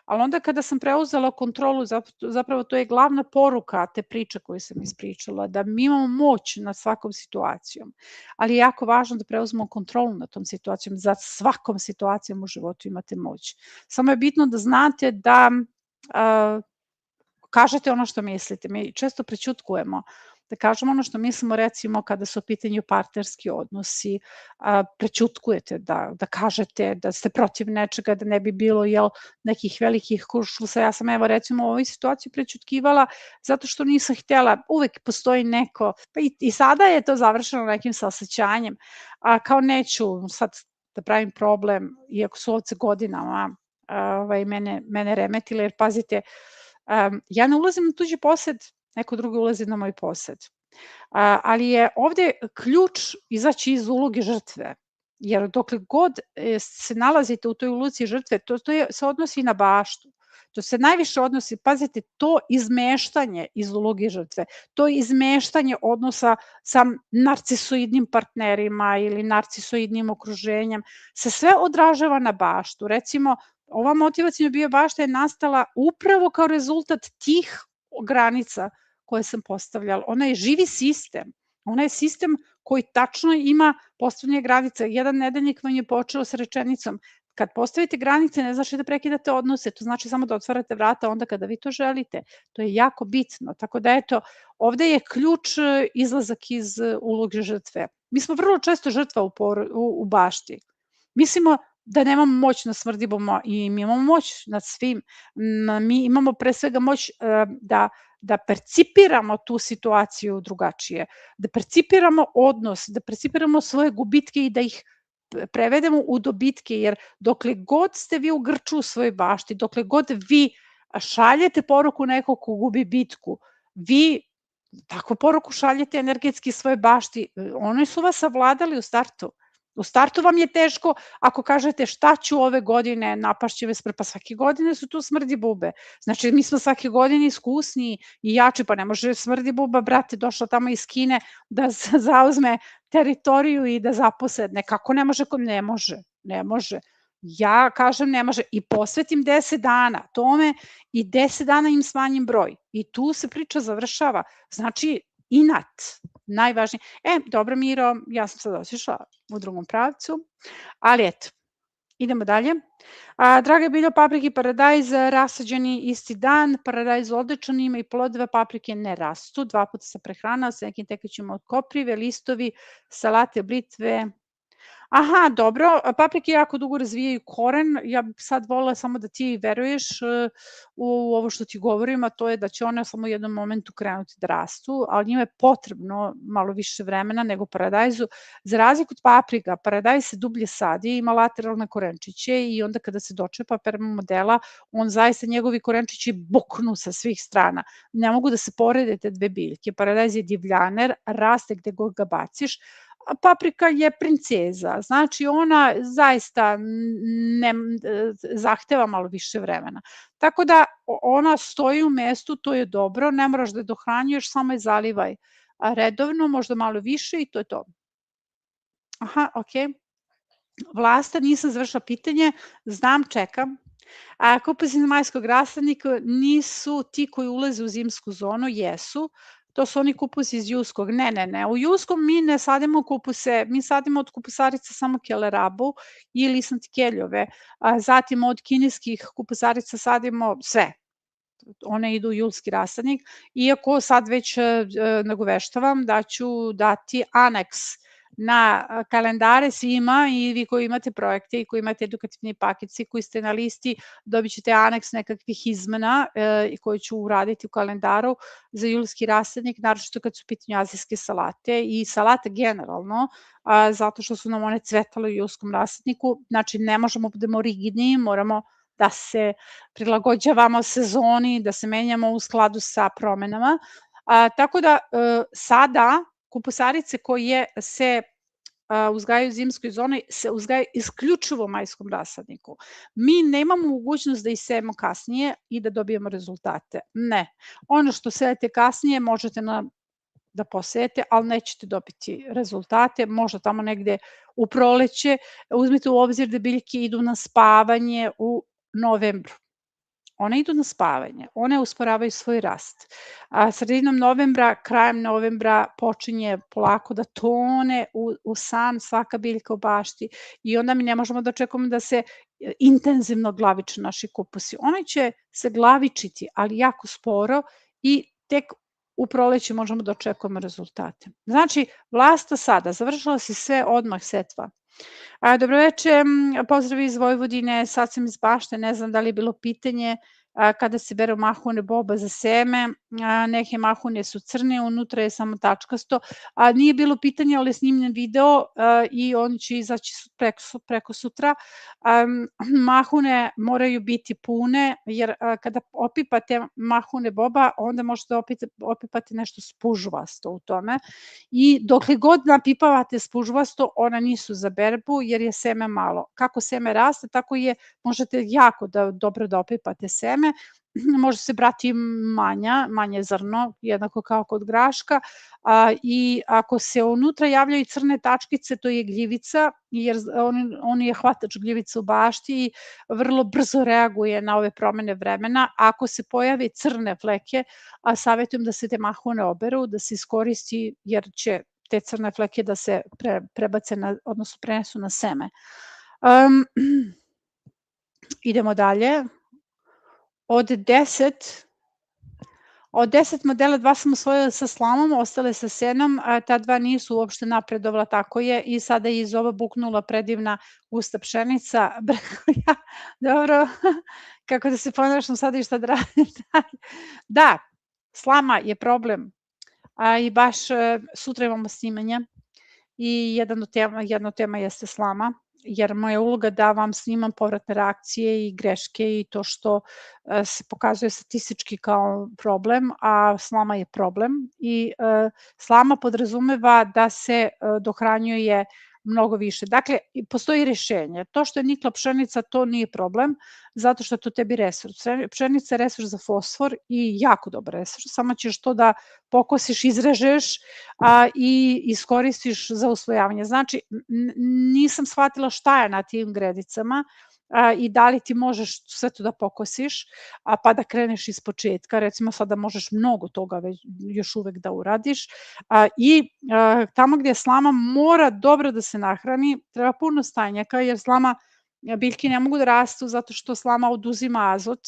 Ali onda kada sam preuzela kontrolu, zapravo to je glavna poruka te priče koju sam ispričala, da mi imamo moć nad svakom situacijom, ali je jako važno da preuzmemo kontrolu nad tom situacijom, za svakom situacijom u životu imate moć. Samo je bitno da znate da kažete ono što mislite, mi često prećutkujemo, da kažemo ono što mislimo, recimo kada su u pitanju partnerski odnosi, prećutkujete da kažete da ste protiv nečega, da ne bi bilo nekih velikih kuršlusa. Ja sam recimo u ovoj situaciji prećutkivala zato što nisam htjela, uvek postoji neko, pa i sada je to završeno nekim saosećanjem, kao neću sad da pravim problem, iako su ovce godinama mene remetile, jer pazite, ja ne ulazim na tuđi posed, neko drugi ulazi na moj posed. Ali je ovde ključ izaći iz uloge žrtve, jer dokle god se nalazite u toj ulozi žrtve, to se odnosi na baštu. To se najviše odnosi, pazite, to izmeštanje iz uloge žrtve, to izmeštanje odnosa sa narcisoidnim partnerima ili narcisoidnim okruženjem, se sve odražava na baštu. Recimo, ova motivacijna bio bašta je nastala upravo kao rezultat tih granica koje sam postavljala. Ona je živi sistem. Ona je sistem koji tačno ima postavljanje granica. Jedan nedeljnik vam je počeo sa rečenicom: kad postavite granice, ne znači da prekidate odnose, to znači samo da otvarate vrata onda kada vi to želite. To je jako bitno. Tako da eto, ovde je ključ izlazak iz uloge žrtve. Mi smo vrlo često žrtva u bašti. Mislimo da nemamo moć nad smrdibom i mi imamo moć nad svim. Mi imamo pre svega moć da percipiramo tu situaciju drugačije, da percipiramo odnos, da percipiramo svoje gubitke i da ih prevedemo u dobitke, jer dokle god ste vi u grču u svojoj bašti, dokle god vi šaljete poruku nekog ko gubi bitku, vi takvu poruku šaljete energetski svojoj bašti, oni su vas savladali u startu. U startu vam je teško ako kažete šta ću ove godine, napašće me smrt, pa svake godine su tu smrdi bube. Znači mi smo svake godine iskusniji i jači, pa ne može smrdi buba, brate, došla tamo iz Kine da zauzme teritoriju i da zaposedne. Kako ne može? Ne može. Ja kažem ne može i posvetim 10 dana tome i 10 dana im smanjim broj. I tu se priča završava. Znači, inat, najvažnije. Dobro Miro, ja sam sad otišla u drugom pravcu, ali eto, idemo dalje. Draga bilja, paprike i paradajz rasađeni isti dan, paradajz odličan, ima i plodove, paprike ne rastu, 2 puta se prehrana sa nekim tekućima od koprive, listovi, salate, blitve. Aha, dobro, paprike jako dugo razvijaju koren, ja bih sad volela samo da ti veruješ u ovo što ti govorim, a to je da će one samo u jednom momentu krenuti da rastu, ali njima je potrebno malo više vremena nego paradajzu. Za razliku od paprika, paradajz se dublje sadi, ima lateralne korenčiće i onda kada se dočepa permamodela, on zaista njegovi korenčići buknu sa svih strana. Ne mogu da se porede te dve biljke. Paradajz je divljaner, raste gde god ga baciš, a paprika je princeza, znači ona zaista zahteva malo više vremena. Tako da ona stoji u mestu, to je dobro, ne moraš da je dohranjuješ, samo je zalivaj redovno, možda malo više i to je to. Aha, ok. Vlasta, nisam završila pitanje, znam, čekam. Kupusi majskog rasadnika nisu ti koji ulaze u zimsku zonu, jesu. To su oni kupusi iz Juskog. Ne. U Juskom mi ne sadimo kupuse, mi sadimo od kupusarica samo kelerabu i lisantikeljove. Zatim od kineskih kupusarica sadimo sve. One idu u julski rasadnik. Iako sad već nagoveštavam da ću dati aneks na kalendare svima i vi koji imate projekte i koji imate edukativni paket, svi koji ste na listi, dobit ćete aneks nekakvih izmena koje ću uraditi u kalendaru za julski rasadnik, naročito kad su u pitanju azijske salate i salate generalno, zato što su nam one cvetale u julskom rasadniku. Znači, ne možemo da budemo rigidni, moramo da se prilagođavamo sezoni, da se menjamo u skladu sa promenama. Tako da sada kupusarice koje se uzgajaju u zimskoj zoni se uzgajaju isključivo u majskom rasadniku. Mi nemamo mogućnost da isejemo kasnije i da dobijemo rezultate. Ne. Ono što sejete kasnije možete da posejete, ali nećete dobiti rezultate, možda tamo negde u proleće. Uzmite u obzir da biljke idu na spavanje u novembru. One idu na spavanje, one usporavaju svoj rast. Sredinom novembra, krajem novembra počinje polako da tone u san svaka biljka u bašti i onda mi ne možemo da očekujemo da se intenzivno glaviče naši kupusi. Oni će se glavičiti, ali jako sporo i tek u proleće možemo da očekujemo rezultate. Znači, Vlasta sada, završila si sve odmah setva. Dobroveče, pozdrav iz Vojvodine, sad sam iz bašte, ne znam da li je bilo pitanje kada se beru mahune boba za seme, neke mahune su crne, unutra je samo tačkasto, nije bilo pitanje, ali je snimljen video i on će izaći preko sutra. Mahune moraju biti pune, jer kada opipate mahune boba, onda možete opipati nešto spužvasto u tome i dokle god napipavate spužvasto, ona nisu za berbu, jer je seme malo. Kako seme raste, tako je, možete jako dobro da opipate seme, može se brati manje zrno, jednako kao kod graška, i ako se unutra javljaju crne tačkice, to je gljivica, jer on je hvatač gljivica u bašti i vrlo brzo reaguje na ove promene vremena. Ako se pojave crne fleke, savjetujem da se te mahune oberu, da se iskoristi, jer će te crne fleke da se prebace, odnosno prenesu na seme. Idemo dalje. Od 10 modela 2 sam osvojila sa slamom, ostale sa senom, a ta 2 nisu uopšte napredovala, tako je, i sada je iz ova buknula predivna gusta pšenica. Dobro, kako da se ponašam sada i šta da radim. Da, slama je problem i baš sutra imamo snimanje i jedna od tema jeste slama, jer moja uloga da vam snimam povratne reakcije i greške i to što se pokazuje statistički kao problem, a slama je problem i slama podrazumeva da se dohranjuje mnogo više. Dakle, postoji rešenje. To što je nikla pšenica, to nije problem, zato što je to tebi resurs. Pšenica je resurs za fosfor i jako dobar resurs, samo ćeš to da pokosiš, izrežeš i iskoristiš za uslojavanje. Znači, nisam shvatila šta je na tim gredicama i da li ti možeš sve to da pokosiš, pa da kreneš iz početka. Recimo sada možeš mnogo toga već još uvek da uradiš i tamo gdje slama mora dobro da se nahrani, treba puno stajnjaka jer biljke ne mogu da rastu zato što slama oduzima azot,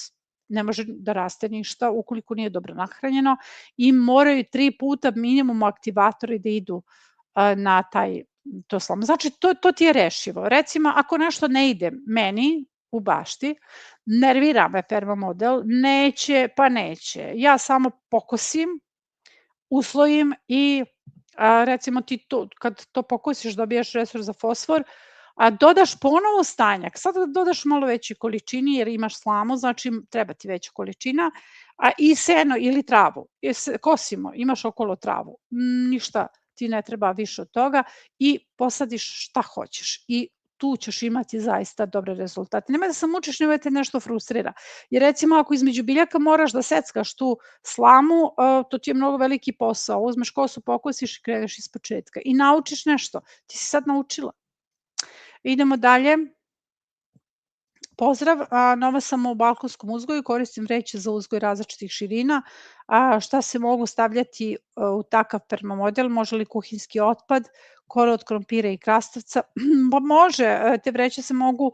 ne može da raste ništa ukoliko nije dobro nahranjeno i moraju 3 puta minimum aktivatori da idu na to slamo. Znači, to ti je rešivo. Recimo, ako nešto ne ide meni u bašti, nervira me permamodel, neće, pa neće. Ja samo pokosim, uslojim i recimo ti kad to pokosiš dobiješ resurs za fosfor, dodaš ponovo stajnjak, sad dodaš malo veće količini jer imaš slamu, znači treba ti veća količina, i seno ili travu, kosimo, imaš okolo travu, ništa ti ne treba više od toga i posadiš šta hoćeš i tu ćeš imati zaista dobre rezultate. Nemoj da se mučiš, nemoj da te nešto frustrira. Jer recimo ako između biljaka moraš da seckaš tu slamu, to ti je mnogo veliki posao. Uzmeš kosu, pokosiš i kreneš iz početka i naučiš nešto. Ti si sad naučila. Idemo dalje. Pozdrav, nova sam u balkonskom uzgoju, koristim vreće za uzgoj različitih širina. Šta se mogu stavljati u takav permamodel? Može li kuhinski otpad, kore od krompira i krastavca? Pa može, te vreće se mogu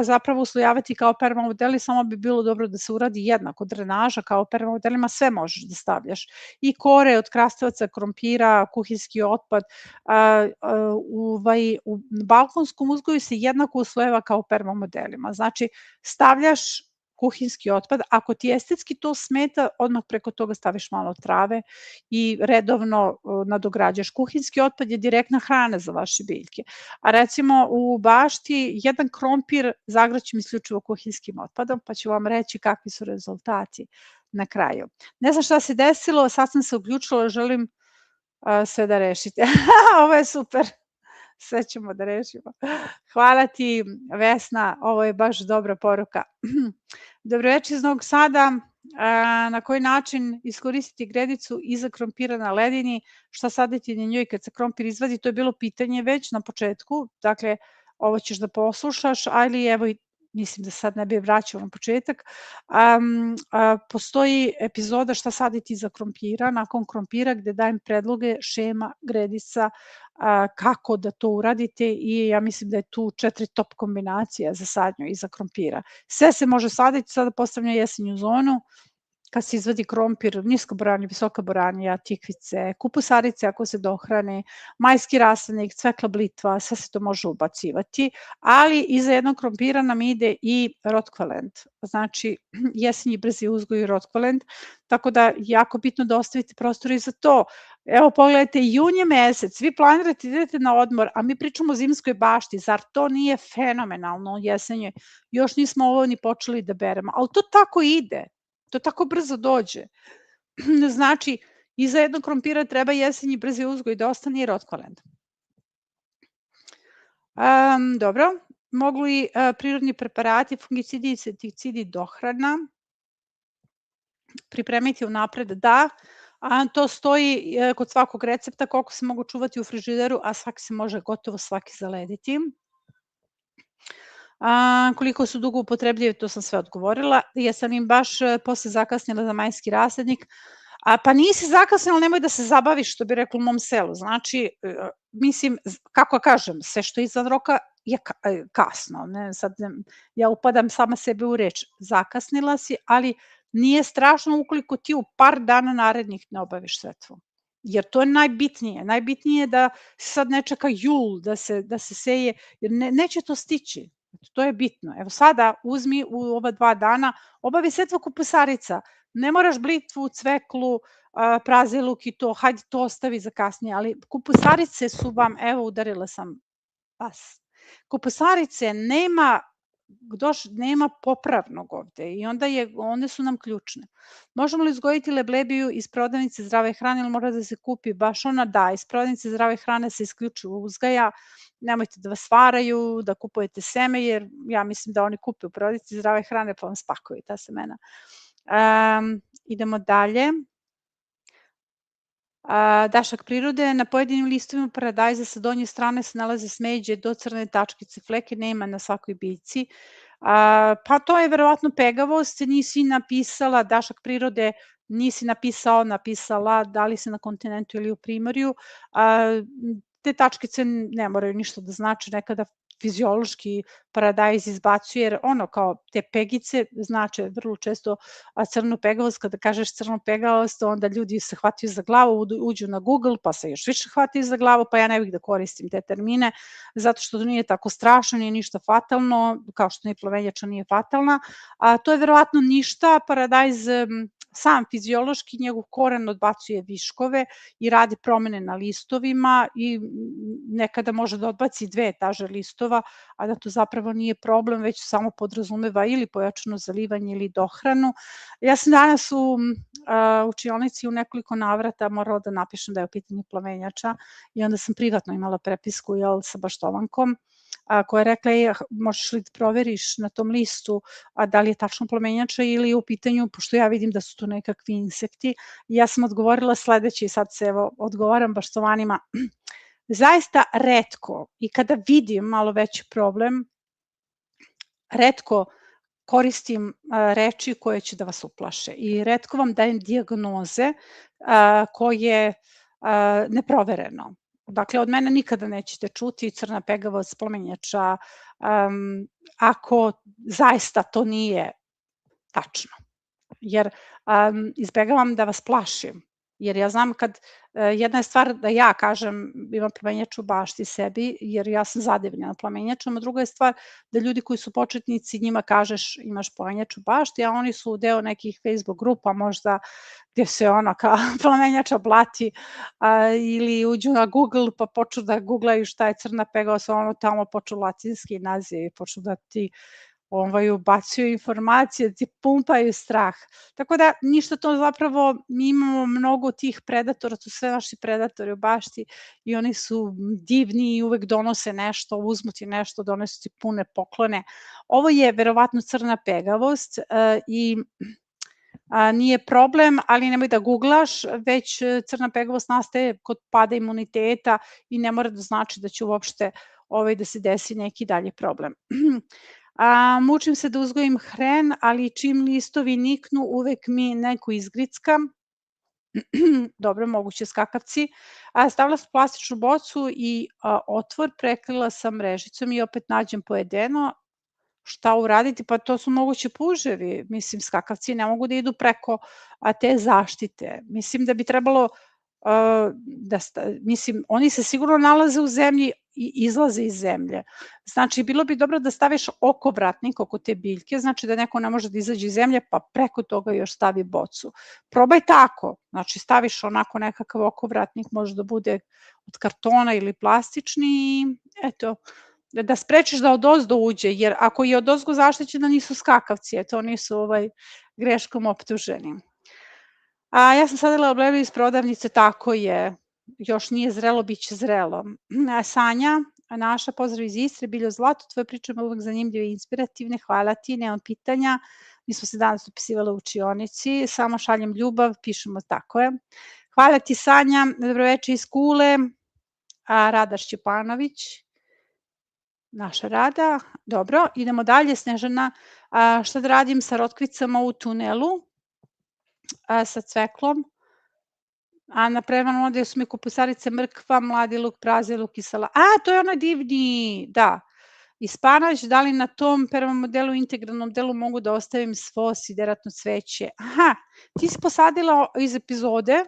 zapravo uslojavati kao permamodeli, samo bi bilo dobro da se uradi jednako drenaža kao permamodelima, sve možeš da stavljaš. I kore od krastavaca, krompira, kuhinski otpad. U balkonskom uzgoju se jednako uslojava kao permamodelima. Znači, stavljaš kuhinski otpad, ako ti estetski to smeta, odmah preko toga staviš malo trave i redovno nadograđaš. Kuhinski otpad je direktna hrana za vaše biljke. A recimo u bašti jedan krompir zagraćem isključivo kuhinskim otpadom, pa ću vam reći kakvi su rezultati na kraju. Ne znam šta se desilo, sad sam se uključila, želim sve da rešite. Ovo je super. Sve ćemo da rešimo. Hvala ti, Vesna, ovo je baš dobra poruka. Dobroveče iz Novog Sada, na koji način iskoristiti gredicu iza krompira na ledini, šta saditi na njoj kad se krompir izvadi, to je bilo pitanje već na početku, dakle ovo ćeš da poslušaš, ali evo mislim da sad ne bi vraćao na početak. Postoji epizoda šta saditi iza krompira, nakon krompira gde dajem predloge, šema, gredica, kako da to uradite i ja mislim da je tu 4 top kombinacija za sadnju iza krompira. Sve se može saditi, sada postavlja jesenju zonu, kad se izvadi krompir, nisko boranje, visoka boranija, tikvice, kupusarice ako se dohrane, majski rasadnik, cvekla blitva, sve se to može ubacivati, ali iza jednog krompira nam ide i rotkvalent, znači jesenji brzi uzgoj i rotkvalent, tako da jako bitno da ostavite prostor i za to. Evo pogledajte, jun je mesec, vi planirate da idete na odmor, a mi pričamo o zimskoj bašti, zar to nije fenomenalno jesenje? Još nismo ovo ni počeli da beremo, ali to tako ide. To tako brzo dođe. Znači, iza jednog krompira treba jesenji brzi uzgoj da ostane i rotkvalent. Dobro, mogu li prirodni preparati, fungicidi i insekticidi dohrana pripremiti unapred? Da, to stoji kod svakog recepta koliko se mogu čuvati u frižideru, a svaki se može gotovo svaki zalediti. Koliko su dugo upotrebljive, to sam sve odgovorila. Jesam im baš posle zakasnila za majski rasadnik. Pa nisi zakasnila, nemoj da se zabaviš, što bi rekla u mom selu. Znači, mislim, kako kažem, sve što je iznad roka je kasno. Ja upadam sama sebe u reč. Zakasnila si, ali nije strašno ukoliko ti u par dana narednih ne obaviš setvu. Jer to je najbitnije. Najbitnije je da se sad ne čeka jul, da se seje, jer neće to stići. To je bitno. Evo sada uzmi u ova 2 dana, obavi setva kupusarica. ne moraš blitvu, cveklu, praziluk i to, hajde to ostavi za kasnije, ali kupusarice su vam, evo udarila sam vas, kupusarice nema popravnog ovde i one su nam ključne. Možemo li uzgojiti leblebiju iz prodavnice zdrave hrane ili mora da se kupi baš ona? Da, iz prodavnice zdrave hrane se isključivo uzgaja, nemojte da vas varaju, da kupujete seme, jer ja mislim da oni kupe u prodavnici zdrave hrane pa vam spakuju ta semena. Idemo dalje. Dašak prirode, na pojedinim listovima paradajza sa donje strane se nalaze smeđe do crne tačkice, fleke nema na svakoj biljci. Pa to je verovatno pegavost, nisi napisala, Dašak prirode, nisi napisala da li se na kontinentu ili u primorju. Te tačkice ne moraju ništa da znači, nekada fiziološki paradajz izbacuje, jer ono kao te pegice znače vrlo često crnu pegavost. Kada kažeš crnu pegavost, onda ljudi se hvataju za glavu, uđu na Google, pa se još više hvataju za glavu, pa ja ne bih da koristim te termine, zato što to nije tako strašno, nije ništa fatalno, kao što ni plavenjača nije fatalna. To je verovatno ništa, paradajz sam fiziološki, njegov koren odbacuje viškove i radi promene na listovima i nekada može da odbaci 2 etaže listova, a da to zapravo nije problem, već samo podrazumeva ili pojačano zalivanje ili dohranu. Ja sam danas u učionici u nekoliko navrata morala da napišem da je u pitanju plavenjača i onda sam privatno imala prepisku sa baštovankom koja je rekla, možeš li da proveriš na tom listu da li je tačno plamenjača ili je u pitanju, pošto ja vidim da su to nekakvi insekti. Ja sam odgovorila sledeće i sad se odgovaram baštovanima. Zaista retko i kada vidim malo veći problem, retko koristim reči koje će da vas uplaše i retko vam dajem dijagnoze koje neprovereno. Dakle, od mene nikada nećete čuti crna pegavost, plamenjača, ako zaista to nije tačno. Jer izbegavam da vas plašim. Jer ja znam jedna je stvar da ja kažem imam plamenjaču u bašti sebi, jer ja sam zadivljena plamenjačom, a druga je stvar da ljudi koji su početnici njima kažeš imaš plamenjaču u bašti, a oni su deo nekih Facebook grupa možda gde se ona kao plamenjača blati ili uđu na Google pa počnu da googlaju šta je crna pegavost, ono tamo počnu latinski naziv i počnu da ti ubacuju informacije, ti pumpaju strah. Tako da ništa to zapravo, mi imamo mnogo tih predatora, to su sve naši predatori u bašti i oni su divni i uvek donose nešto, uzmu ti nešto, donesu ti pune poklone. Ovo je verovatno crna pegavost i nije problem, ali nemoj da googlaš, već crna pegavost nastaje kod pada imuniteta i ne mora da znači da će uopšte da se desi neki dalji problem. Mučim se da uzgojim hren, ali čim listovi niknu, uvek mi neko izgricka. Dobro, moguće skakavci. Stavila sam plastičnu bocu i otvor, prekrila sam mrežicom i opet nađem pojedeno. Šta uraditi? Pa to su moguće puževi. Mislim, skakavci ne mogu da idu preko te zaštite. Mislim da bi trebalo mislim, oni se sigurno nalaze u zemlji i izlaze iz zemlje. Znači, bilo bi dobro da staviš okovratnik oko te biljke, znači da neko ne može da izađe iz zemlje, pa preko toga još stavi bocu. Probaj tako, znači staviš onako nekakav okovratnik, može da bude od kartona ili plastični i eto, da sprečiš da odozdo uđe, jer ako je odozgo zaštićeno nisu skakavci, eto oni su greškom optuženi. Ja sam sadila leblebiju iz prodavnice, tako je, još nije zrelo, bit će zrelo. Sanja, naša, pozdrav iz Istre, Biljo zlato, tvoje priče me uvek zanimljive i inspirativne, hvala ti, nemam pitanja, mi smo se danas upisivali u učionici, samo šaljem ljubav, pišemo tako je. Hvala ti Sanja, dobroveče iz Kule, Rada Šćepanović, naša Rada, dobro, idemo dalje, Snežana, šta da radim sa rotkvicama u tunelu, sa cveklom, a na prevanom odeju su mi kupusarice, mrkva, mladi luk, prazi luk i salat. To je onaj divni, da, i spanać, da li na tom prvom modelu, integralnom delu mogu da ostavim svo sideratno cveće. Ti si posadila iz epizode,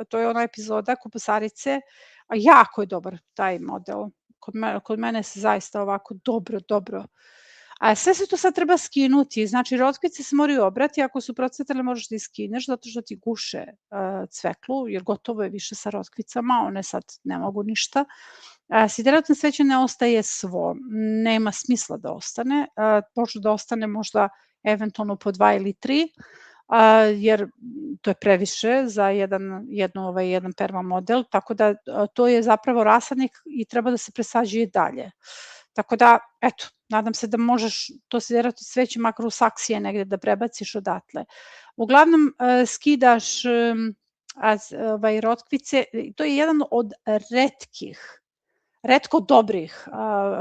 to je ona epizoda kupusarice, jako je dobar taj model. Kod mene se zaista ovako dobro A sve se to sad treba skinuti, znači rotkvice se moraju obrati, ako su procvetale moraš da ih skineš zato što ti guše cveklu, jer gotovo je više sa rotkvicama, one sad ne mogu ništa. Sideratno cveće ne ostaje svo, nema smisla da ostane, može da ostane možda eventualno po 2 ili 3, jer to je previše za jedan perma model, tako da to je zapravo rasadnik i treba da se presađuje dalje. Tako da, eto, nadam se da možeš to sideratno cveće makar u saksije negde da prebaciš odatle. Uglavnom, skidaš rotkvice, to je jedan od retko dobrih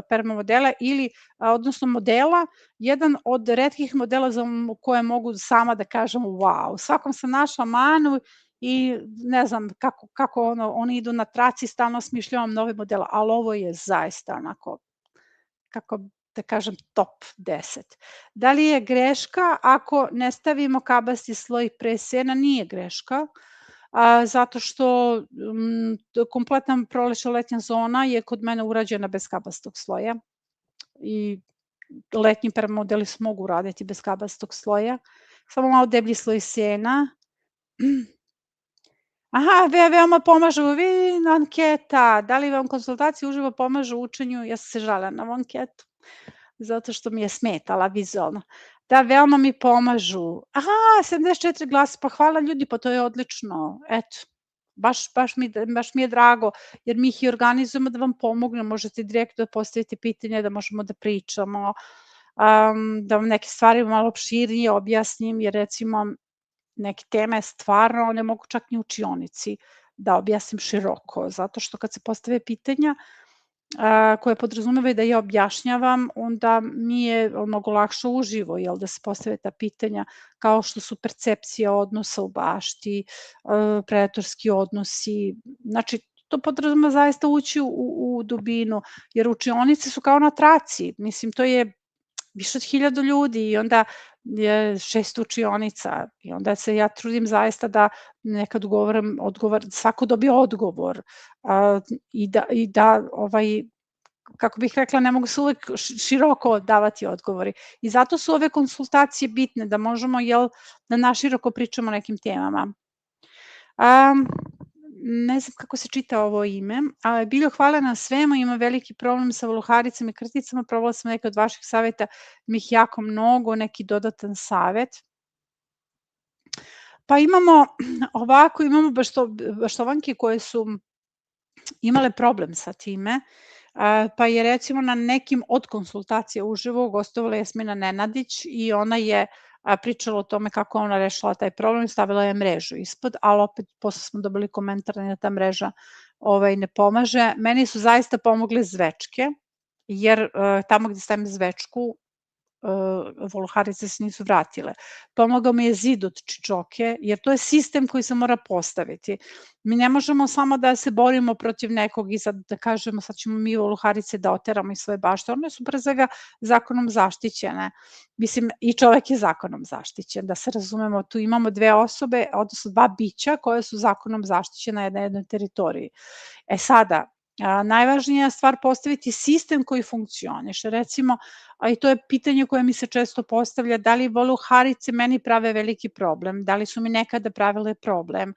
perma modela ili, odnosno modela, jedan od retkih modela za koje mogu sama da kažem wow, svakom sam našla manu i ne znam kako oni idu na traci, stalno smišljavam nove modele, ali ovo je zaista onako, kako da kažem, top 10. Da li je greška ako ne stavimo kabasti sloj pre sena? Nije greška, zato što kompletna prolećno-letnja zona je kod mene urađena bez kabastog sloja i letnji perma modeli se mogu uraditi bez kabastog sloja, samo malo deblji sloj sena. Aha, veoma pomažu, anketa, da li vam konsultacije uživo pomažu u učenju? Ja sam se žalila na ovu anketu, zato što mi je smetala vizualno. Da, veoma mi pomažu. Aha, 74 glasa, pa hvala ljudi, pa to je odlično, eto. Baš mi je drago, jer mi ih i organizujemo da vam pomognemo, možete direktno da postavite pitanje, da možemo da pričamo, da vam neke stvari malo opširnije objasnim, jer recimo neke teme stvarno ne mogu čak ni u učionici da objasnim široko, zato što kad se postave pitanja koje podrazumevaju da ja objašnjavam, onda mi je mnogo lakše uživo, da se postave ta pitanja kao što su percepcija odnosa u bašti, predatorski odnosi, znači to podrazumeva zaista ući u dubinu, jer učionice su kao na traci, mislim to je više od 1000 ljudi i onda je 6 učionica i onda se ja trudim zaista da nekad svako dobije odgovor i da kako bih rekla, ne mogu se uvek široko davati odgovori. I zato su ove konsultacije bitne, da možemo da naširoko pričamo o nekim temama. Ne znam kako se čita ovo ime, ali Biljo, hvala na svemu, ima veliki problem sa voluharicama i krticama, probala sam neke od vaših saveta, mi ih jako mnogo, neki dodatan savet. Pa imamo baštovanke koje su imale problem sa time, pa je recimo na nekim od konsultacija uživo gostovala Jasmina Nenadić i ona je pričala o tome kako ona rešila taj problem i stavila je mrežu ispod, ali opet posle smo dobili komentar da ta mreža ne pomaže. Meni su zaista pomogle zvečke, jer tamo gde stavim zvečku voluharice se nisu vratile. Pomogao mi je zid od čičoke, jer to je sistem koji se mora postaviti. Mi ne možemo samo da se borimo protiv nekog i sad da kažemo sad ćemo mi voluharice da oteramo iz svoje bašte. One su pre svega zakonom zaštićene. Mislim, i čovek je zakonom zaštićen, da se razumemo. Tu imamo 2 osobe, odnosno 2 bića koje su zakonom zaštićena na jednoj teritoriji. Sada, najvažnija stvar postaviti sistem koji funkcioniše. Recimo, i to je pitanje koje mi se često postavlja, da li voluharice meni prave veliki problem, da li su mi nekada pravile problem,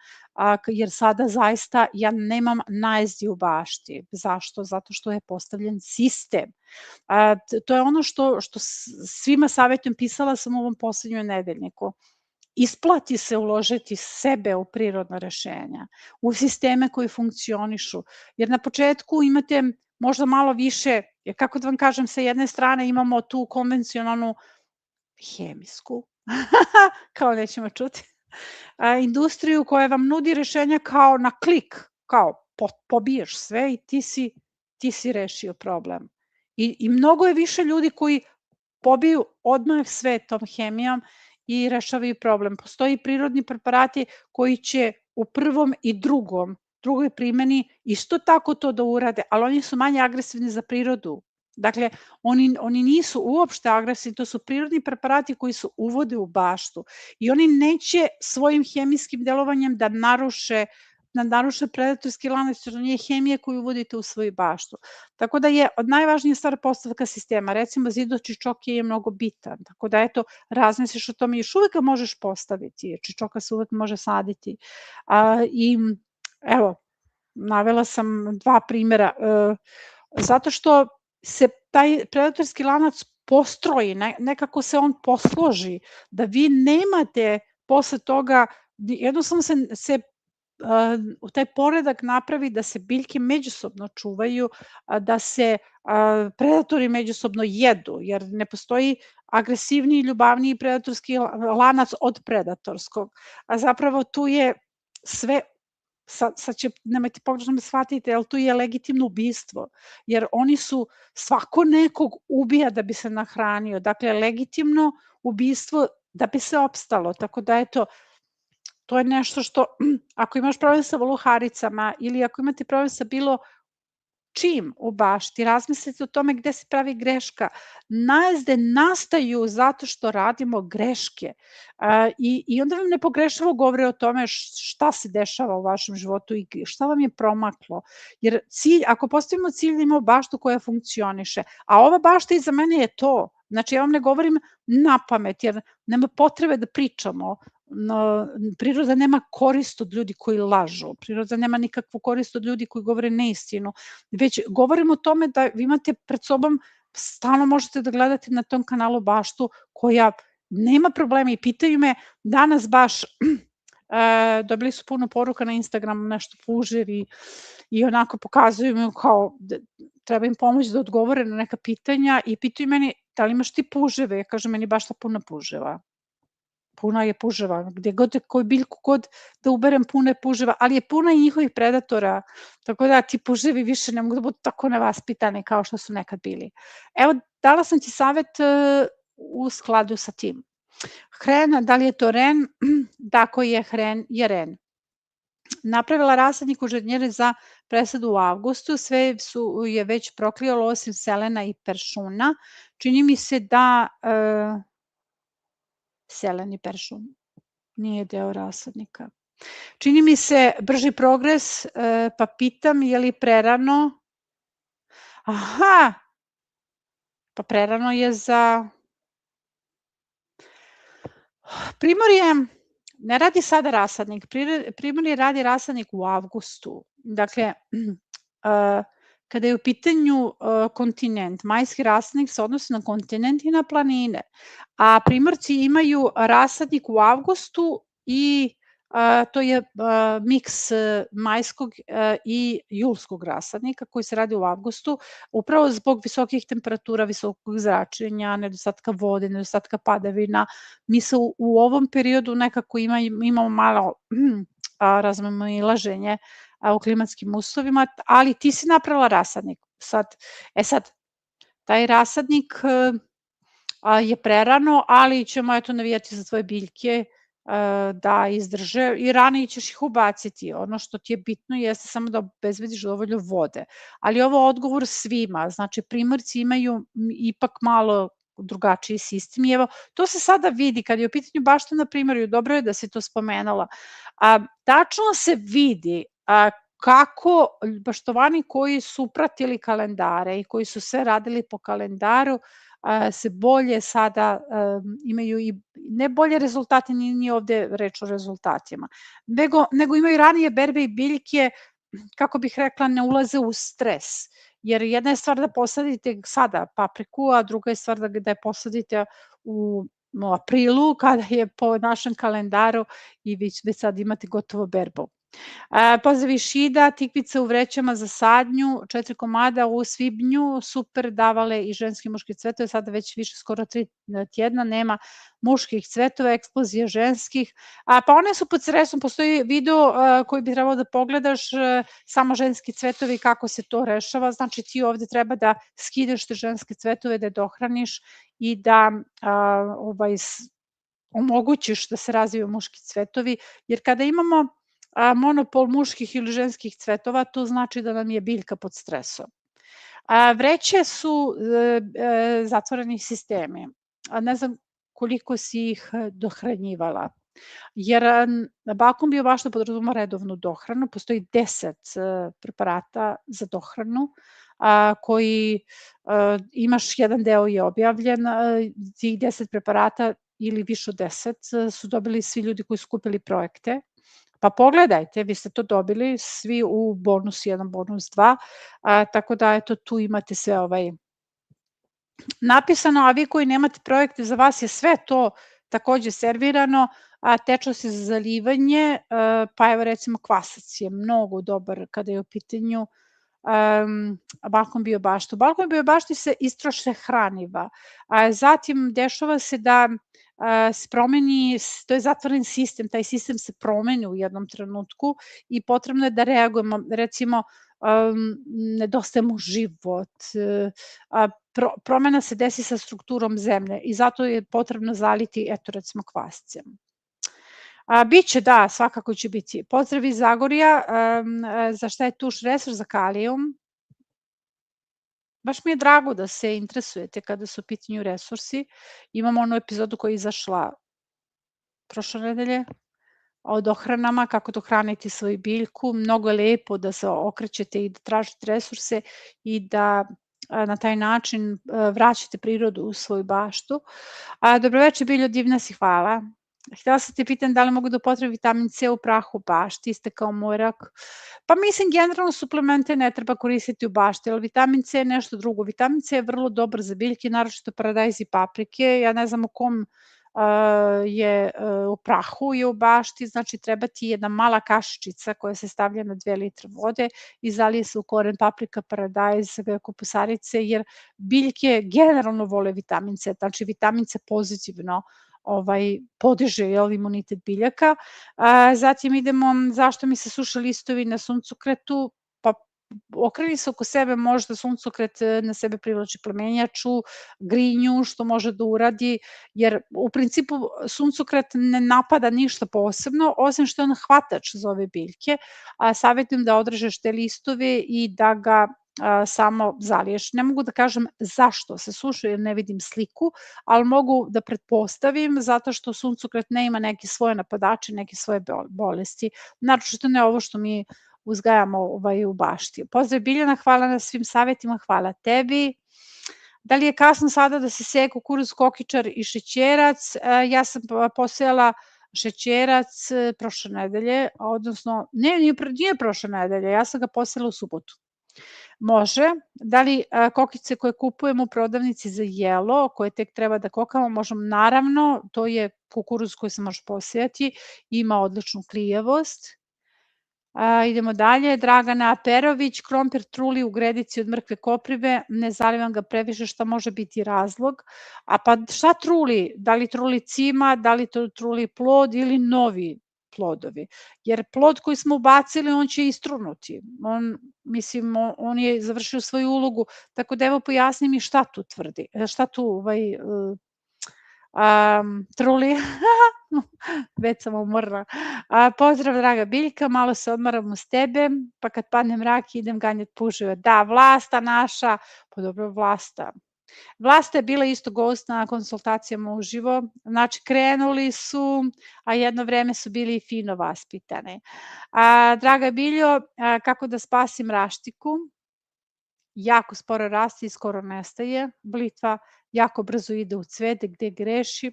jer sada zaista ja nemam najezdi u bašti. Zašto? Zato što je postavljen sistem. To je ono što svima savjetujem, pisala sam u ovom poslednjoj nedeljniku. Isplati se uložiti sebe u prirodna rešenja, u sisteme koji funkcionišu, jer na početku imate možda malo više, jer kako da vam kažem, sa jedne strane imamo tu konvencionalnu hemijsku, kao nećemo čuti, industriju koja vam nudi rešenja kao na klik, kao pobiješ sve i ti si rešio problem. I mnogo je više ljudi koji pobiju odmah sve tom hemijom i rešavaju problem. Postoji prirodni preparati koji će u prvom i drugoj primeni isto tako to da urade, ali oni su manje agresivni za prirodu. Dakle, oni nisu uopšte agresivni, to su prirodni preparati koji se uvode u baštu i oni neće svojim hemijskim delovanjem da naruše naruše predatorski lanac, jer to nije hemija koju uvodite u svoju baštu. Tako da je od najvažnija stvar postavka sistema. Recimo, zido čičoke je mnogo bitan, tako da eto, razmisliš o tome, još uvek ga možeš postaviti, jer čičoka se uvek može saditi. I evo, navela sam 2 primera, zato što se taj predatorski lanac postroji, nekako se on posloži, da vi nemate posle toga, jednostavno se taj poredak napravi da se biljke međusobno čuvaju, da se predatori međusobno jedu, jer ne postoji agresivniji, ljubavniji predatorski lanac od predatorskog. A zapravo tu je sve, sad će, nemojte pogrešno me shvatite, ali tu je legitimno ubistvo, jer oni su, svako nekog ubija da bi se nahranio, dakle legitimno ubistvo da bi se opstalo, tako da eto, to je nešto što, ako imaš problem sa voluharicama ili ako imate problem sa bilo čim u bašti, razmislite o tome gde se pravi greška. Najezde nastaju zato što radimo greške i onda vam nepogrešavo govore o tome šta se dešava u vašem životu i šta vam je promaklo. Jer cilj, ako postavimo cilj da imamo baštu koja funkcioniše, a ova bašta iza mene je to, znači ja vam ne govorim na pamet, jer nema potrebe da pričamo. Priroda nema korist od ljudi koji lažu, priroda nema nikakvu korist od ljudi koji govore neistinu, već govorimo o tome da vi imate pred sobom, stalno možete da gledate na tom kanalu baštu koja nema problema i pitaju me danas baš, dobili su puno poruka na Instagramu, nešto puževi i onako pokazuju mi kao treba im pomoći da odgovore na neka pitanja i pitaju meni da li imaš ti puževe, ja kažem meni bašta puna puževa. Puna je puževa, gde god, koju biljku god da uberem puna je puževa, ali je puna i njihovih predatora, tako da ti puževi više ne mogu da budu tako nevaspitani kao što su nekad bili. Evo, dala sam ti savet u skladu sa tim. Hren, da li je to ren? Da, koji je hren, je ren. Napravila rasadnik u žetnjere za presadu u avgustu, sve je već proklijalo osim selena i peršuna. Čini mi se da selen i peršun nije deo rasadnika. Čini mi se brži progres, pa pitam je li prerano? Aha, pa prerano je za Primorje, ne radi sada rasadnik, Primorje radi rasadnik u avgustu. Dakle, kada je u pitanju kontinent, majski rasadnik se odnosi na kontinent i na planine, a Primorci imaju rasadnik u avgustu i to je miks majskog i julskog rasadnika koji se radi u avgustu, upravo zbog visokih temperatura, visokog zračenja, nedostatka vode, nedostatka padavina. Mi se u ovom periodu nekako imamo malo razmimoilaženje u klimatskim uslovima, ali ti si napravila rasadnik. Sad, taj rasadnik je prerano, ali ćemo eto navijati za tvoje biljke da izdrže i ranije ćeš ih ubaciti. Ono što ti je bitno jeste samo da obezbediš dovoljno vode. Ali ovo je odgovor svima, znači Primorci imaju ipak malo drugačiji sistem i evo, to se sada vidi kad je u pitanju bašta na Primorju, dobro je da si to spomenula. Tačno se vidi kako baštovani koji su pratili kalendare i koji su sve radili po kalendaru, se bolje sada imaju i ne bolje rezultate, nije ovde reč o rezultatima, nego imaju ranije berbe i biljke, kako bih rekla, ne ulaze u stres. Jer jedna je stvar da posadite sada papriku, a druga je stvar da je posadite u aprilu, kada je po našem kalendaru i već sad imate gotovo berbu. Pozdrav iz Šida, tikvice u vrećama za sadnju, 4 komada u svibnju, super, davale i ženski i muški cvetove, sada već više skoro 3 tjedna nema muških cvetova, eksplozija ženskih, pa one su pod stresom, postoji video koji bi trebalo da pogledaš, samo ženski cvetovi, kako se to rešava, znači ti ovde treba da skidaš te ženske cvetove, da je dohraniš i da omogućiš da se razviju muški cvetovi, jer kada imamo monopol muških ili ženskih cvetova, to znači da nam je biljka pod stresom. Vreće su zatvoreni sistemi. Ne znam koliko si ih dohranjivala. jer balkon biobašta podrazumeva redovnu dohranu, postoji 10 preparata za dohranu, koji imaš jedan deo je objavljen, tih 10 preparata ili više od 10 su dobili svi ljudi koji su kupili projekte, pa pogledajte, vi ste to dobili svi u bonus 1, bonus 2, tako da eto tu imate sve napisano, a vi koji nemate projekte, za vas je sve to takođe servirano, tečnosti za zalivanje, pa evo recimo kvasac je mnogo dobar kada je u pitanju balkon biobašta. U balkon biobašti se istroše hraniva, zatim dešava se da se promeni, to je zatvoren sistem, taj sistem se promeni u jednom trenutku i potrebno je da reagujemo, recimo nedostaje mu život, promena se desi sa strukturom zemlje i zato je potrebno zaliti, eto recimo kvascem. Biće, da, svakako će biti. Pozdrav iz Zagorja, za šta je tuš resurs za kalijum? Baš mi je drago da se interesujete kada su u pitanju resursi. Imamo onu epizodu koja je izašla prošle nedelje o dohranama, kako dohraniti svoju biljku. Mnogo je lepo da se okrećete i da tražite resurse i da na taj način vraćate prirodu u svoju baštu. Dobroveče, Biljo, divna si, hvala. Htela sam te pitam da li mogu da upotrebim vitamin C u prahu u bašti, istekao morak. Pa mislim, generalno suplemente ne treba koristiti u bašti, ali vitamin C je nešto drugo. Vitamin C je vrlo dobar za biljke, naročito paradajz i paprike. Ja ne znam u kom je u prahu je u bašti, znači treba ti jedna mala kašičica koja se stavlja na 2 litre vode i zalije se u koren paprika, paradajz, kupusarice, jer biljke generalno vole vitamin C, znači vitamin C pozitivno podiže imunitet biljaka. Zatim idemo, zašto mi se suše listovi na suncokretu, pa okreni se oko sebe, možda suncokret na sebe privlači plemenjaču, grinju, što može da uradi, jer u principu suncokret ne napada ništa posebno, osim što je on hvatač za ove biljke, savjetujem da odrežeš te listove i da ga samo zaliješ. Ne mogu da kažem zašto se suši jer ne vidim sliku, ali mogu da pretpostavim zato što suncokret ne ima neke svoje napadače, neke svoje bolesti, naročito ne ovo što mi uzgajamo u bašti. Pozdrav Biljana, hvala na svim savjetima, hvala tebi. Da li je kasno sada da se seje kukuruz, kokičar i šećerac? Ja sam posejala šećerac prošle nedelje, odnosno nije prošle nedelje, ja sam ga posejala u subotu. Može. Da li kokice koje kupujemo u prodavnici za jelo, koje tek treba da kokamo, možemo, naravno, to je kukuruz koji se može posejati, ima odličnu klijavost. Idemo dalje, Dragana Perović, krompir truli u gredici od mrkve koprive, ne zalivam ga previše, šta može biti razlog? Pa šta truli? Da li truli cima, da li to truli plod ili novi plodovi? Jer plod koji smo ubacili, on će istrunuti. On je završio svoju ulogu, tako da evo pojasni mi šta tu tvrdi, šta tu truli, već sam umorna. Pozdrav, draga Biljka, malo se odmaram uz tebe, pa kad padne mrak idem ganjati puževe. Da, Vlasta naša, pa dobro Vlasta. Vlasta je bila isto gost na konsultacijama uživo, znači krenuli su, a jedno vreme su bili i fino vaspitani. Draga Biljo, kako da spasim raštiku? Jako sporo raste i skoro nestaje. Blitva jako brzo ide u cvet, gde grešim.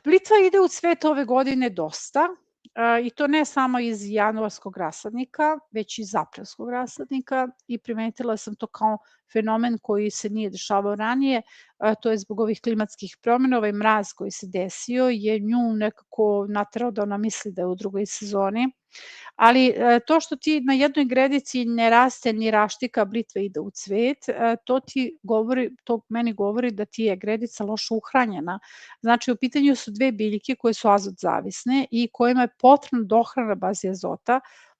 Blitva ide u cvet ove godine dosta, i to ne samo iz januarskog rasadnika, već iz aprilskog rasadnika i primetila sam to kao fenomen koji se nije dešavao ranije, to je zbog ovih klimatskih promjena, ovaj mraz koji se desio je nju nekako naterao da ona misli da je u drugoj sezoni, ali to što ti na jednoj gredici ne raste ni raštika, blitva ide u cvet, to meni govori da ti je gredica loše uhranjena. Znači u pitanju su dve biljke koje su azot zavisne i kojima je potrebna dohrana bazi azota.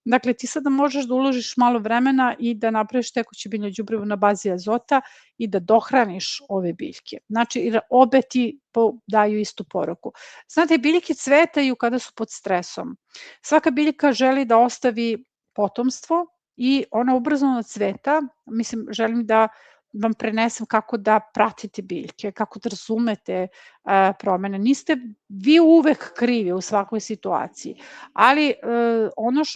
Dakle, ti sada možeš da uložiš malo vremena i da napraviš tekuće biljno đubrivo na bazi azota i da dohraniš ove biljke. Znači, obe ti daju istu poruku. Znate, biljke cvetaju kada su pod stresom. Svaka biljka želi da ostavi potomstvo i ona ubrzano cveta. Mislim, želim da vam prenesem kako da pratite biljke, kako da razumete promene. Niste vi uvek krivi u svakoj situaciji, ali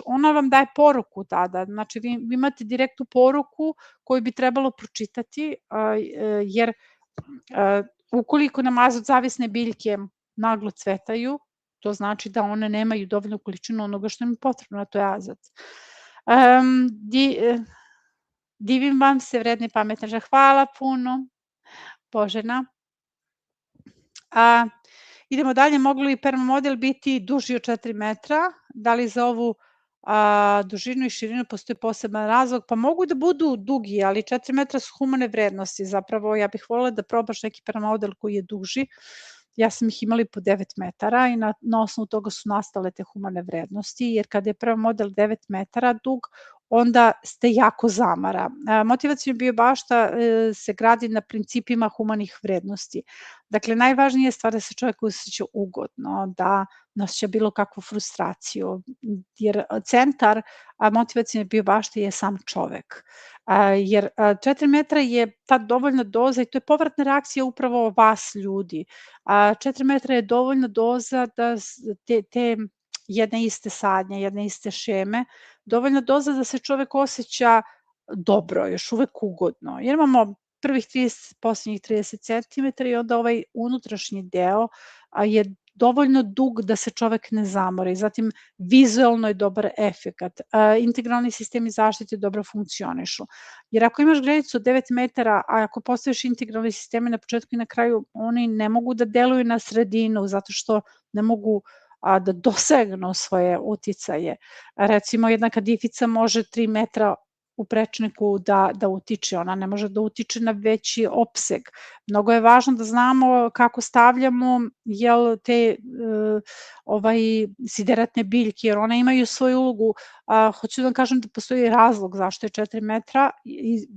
ona vam daje poruku tada, znači vi imate direktnu poruku koju bi trebalo pročitati, jer ukoliko nam azot-zavisne biljke naglo cvetaju, to znači da one nemaju dovoljnu količinu onoga što im je potrebno, a to je azot. Divim vam se, vredne i pametne žene. Hvala puno, Božena. Idemo dalje, mogu li permamodel biti duži od 4 metra? Da li za ovu dužinu i širinu postoji poseban razlog? Pa mogu da budu dugi, ali 4 metra su humane vrednosti. Zapravo ja bih voljela da probaš neki permamodel koji je duži. Ja sam ih imala i po 9 metara i na osnovu toga su nastale te humane vrednosti, jer kada je permamodel 9 metara dug, onda ste jako zamara. Motivaciona biobašta se gradi na principima humanih vrednosti. Dakle, najvažnija je stvar da se čovek osjeća ugodno, da ne osjeća bilo kakvu frustraciju, jer centar motivacione biobašte je sam čovek. Jer 4 metra je ta dovoljna doza i to je povratna reakcija upravo vas ljudi. 4 metra je dovoljna doza da te jedne iste sadnje, jedne iste šeme, dovoljna doza da se čovek osjeća dobro, još uvek ugodno. Jer imamo prvih 30, poslednjih 30 cm i onda ovaj unutrašnji deo je dovoljno dug da se čovek ne zamori. Zatim, vizuelno je dobar efekat. Integralni sistemi zaštite dobro funkcionišu. Jer ako imaš granicu od 9 metara, a ako postaviš integralni sisteme na početku i na kraju, oni ne mogu da deluju na sredinu, zato što ne mogu da dosegnu svoje uticaje. Recimo, jedna kadifica može 3 metra u prečniku da utiče, ona ne može da utiče na veći opseg. Mnogo je važno da znamo kako stavljamo te sideratne biljke, jer one imaju svoju ulogu. Hoću da vam kažem da postoji razlog zašto je 4 metra,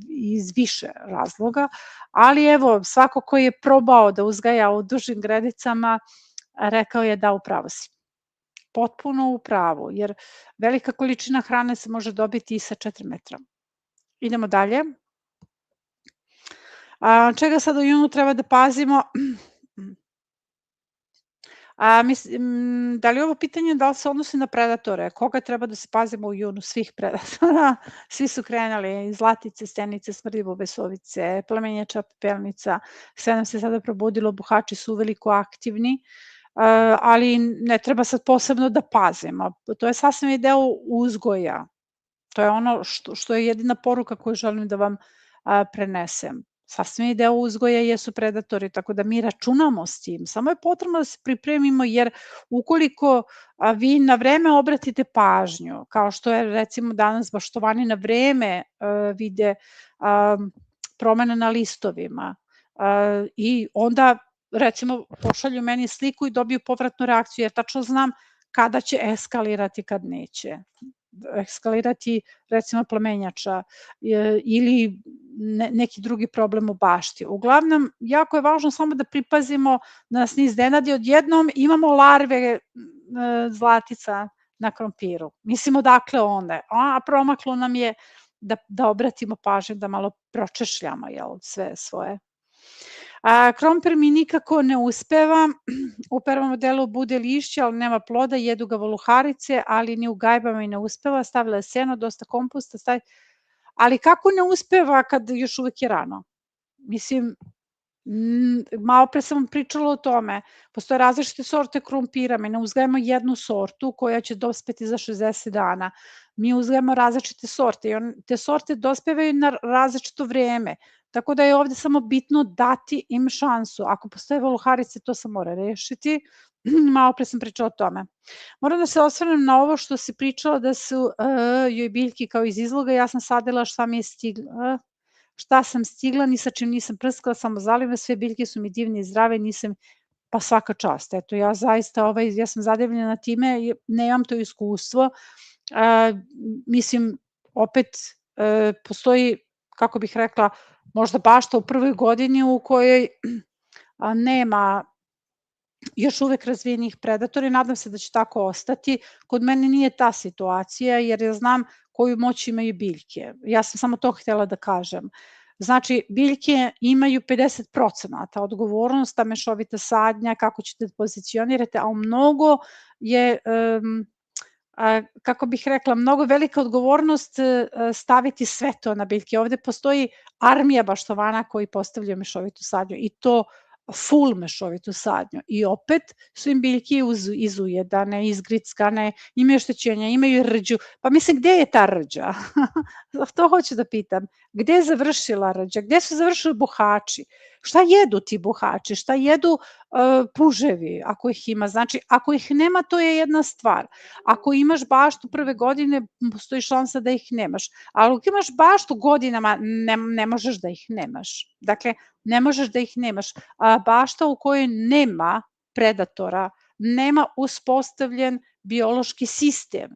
iz više razloga, ali evo, svako ko je probao da uzgaja u dužim grenicama, rekao je da upravo si. Potpuno u pravu, jer velika količina hrane se može dobiti i sa 4 metra. Idemo dalje. Čega sad u junu treba da pazimo? Da li je ovo pitanje da li se odnosi na predatore? Koga treba da se pazimo u junu? Svih predatora. Svi su krenuli, zlatice, stenice, smrdljivo besovice, plemenjača, pepelnica. Sve nam se sada probudilo, buhači su uveliko aktivni. Ali ne treba sad posebno da pazimo. To je sasvim i deo uzgoja. To je ono što je jedina poruka koju želim da vam prenesem. Sasvim i deo uzgoja jesu predatori, tako da mi računamo s tim. Samo je potrebno da se pripremimo, jer ukoliko vi na vreme obratite pažnju, kao što je recimo danas baštovani na vreme vide promene na listovima i onda recimo pošalju meni sliku i dobiju povratnu reakciju, jer tačno znam kada će eskalirati, kad neće eskalirati, recimo plamenjača ili neki drugi problem u bašti. Uglavnom, jako je važno samo da pripazimo da nas ne iznenadi odjednom imamo larve zlatica na krompiru. Mislimo dakle one, a promaklo nam je da obratimo pažnju, da malo pročešljamo sve svoje. Krompir mi nikako ne uspeva, u prvom modelu bude lišće, ali nema ploda, jedu ga voluharice, ali ni u gajbama i ne uspeva, stavila je seno, dosta komposta, ali kako ne uspeva kad još uvek je rano? Mislim, malo pre sam vam pričala o tome, postoje različite sorte krompira, mi ne uzgajamo jednu sortu koja će dospeti za 60 dana, mi uzgajamo različite sorte i te sorte dospevaju na različito vreme, tako da je ovde samo bitno dati im šansu. Ako postoje voluharice, to se mora rešiti, malo pre sam pričala o tome. Moram da se osvrnem na ovo što si pričala da su joj biljke kao iz izloga, ja sam sadila šta mi je stigla, šta sam stigla, ni sa čim nisam prskala, samo zaliva, sve biljke su mi divne i zdrave, nisam, pa svaka čast. Eto, ja zaista, ja sam zadivljena time, nemam to iskustvo. Mislim, opet postoji, kako bih rekla, možda bašta u prvoj godini u kojoj nema još uvek razvijenih predatora i nadam se da će tako ostati. Kod mene nije ta situacija, jer ja znam koju moć imaju biljke. Ja sam samo to htela da kažem. Znači, biljke imaju 50% odgovornost, ta mešovita sadnja, kako ćete da pozicionirate, a mnogo je, kako bih rekla, mnogo velika odgovornost staviti sve to na biljke. Ovde postoji armija baštovana koji postavljaju mešovitu sadnju i to full mešovitu sadnju. I opet su im biljke izujedane, izgrickane, imaju oštećenja, imaju rđu. Pa mislim, gde je ta rđa? To hoću da pitam. Gde je završila rđa? Gde su završili buhači? Šta jedu ti buhači? Šta jedu puževi, ako ih ima? Znači, ako ih nema, to je jedna stvar. Ako imaš baštu prve godine, postoji šansa da ih nemaš. Ali ako imaš baštu godinama, ne možeš da ih nemaš. Dakle, ne možeš da ih nemaš. Bašta u kojoj nema predatora, nema uspostavljen biološki sistem.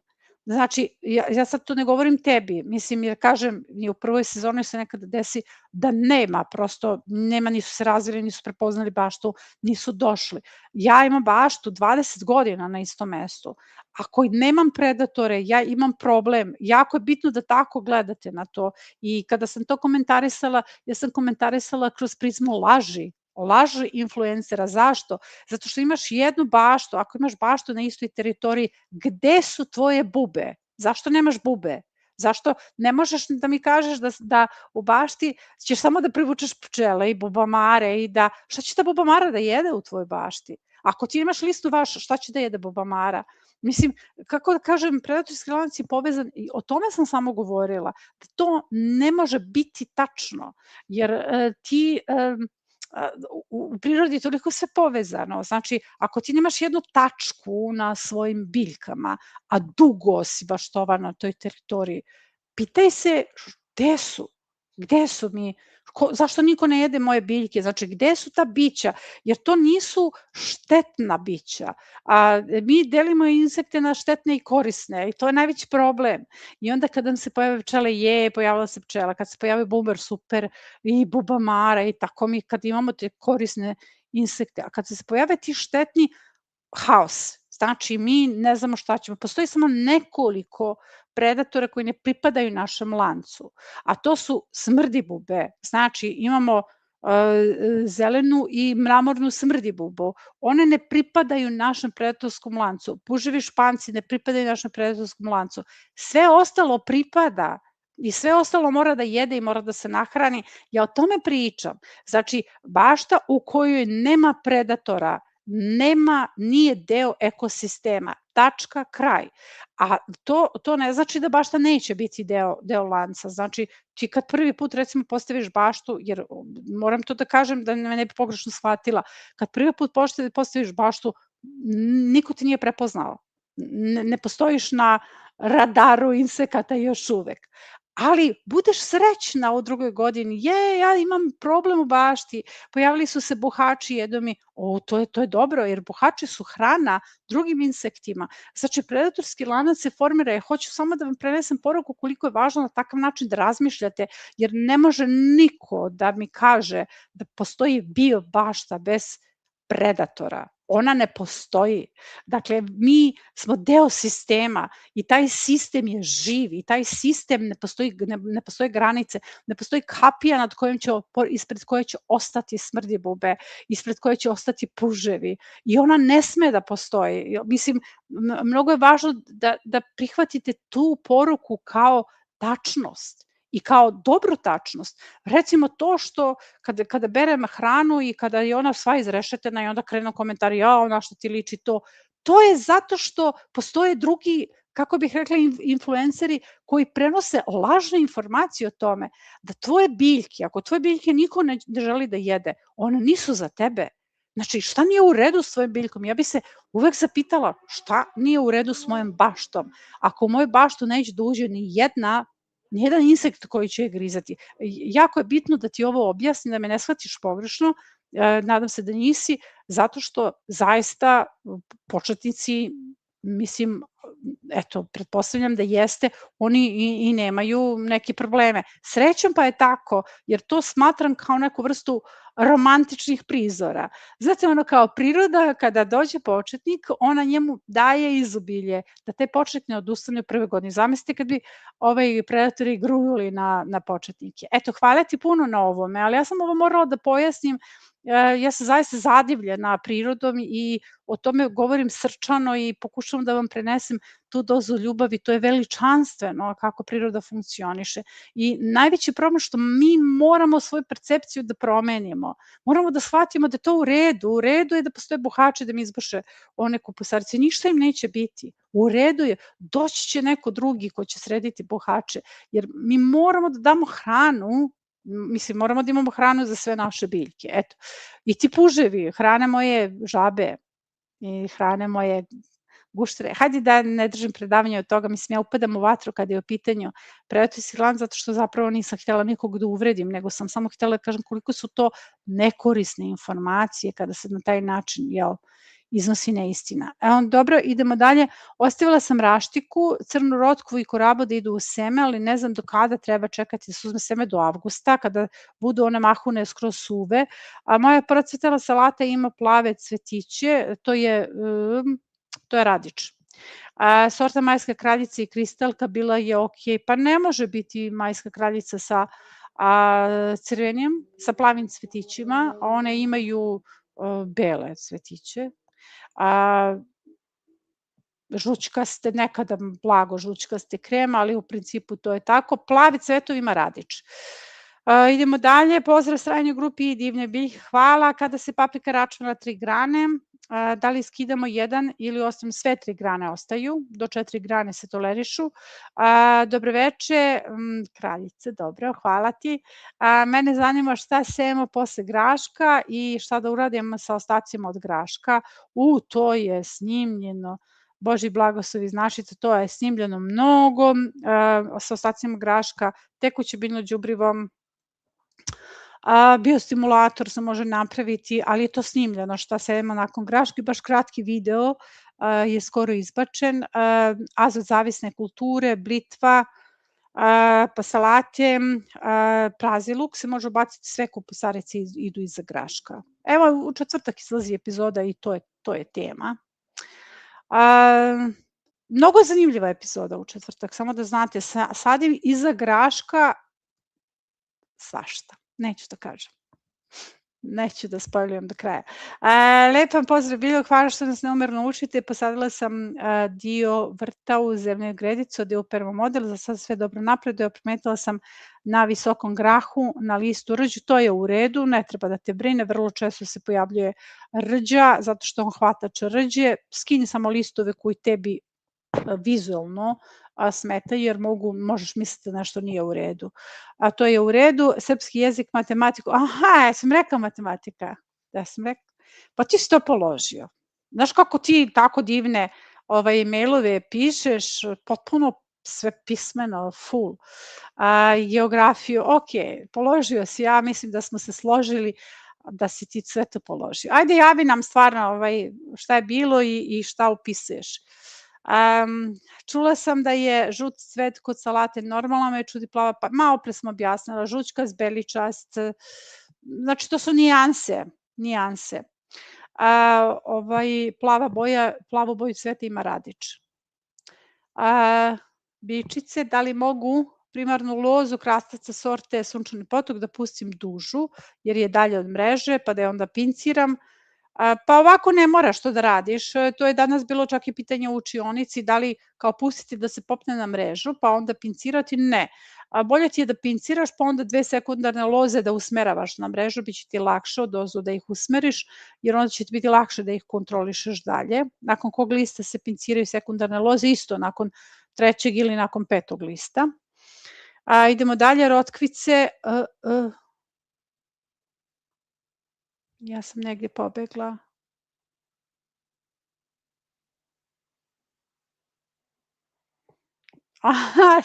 Znači, ja sad to ne govorim tebi, mislim, jer kažem, i u prvoj sezoni se nekada desi da nema, prosto nema, nisu se razvili, nisu prepoznali baštu, nisu došli. Ja imam baštu 20 godina na istom mestu. Ako nemam predatore, ja imam problem. Jako je bitno da tako gledate na to. I kada sam to komentarisala, ja sam komentarisala kroz prizmu laži influencera. Zašto? Zato što imaš jednu baštu, ako imaš baštu na istoj teritoriji, gde su tvoje bube? Zašto nemaš bube? Zašto ne možeš da mi kažeš da u bašti ćeš samo da privučeš pčele i bubamare i da, šta će ta bubamara da jede u tvojoj bašti? Ako ti imaš listu vaša, šta će da jede bubamara? Mislim, kako da kažem, predatorski lanac je povezan i o tome sam samo govorila, da to ne može biti tačno, jer ti u prirodi je toliko sve povezano. Znači, ako ti nemaš jednu tačku na svojim biljkama, a dugo si baštovan na toj teritoriji, pitaj se gde su mi, zašto niko ne jede moje biljke, znači gde su ta bića, jer to nisu štetna bića. Mi delimo insekte na štetne i korisne i to je najveći problem. I onda kada nam se pojave pčele, pojavila se pčela, kad se pojavi bumer, super, i bubamara i tako mi kad imamo te korisne insekte, a kad se pojave ti štetni, haos. Znači, mi ne znamo šta ćemo. Postoji samo nekoliko predatora koji ne pripadaju našem lancu, a to su smrdibube. Znači, imamo zelenu i mramornu smrdibubu. One ne pripadaju našem predatorskom lancu. Puževi španci ne pripadaju našem predatorskom lancu. Sve ostalo pripada i sve ostalo mora da jede i mora da se nahrani. Ja o tome pričam. Znači, bašta u kojoj nema predatora, nije deo ekosistema, tačka, kraj. A to ne znači da bašta neće biti deo lanca. Znači, ti kad prvi put recimo postaviš baštu, jer moram to da kažem da me ne bi pogrešno shvatila, kad prvi put postaviš baštu, niko te nije prepoznao. Ne postojiš na radaru insekata još uvek. Ali budeš srećna u drugoj godini, ja imam problem u bašti, pojavili su se buhači, jedu mi, to je dobro, jer buhači su hrana drugim insektima. Znači, predatorski lanac se formira, ja hoću samo da vam prenesem poruku koliko je važno na takav način da razmišljate, jer ne može niko da mi kaže da postoji bio bašta bez predatora. Ona ne postoji. Dakle, mi smo deo sistema i taj sistem je živ i taj sistem ne postoje granice, ne postoji kapija ispred koje će ostati smrdibube, ispred koje će ostati puževi i ona ne sme da postoji. Mislim, mnogo je važno da prihvatite tu poruku kao tačnost i kao dobru tačnost. Recimo to što kada berem hranu i kada je ona sva izrešetena i onda krenu komentari, na što ti liči to je zato što postoje drugi, kako bih rekla, influenceri koji prenose lažne informacije o tome da tvoje biljke, ako tvoje biljke niko ne želi da jede, one nisu za tebe. Znači, šta nije u redu s tvojim biljkom? Ja bi se uvek zapitala šta nije u redu s mojom baštom. Ako u moju baštu neće da uđe ni jedan insekt koji će je grizati. Jako je bitno da ti ovo objasnim, da me ne shvatiš pogrešno, nadam se da nisi, zato što zaista početnici Mislim, eto, pretpostavljam da jeste, oni i nemaju neke probleme. Srećom pa je tako, jer to smatram kao neku vrstu romantičnih prizora. Znate, ono kao priroda kada dođe početnik, ona njemu daje izobilje, da taj početnik ne odustane u prve godine. Zamislite kad bi predatori grunuli na početnike. Eto, hvala ti puno na ovome, ali ja sam ovo morala da pojasnim. Ja sam zaista zadivljena prirodom i o tome govorim srčano i pokušavam da vam prenesem tu dozu ljubavi. To je veličanstveno kako priroda funkcioniše. I najveći problem što mi moramo svoju percepciju da promenimo. Moramo da shvatimo da je to u redu je da postoje buhači da mi izbuše one kupusarice, ništa im neće biti. U redu je, doći će neko drugi ko će srediti buhače, jer mi moramo da damo hranu. Mislim, moramo da imamo hranu za sve naše biljke, eto. I ti puževi, hrane moje žabe i hrane moje guštere. Hajde da ne držim predavanje od toga, mislim, ja upadam u vatru kada je u pitanju predatorski lan, zato što zapravo nisam htjela nikog da uvredim, nego sam samo htjela da kažem koliko su to nekorisne informacije kada se na taj način, iznosi neistina. Dobro, idemo dalje. Ostavila sam raštiku, crnu rotkovu i korabu da idu u seme, ali ne znam do kada treba čekati da se uzme seme, do avgusta, kada budu one mahune skroz suve. A moja procvetala salata ima plave cvetiće, to je radič. Sorta majska kraljica i kristalka bila je ok, pa ne može biti majska kraljica sa crvenim, sa plavim cvetićima, a one imaju bele cvetiće. Žućkaste, nekada blago žućkaste krem, ali u principu to je tako. Plavi cvetovi ima radič. Idemo dalje, pozdrav srajnoj grupi i divne biljke, hvala. Kada se paprika računa 3 grane, da li skidamo jedan ili ostavimo sve 3 grane ostaju, do 4 grane se tolerišu. Dobroveče, kraljice, dobro, hvala ti. Mene zanima šta sejemo posle graška i šta da uradimo sa ostacima od graška. To je snimljeno. Boži blagoslovi iz Našica, to je snimljeno mnogo sa ostacima graška, tekuće biljno đubrivo, biostimulator se može napraviti, ali je to snimljeno šta sejemo nakon graške, baš kratki video je skoro izbačen, azot zavisne kulture, blitva, pa salate, praziluk se može ubaciti, sve kupusarice idu iza graška. Evo, u četvrtak izlazi epizoda i to je tema. Mnogo zanimljiva epizoda u četvrtak, samo da znate, sadim iza graška svašta, neću da kažem. Neću da spojlujem do kraja. Lepan pozdrav Biljko, hvala što nas neumerno učite. Posadila sam dio vrta u zemlju gredicu, dio u prvom modelu, za sad sve dobro napreduje. Primetila sam na visokom grahu, na listu rđu, to je u redu, ne treba da te brine, vrlo često se pojavljuje rđa, zato što on hvatač rđe. Skini samo listove koji tebi vizualno smetaju, jer možeš misliti da nešto nije u redu. A to je u redu. Srpski jezik, matematiku. Aha, ja sam rekla matematika. Da sam rekla. Pa ti si to položio. Znaš kako ti tako divne mailove pišeš, potpuno sve pismeno, full. Geografiju, ok, položio si, ja mislim da smo se složili da si ti sve to položio. Ajde, javi nam stvarno šta je bilo i šta upisuješ. Čula sam da je žut cvet kod salate normalno, me čudi plava, pa malo pre sam objasnila, žućkast, beličast, znači to su nijanse. Plavo boju cveta ima radič. Bičice, da li mogu primarnu lozu krastavca sorte Sunčani potok da pustim dužu, jer je dalje od mreže, pa da je onda pinciram. Pa ovako ne moraš to da radiš, to je danas bilo čak i pitanje u učionici, da li kao pustiti da se popne na mrežu, pa onda pincirati, ne. Bolje ti je da pinciraš, pa onda 2 sekundarne loze da usmeravaš na mrežu, bit će ti lakše od dozu da ih usmeriš, jer onda će ti biti lakše da ih kontrolišeš dalje. Nakon kog lista se pinciraju sekundarne loze, isto nakon 3. ili nakon 5. lista. Idemo dalje, rotkvice, ja sam negdje pobegla. Aha,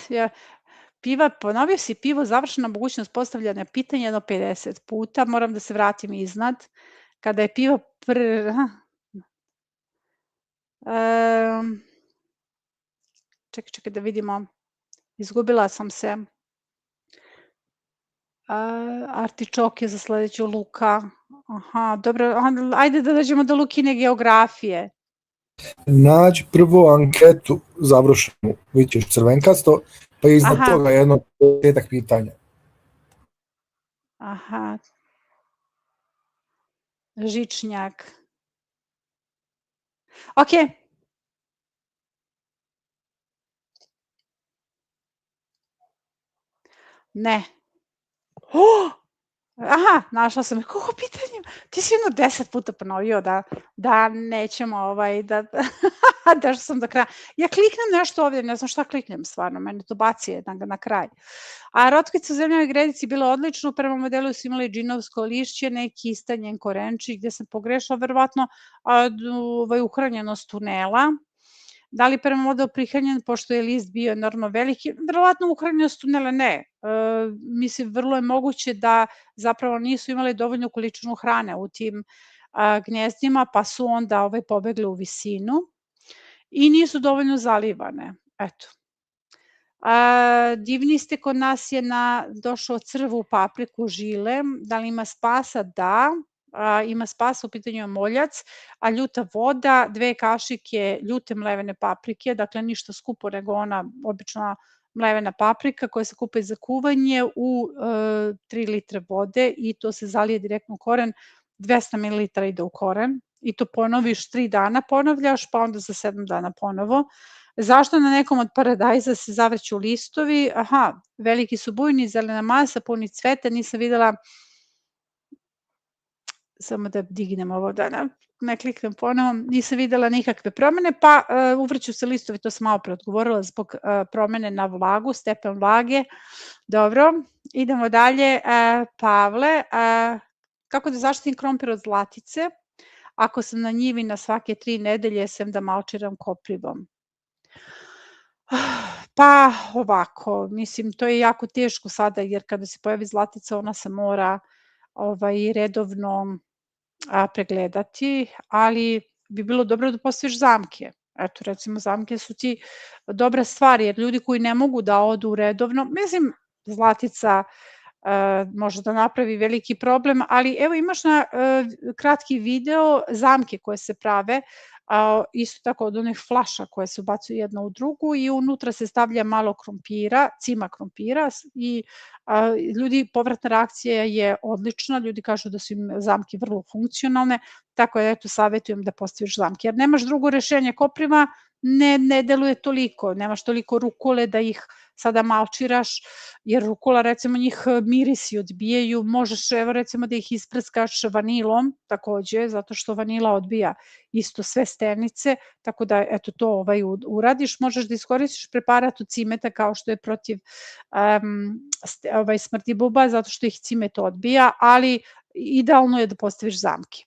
ponovio si pivo, završena mogućnost postavljanja pitanja jedno 50 puta, moram da se vratim iznad. Kada je pivo Čekaj da vidimo. Izgubila sam se. Artičok je za sledeću luka. Aha, dobro, ajde da dođemo do Lukine geografije. Nađi prvo anketu završenu, vidiš crvenkasto, pa iznad Aha. toga jedno 5 pitanja. Aha. Žičnjak. Ok. Ne. Aha, našla sam. Kako pitanje? Ti si jedno 10 puta ponovio da nećemo došla sam do kraja. Ja kliknem nešto ovdje, ne znam šta kliknem stvarno, mene to baci na kraj. A Rotkvica u Zemljavoj Gredici bilo odlično, u prvom modelu su imali džinovsko lišće, neki istanjen korenčik, gde sam pogrešila verovatno uhranjenost tunela. Da li prvi model prihranjen, pošto je list bio enormno veliki? Verovatno uhranjenost tunela ne. Mislim, vrlo je moguće da zapravo nisu imali dovoljnu količinu hrane u tim gnezdima, pa su onda pobegle u visinu i nisu dovoljno zalivane. Eto. Divni ste, kod nas je došao crv u papriku žile. Da li ima spasa? Da. Ima spasa, u pitanju je moljac, a ljuta voda, 2 kašike ljute mlevene paprike, dakle ništa skupo nego ona obična mlevena paprika koja se kupe za kuvanje u 3 litre vode i to se zalije direktno u koren, 200 ml ide u koren i to ponoviš 3 dana, ponavljaš, pa onda za 7 dana ponovo. Zašto na nekom od paradajza se zavrću listovi? Aha, veliki su bujni, zelena masa, puni cveta, nisam videla, samo da dignem ovo da ne kliknem ponovo, nisam videla nikakve promene, pa uvrću se listovi, to sam malo pre odgovorila, zbog promene na vlagu, stepen vlage. Dobro, idemo dalje. Pavle, kako da zaštitim krompir od zlatice ako sam na njivi na svake 3 nedelje, sem da malčiram koprivom? Pa ovako, mislim, to je jako teško sada, jer kada se pojavi zlatica, ona se mora redovno pregledati, ali bi bilo dobro da postaviš zamke. Eto, recimo, zamke su ti dobra stvar, jer ljudi koji ne mogu da odu redovno, mislim, zlatica može da napravi veliki problem, ali evo imaš na kratki video zamke koje se prave, isto tako od onih flaša koje se ubacuju jedna u drugu i unutra se stavlja malo krompira, cima krompira i ljudi, povratna reakcija je odlična, ljudi kažu da su im zamke vrlo funkcionalne, tako da eto savetujem da postaviš zamke, jer nemaš drugo rešenje, kopriva ne deluje toliko, nemaš toliko rukole da ih sada malčiraš, jer rukula, recimo, njih mirisi odbijaju, možeš, evo, recimo, da ih isprskaš vanilom, takođe, zato što vanila odbija isto sve stenice, tako da, eto, to uradiš. Možeš da iskoristiš preparat od cimeta, kao što je protiv smrti buba, zato što ih cimet odbija, ali idealno je da postaviš zamke.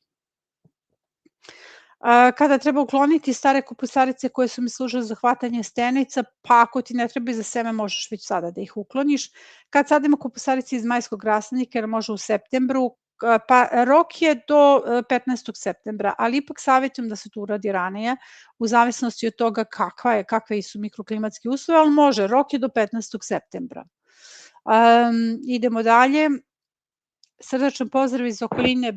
Kada treba ukloniti stare kupusarice koje su mi služile za hvatanje stenica, pa ako ti ne treba za seme, možeš već sada da ih ukloniš. Kad sadimo kupusarice iz majskog rasadnika, jer može u septembru, pa rok je do 15. septembra, ali ipak savjetujem da se to uradi ranije, u zavisnosti od toga kakve su mikroklimatski uslovi, ali može, rok je do 15. septembra. Idemo dalje. Srdačan pozdrav iz okoline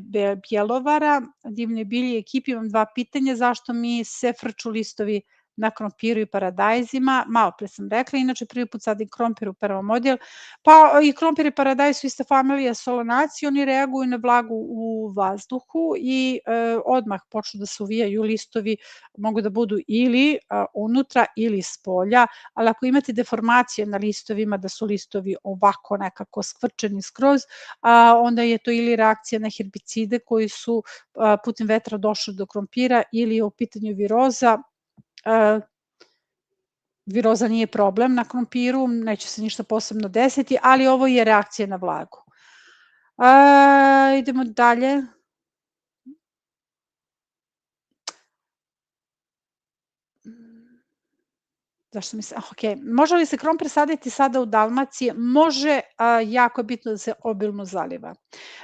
Bjelovara, divne bilje ekipi, imam 2 pitanja, zašto mi se frču listovi na krompiru i paradajzima, malo pre sam rekla, inače prvi put sadim krompir u prvom model, pa i krompir i paradajz su ista familija solanacije, oni reaguju na vlagu u vazduhu i odmah počnu da se uvijaju listovi, mogu da budu ili unutra ili spolja, ali ako imate deformacije na listovima, da su listovi ovako nekako skvrčeni skroz, onda je to ili reakcija na herbicide koji su putem vetra došli do krompira ili je u pitanju viroza. Viroza nije problem na krompiru, neće se ništa posebno desiti, ali ovo je reakcija na vlagu. Idemo dalje. Zašto mi se, može li se krompir saditi sada u Dalmaciji? Može, jako je bitno da se obilno zaliva.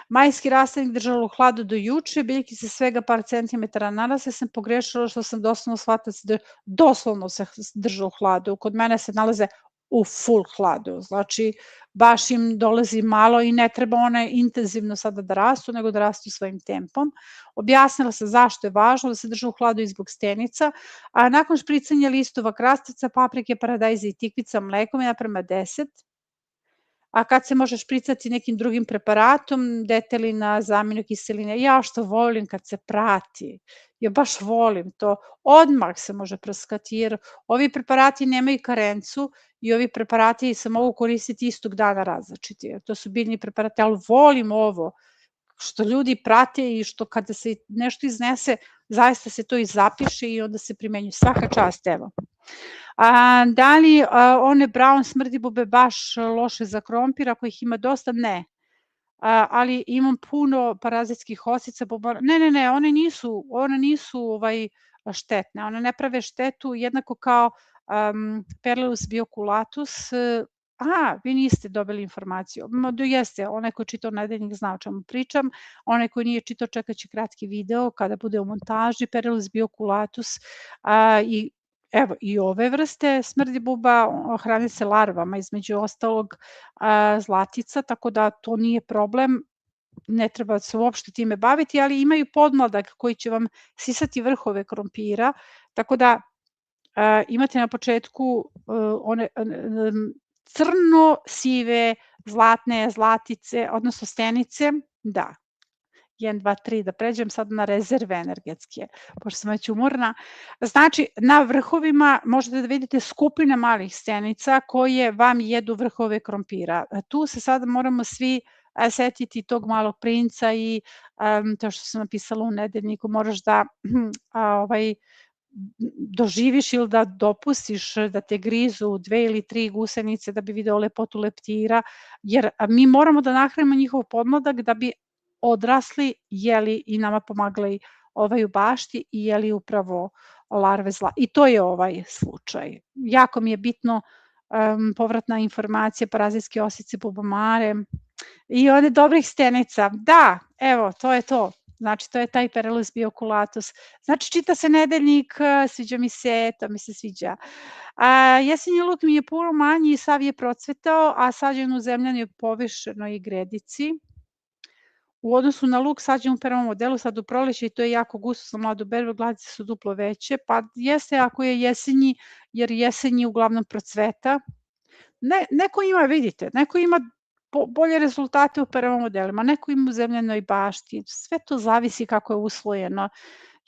Majski rasadnik držala u hladu do juče, biljke se svega par centimetara narasle, sam pogrešila što sam doslovno shvatila da se doslovno se drže u hladu. Kod mene se nalaze u full hladu, znači baš im dolazi malo i ne treba one intenzivno sada da rastu, nego da rastu svojim tempom. Objasnila sam zašto je važno da se drže u hladu i zbog stenica, a nakon špricanja listova krastavca, paprike, paradajza i tikvica mlekom je naprema 10, a kad se može špricati nekim drugim preparatom, detelina, zamenu kiseline, ja što volim kad se prati, ja baš volim to, odmah se može prskati, jer ovi preparati nemaju karencu i ovi preparati se mogu koristiti istog dana različiti, to su biljni preparati, ali volim ovo, što ljudi prate i što kada se nešto iznese, zaista se to i zapiše i onda se primenjuje. Svaka čast, evo. Da li one brown smrdibube baš loše za krompir, ako ih ima dosta? Ne. Ali imam puno parazitskih osica. Ne, one nisu štetne, one ne prave štetu jednako kao Perlus bioculatus. Vi niste dobili informaciju. Jeste, onaj ko je čitao nedeljnik zna o čemu pričam, onaj koji nije čitao čekat će kratki video kada bude u montaži. Perlus bioculatus i evo i ove vrste smrdibuba hrane se larvama, između ostalog zlatica, tako da to nije problem, ne treba se uopšte time baviti, ali imaju podmladak koji će vam sisati vrhove krompira, tako da imate na početku one crno-sive, zlatne, zlatice, odnosno stenice, da. 1, 2, 3, da pređem sad na rezerve energetske, pošto sam već umorna. Znači, na vrhovima možete da vidite skupine malih stenica koje vam jedu vrhove krompira. Tu se sad moramo svi setiti tog malog princa i to što sam napisala u nedeljniku, moraš da doživiš ili da dopustiš da te grizu 2 ili 3 gusenice da bi video lepotu leptira, jer mi moramo da nahranimo njihov podmladak da bi odrasli, jeli i nama pomagali u bašti i jeli upravo larve zla. I to je ovaj slučaj. Jako mi je bitno povratna informacija, parazitske osice, bubamare i one dobrih stenica. Da, evo, to je to. Znači, to je taj Perlus bioculatus. Znači, čita se nedeljnik, sviđa mi se, to mi se sviđa. Jesenji luk mi je puno manji i sav je procvetao, a sađen u zemljanoj povišenoj gredici. U odnosu na luk sađen u prvom modelu, sad u proleće i to je jako gusto za mladu berbu, gladice su duplo veće, pa jeste ako je jesenji, jer jesenji uglavnom procveta. Neko ima, vidite, neko ima bolje rezultate u prvom modelima, neko ima u zemljanoj bašti, sve to zavisi kako je uslojeno.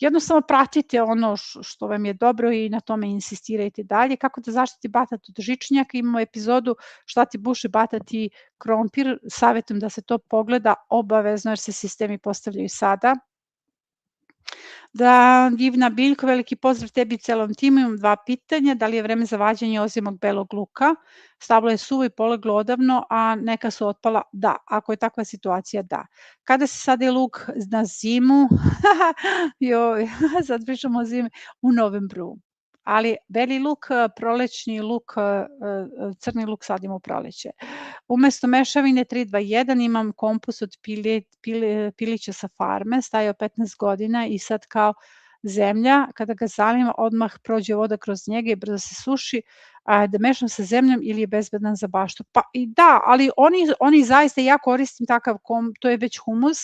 Jednostavno pratite ono što vam je dobro i na tome insistirajte dalje. Kako da zaštiti batat od žičnjaka, imamo epizodu šta ti buši batat i krompir, savjetujem da se to pogleda obavezno jer se sistemi postavljaju sada. Da, divna Biljko, veliki pozdrav tebi i celom timu, imam 2 pitanja, da li je vreme za vađenje ozimog belog luka, stablo je suvo i poleglo odavno, a neka su otpala, da, ako je takva situacija, da. Kada se sadi luk na zimu, joj, sad pričamo o zimi, u novembru, ali beli luk, prolećni luk, crni luk sadimo u proleće. Umesto mešavine 3-2-1 imam kompus od pilića sa farme, stajao 15 godina i sad kao zemlja, kada ga zalim, odmah prođe voda kroz njega i brzo se suši, da mešam sa zemljom ili je bezbedan za baštu. Pa i da, ali oni zaista, ja koristim takav, to je već humus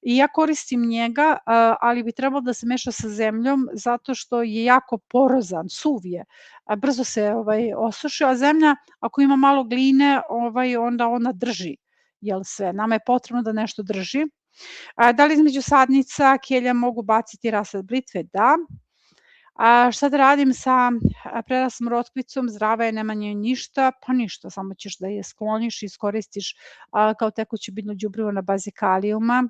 i ja koristim njega, ali bi trebalo da se meša sa zemljom zato što je jako porozan, suv je, brzo se osuši, a zemlja ako ima malo gline, onda ona drži, jel sve, nama je potrebno da nešto drži. Da li između sadnica kelja mogu baciti rasad blitve? Da. Šta da radim sa preraslom rotkvicom, zdrava je, nema njoj ništa, pa ništa, samo ćeš da je skloniš i iskoristiš kao tekuće biljno đubrivo na bazi kalijuma.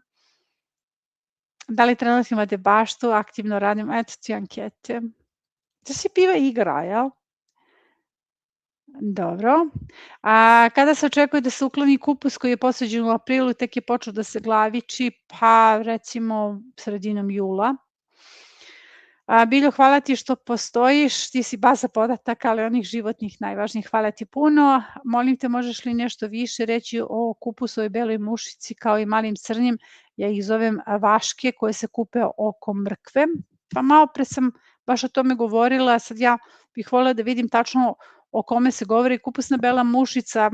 Da li trenutno imate baštu, aktivno radim, eto ti ankete. To se piva igra, jel? Dobro. Kada se očekuje da se ukloni kupus koji je posađen u aprilu, tek je počeo da se glaviči, pa recimo sredinom jula. Biljo, hvala ti što postojiš, ti si baza podataka, ali onih životnih najvažnijih. Hvala ti puno. Molim te, možeš li nešto više reći o kupusovoj beloj mušici kao i malim crnjim? Ja ih zovem vaške koje se kupe oko mrkve. Pa malo pre sam baš o tome govorila, sad ja bih voljela da vidim tačno o kome se govori. Kupusna bela mušica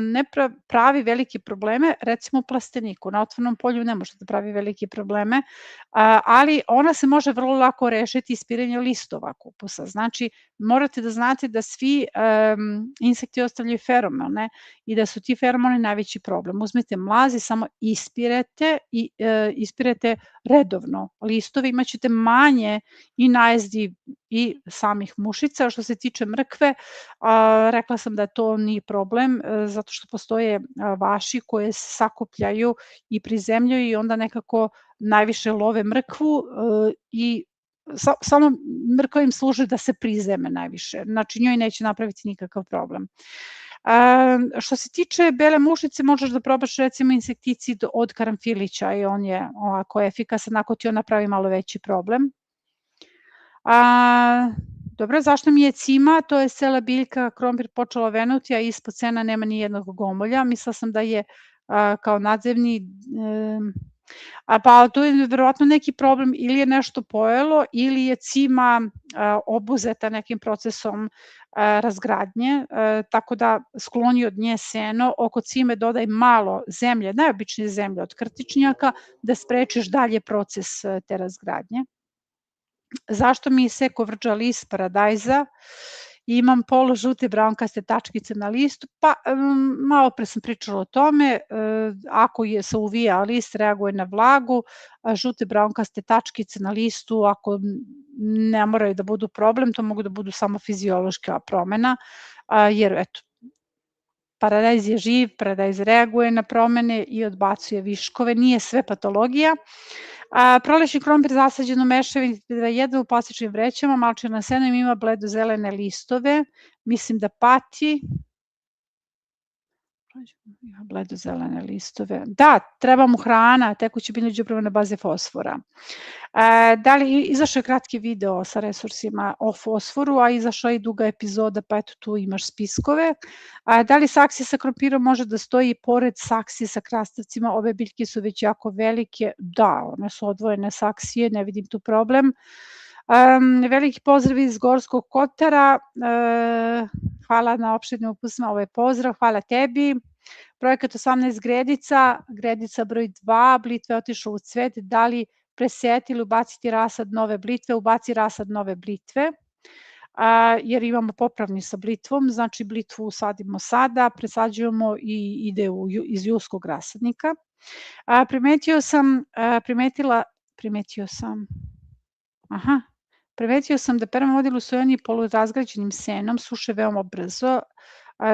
ne pravi velike probleme, recimo u plasteniku. Na otvornom polju ne može da pravi velike probleme, ali ona se može vrlo lako rešiti ispiranjem listova kupusa. Znači, morate da znate da svi insekti ostavljaju feromone i da su ti feromoni najveći problem. Uzmete mlaz i samo ispirete i ispirete redovno listove, imaćete manje i najezdi i samih mušica. Što se tiče mrkve, rekla sam da to nije problem, zato što postoje vaši koje se sakupljaju i prizemljuju i onda nekako najviše love mrkvu i samo mrkva im služi da se prizeme najviše, znači njoj neće napraviti nikakav problem. Što se tiče bele mušice, možeš da probaš recimo insekticid od karanfilića i on je ovako efikasan ako ti on napravi malo veći problem. Dobro, zašto mi je cima? To je cela biljka, krompir počela venuti, a ispod sena nema ni jednog gomolja. Mislila sam da je kao nadzemni, pa to je verovatno neki problem, ili je nešto pojelo, ili je cima obuzeta nekim procesom razgradnje, tako da skloni od nje seno. Oko cime dodaj malo zemlje, najobičnije zemlje od krtičnjaka, da sprečiš dalje proces te razgradnje. Zašto mi iseko vrđa list paradajza? Imam polužute braunkaste tačkice na listu, pa malo pre sam pričala o tome, ako se uvija list, reaguje na vlagu, žute braunkaste tačkice na listu, ako ne moraju da budu problem, to mogu da budu samo fiziološka promena, jer eto, paradajz je živ, paradajz reaguje na promene i odbacuje viškove, nije sve patologija. Prolećni krompir zasađen u mešavini jedva u plastičnim vrećama, malčina senom, ima bledo-zelene listove, mislim da pati. Ima bledo-zelene listove. Da, treba mu hrana, tekuće biljno đubrivo na bazi fosfora. Da li izašao je kratki video sa resursima o fosforu, a izašla je i duga epizoda, pa eto tu imaš spiskove. Da li saksija sa krompirom može da stoji pored saksije sa krastavcima? Ove biljke su već jako velike. Da, one su odvojene saksije, ne vidim tu problem. Veliki pozdrav iz Gorskog Kotara, hvala na opširnim upustima, ovo je pozdrav, hvala tebi. Projekat 18 gredica, gredica broj 2, blitve otišao u cvet, da li preseti ili ubaciti rasad nove blitve? Ubaci rasad nove blitve, jer imamo popravni sa blitvom, znači blitvu sadimo sada, presađujemo i ide iz juskog rasadnika. Primetio sam da permamodil u sojanji polurazgrađenim senom suše veoma brzo.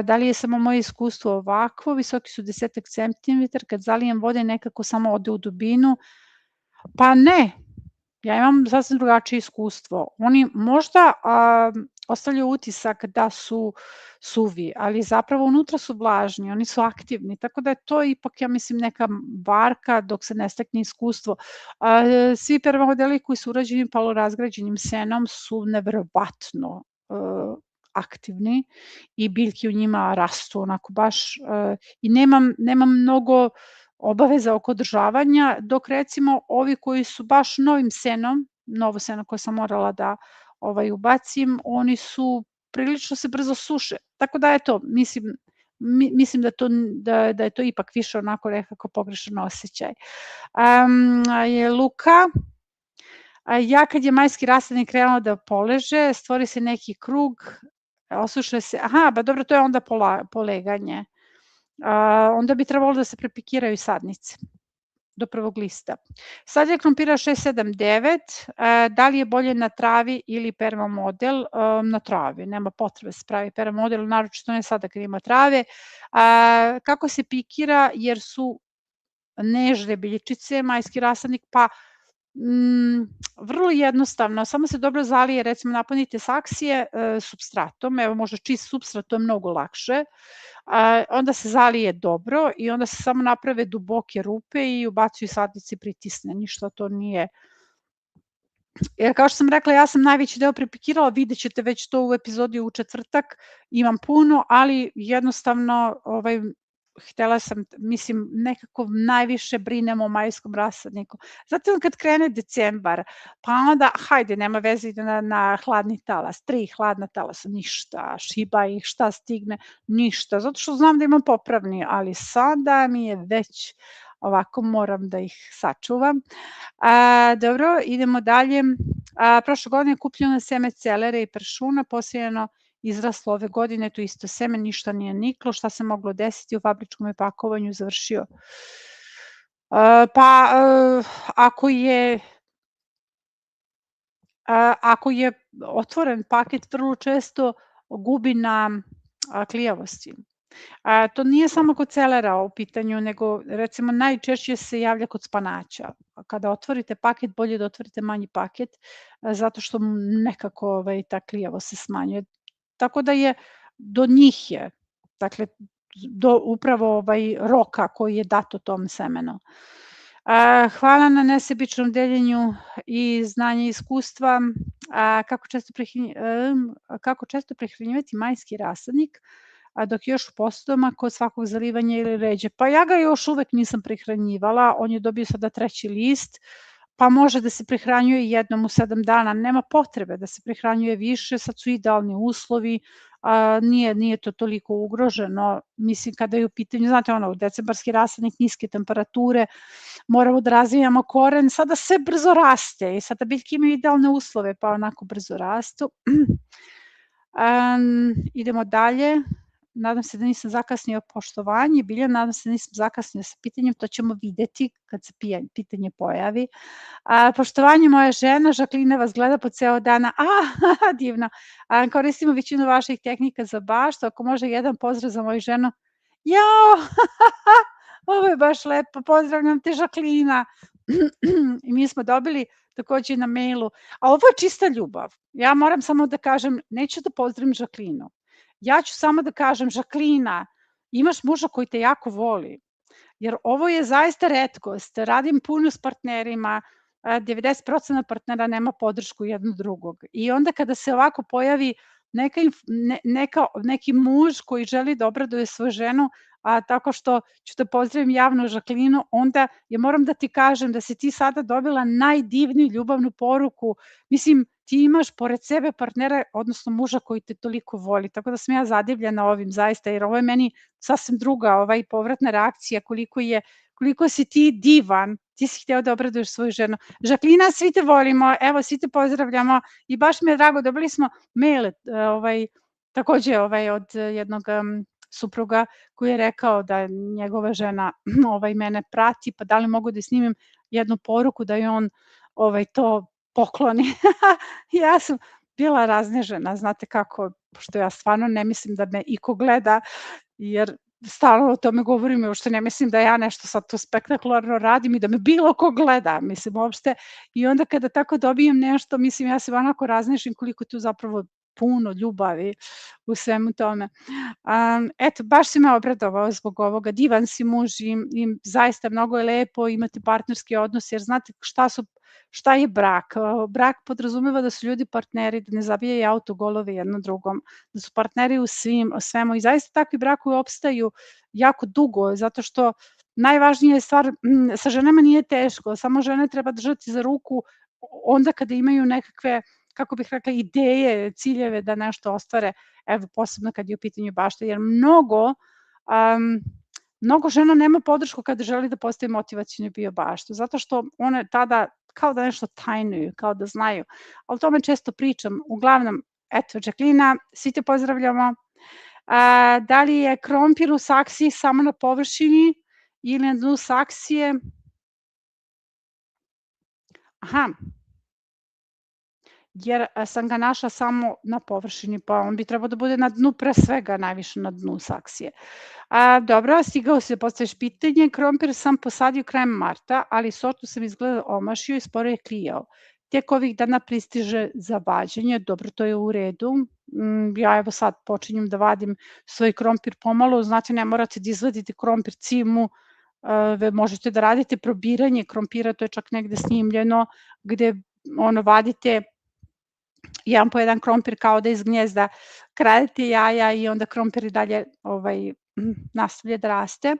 Da li je samo moje iskustvo ovakvo? Visoki su 10 cm, kad zalijem vode nekako samo ode u dubinu. Pa ne, ja imam sasvim drugačije iskustvo. Oni možda ostavljaju utisak da su suvi, ali zapravo unutra su vlažni, oni su aktivni, tako da je to ipak, ja mislim, neka varka dok se ne stekne iskustvo. Svi permamodeli koji su urađeni polurazgrađenim senom su neverovatno aktivni i biljke u njima rastu onako baš i nemam mnogo obaveza oko održavanja, dok recimo ovi koji su baš novim senom, novo seno koje sam morala da ubacim, oni su prilično se brzo suše. Tako da eto, mislim da je to ipak više onako nekako pogrešan osjećaj. Luka, ja kad je majski rasadnik krenuo da poleže, stvori se neki krug, osušuje se, pa dobro, to je onda poleganje. Onda bi trebalo da se prepikiraju sadnice do prvog lista. Sadnja krompira 6, 7, 9, da li je bolje na travi ili permamodel? Na travi, nema potrebe se pravi permamodel, naročito ne sada kad ima trave. Kako se pikira, jer su nežne biljčice, majski rasadnik, pa vrlo jednostavno, samo se dobro zalije, recimo napunite saksije supstratom, evo možda čist supstrat, to je mnogo lakše, onda se zalije dobro i onda se samo naprave duboke rupe i ubacuju sadnice i pritisne, ništa to nije Jer kao što sam rekla, ja sam najveći deo prepakirala, vidjet ćete već to u epizodi u četvrtak, imam puno, ali jednostavno htela sam, mislim, nekako najviše brinem o majskom rasadniku. Zatim kad krene decembar, pa onda, hajde, nema veze, ide na hladni talas, 3 hladna talasa, ništa, šiba ih, šta stigne, ništa, zato što znam da imam popravni, ali sada mi je već ovako, moram da ih sačuvam. Dobro, idemo dalje. Prošle godine je kupljeno seme celere i pršuna, posejano izraslo ove godine, to isto seme, ništa nije niklo, šta se moglo desiti u fabričkom je pakovanju završio. Pa, ako je otvoren paket, vrlo često gubi na klijavosti. To nije samo kod celera u pitanju, nego recimo najčešće se javlja kod spanaća. Kada otvorite paket, bolje da otvorite manji paket, zato što nekako ta klijavost se smanjuje. Tako da je, do njih je, dakle, do upravo roka koji je dato tom semenu. Hvala na nesebičnom deljenju i znanja i iskustva. Kako često prehranjivati majski rasadnik, dok je još u posudama kod svakog zalivanja ili ređe? Pa ja ga još uvek nisam prehranjivala, on je dobio sada 3. list, pa može da se prehranjuje jednom u 7 dana, nema potrebe da se prehranjuje više, sad su idealni uslovi, nije to toliko ugroženo, mislim kada je u pitanju, znate decembarski rasadnik, niske temperature, moramo da razvijamo koren, sada sve brzo raste i sada biljke imaju idealne uslove, pa onako brzo rastu. Idemo dalje. Nadam se da nisam zakasnio poštovanje, Biljana, nadam se da nisam zakasnio sa pitanjem, to ćemo videti kad se pitanje pojavi. Poštovanje, moja žena, Žaklina vas gleda po ceo dana, divno, koristimo većinu vaših tehnika za baštu, ako može jedan pozdrav za moju ženu. Jao, ovo je baš lepo, pozdravljam te Žaklina. I mi smo dobili takođe na mailu, a ovo je čista ljubav. Ja moram samo da kažem, neću da pozdravim Žaklinu. Ja ću samo da kažem, Žaklina, imaš muža koji te jako voli, jer ovo je zaista retkost. Radim puno s partnerima, 90% partnera nema podršku jednog drugog. I onda kada se ovako pojavi neki muž koji želi da obraduje svoju ženu, tako što ću da pozdravim javno Žaklinu, onda ja moram da ti kažem da si ti sada dobila najdivniju ljubavnu poruku. Mislim, ti imaš pored sebe partnera, odnosno muža koji te toliko voli, tako da sam ja zadivljena ovim zaista, jer ovo je meni sasvim druga povratna reakcija, koliko si ti divan, ti si hteo da obraduješ svoju ženu. Žaklina, svi te volimo, evo, svi te pozdravljamo i baš mi je drago, dobili smo mail, takođe od jednog supruga koji je rekao da njegova žena mene prati, pa da li mogu da snimim jednu poruku da je on to pokloni. Ja sam bila raznežena, znate kako, pošto ja stvarno ne mislim da me iko gleda, jer stalno o tome govorim i uopšte ne mislim da ja nešto sad to spektakularno radim i da me bilo ko gleda, mislim uopšte. I onda kada tako dobijem nešto, mislim ja se onako raznežim koliko tu zapravo puno ljubavi u svemu tome. Eto, baš si me obradovao zbog ovoga, divan si muž i zaista mnogo je lepo imati partnerski odnos, jer znate šta je brak? Brak podrazumeva da su ljudi partneri, da ne zabijaju autogolove jedno drugom, da su partneri u svemu i zaista takvi brakovi opstaju jako dugo, zato što najvažnija je stvar, sa ženama nije teško, samo žene treba držati za ruku onda kada imaju nekakve, kako bih rekla, ideje, ciljeve da nešto ostvare, evo posebno kad je u pitanju bašta, jer mnogo žena nema podršku kada želi da postavi motivacioni bio baštu, zato što one tada kao da nešto tajnuju, kao da znaju, ali o tome često pričam. Uglavnom, eto, Žaklina, svi te pozdravljamo. Da li je krompir u saksiji samo na površini ili na dnu saksije? Aha, jer sam ga našla samo na površini, pa on bi trebao da bude na dnu, pre svega najviše na dnu saksije. Dobro, stigao se da postaviš pitanje, krompir sam posadio krajem marta, ali sortu sam izgleda omašio i sporo je klijao. Tek ovih dana pristiže za vađenje, dobro, to je u redu. Ja evo sad počinjem da vadim svoj krompir pomalo, znači ne morate da izvadite krompir cimu, možete da radite probiranje krompira, to je čak negde snimljeno, gde vadite jedan po jedan krompir kao da iz gnjezda kradete jaja i onda krompir i dalje nastavlja da raste.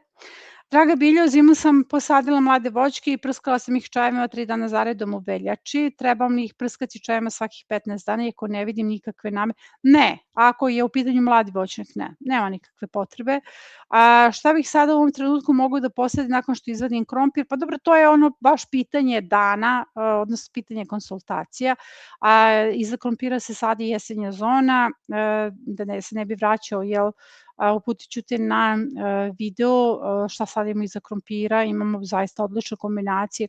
Draga Biljo, zimu sam posadila mlade voćke i prskala sam ih čajevima 3 dana zaredom u veljači. Trebam li ih prskati čajevima svakih 15 dana, iako ne vidim nikakve namere? Ne, ako je u pitanju mladi voćnjak, ne, nema nikakve potrebe. Šta bih sada u ovom trenutku mogu da posadim nakon što izvadim krompir? Pa dobro, to je baš pitanje dana, odnosno pitanje konsultacija. Iza krompira se sadi jesenja zona, da se ne bi vraćao, uputit ću te na video šta sadimo iza krompira, imamo zaista odlične kombinacije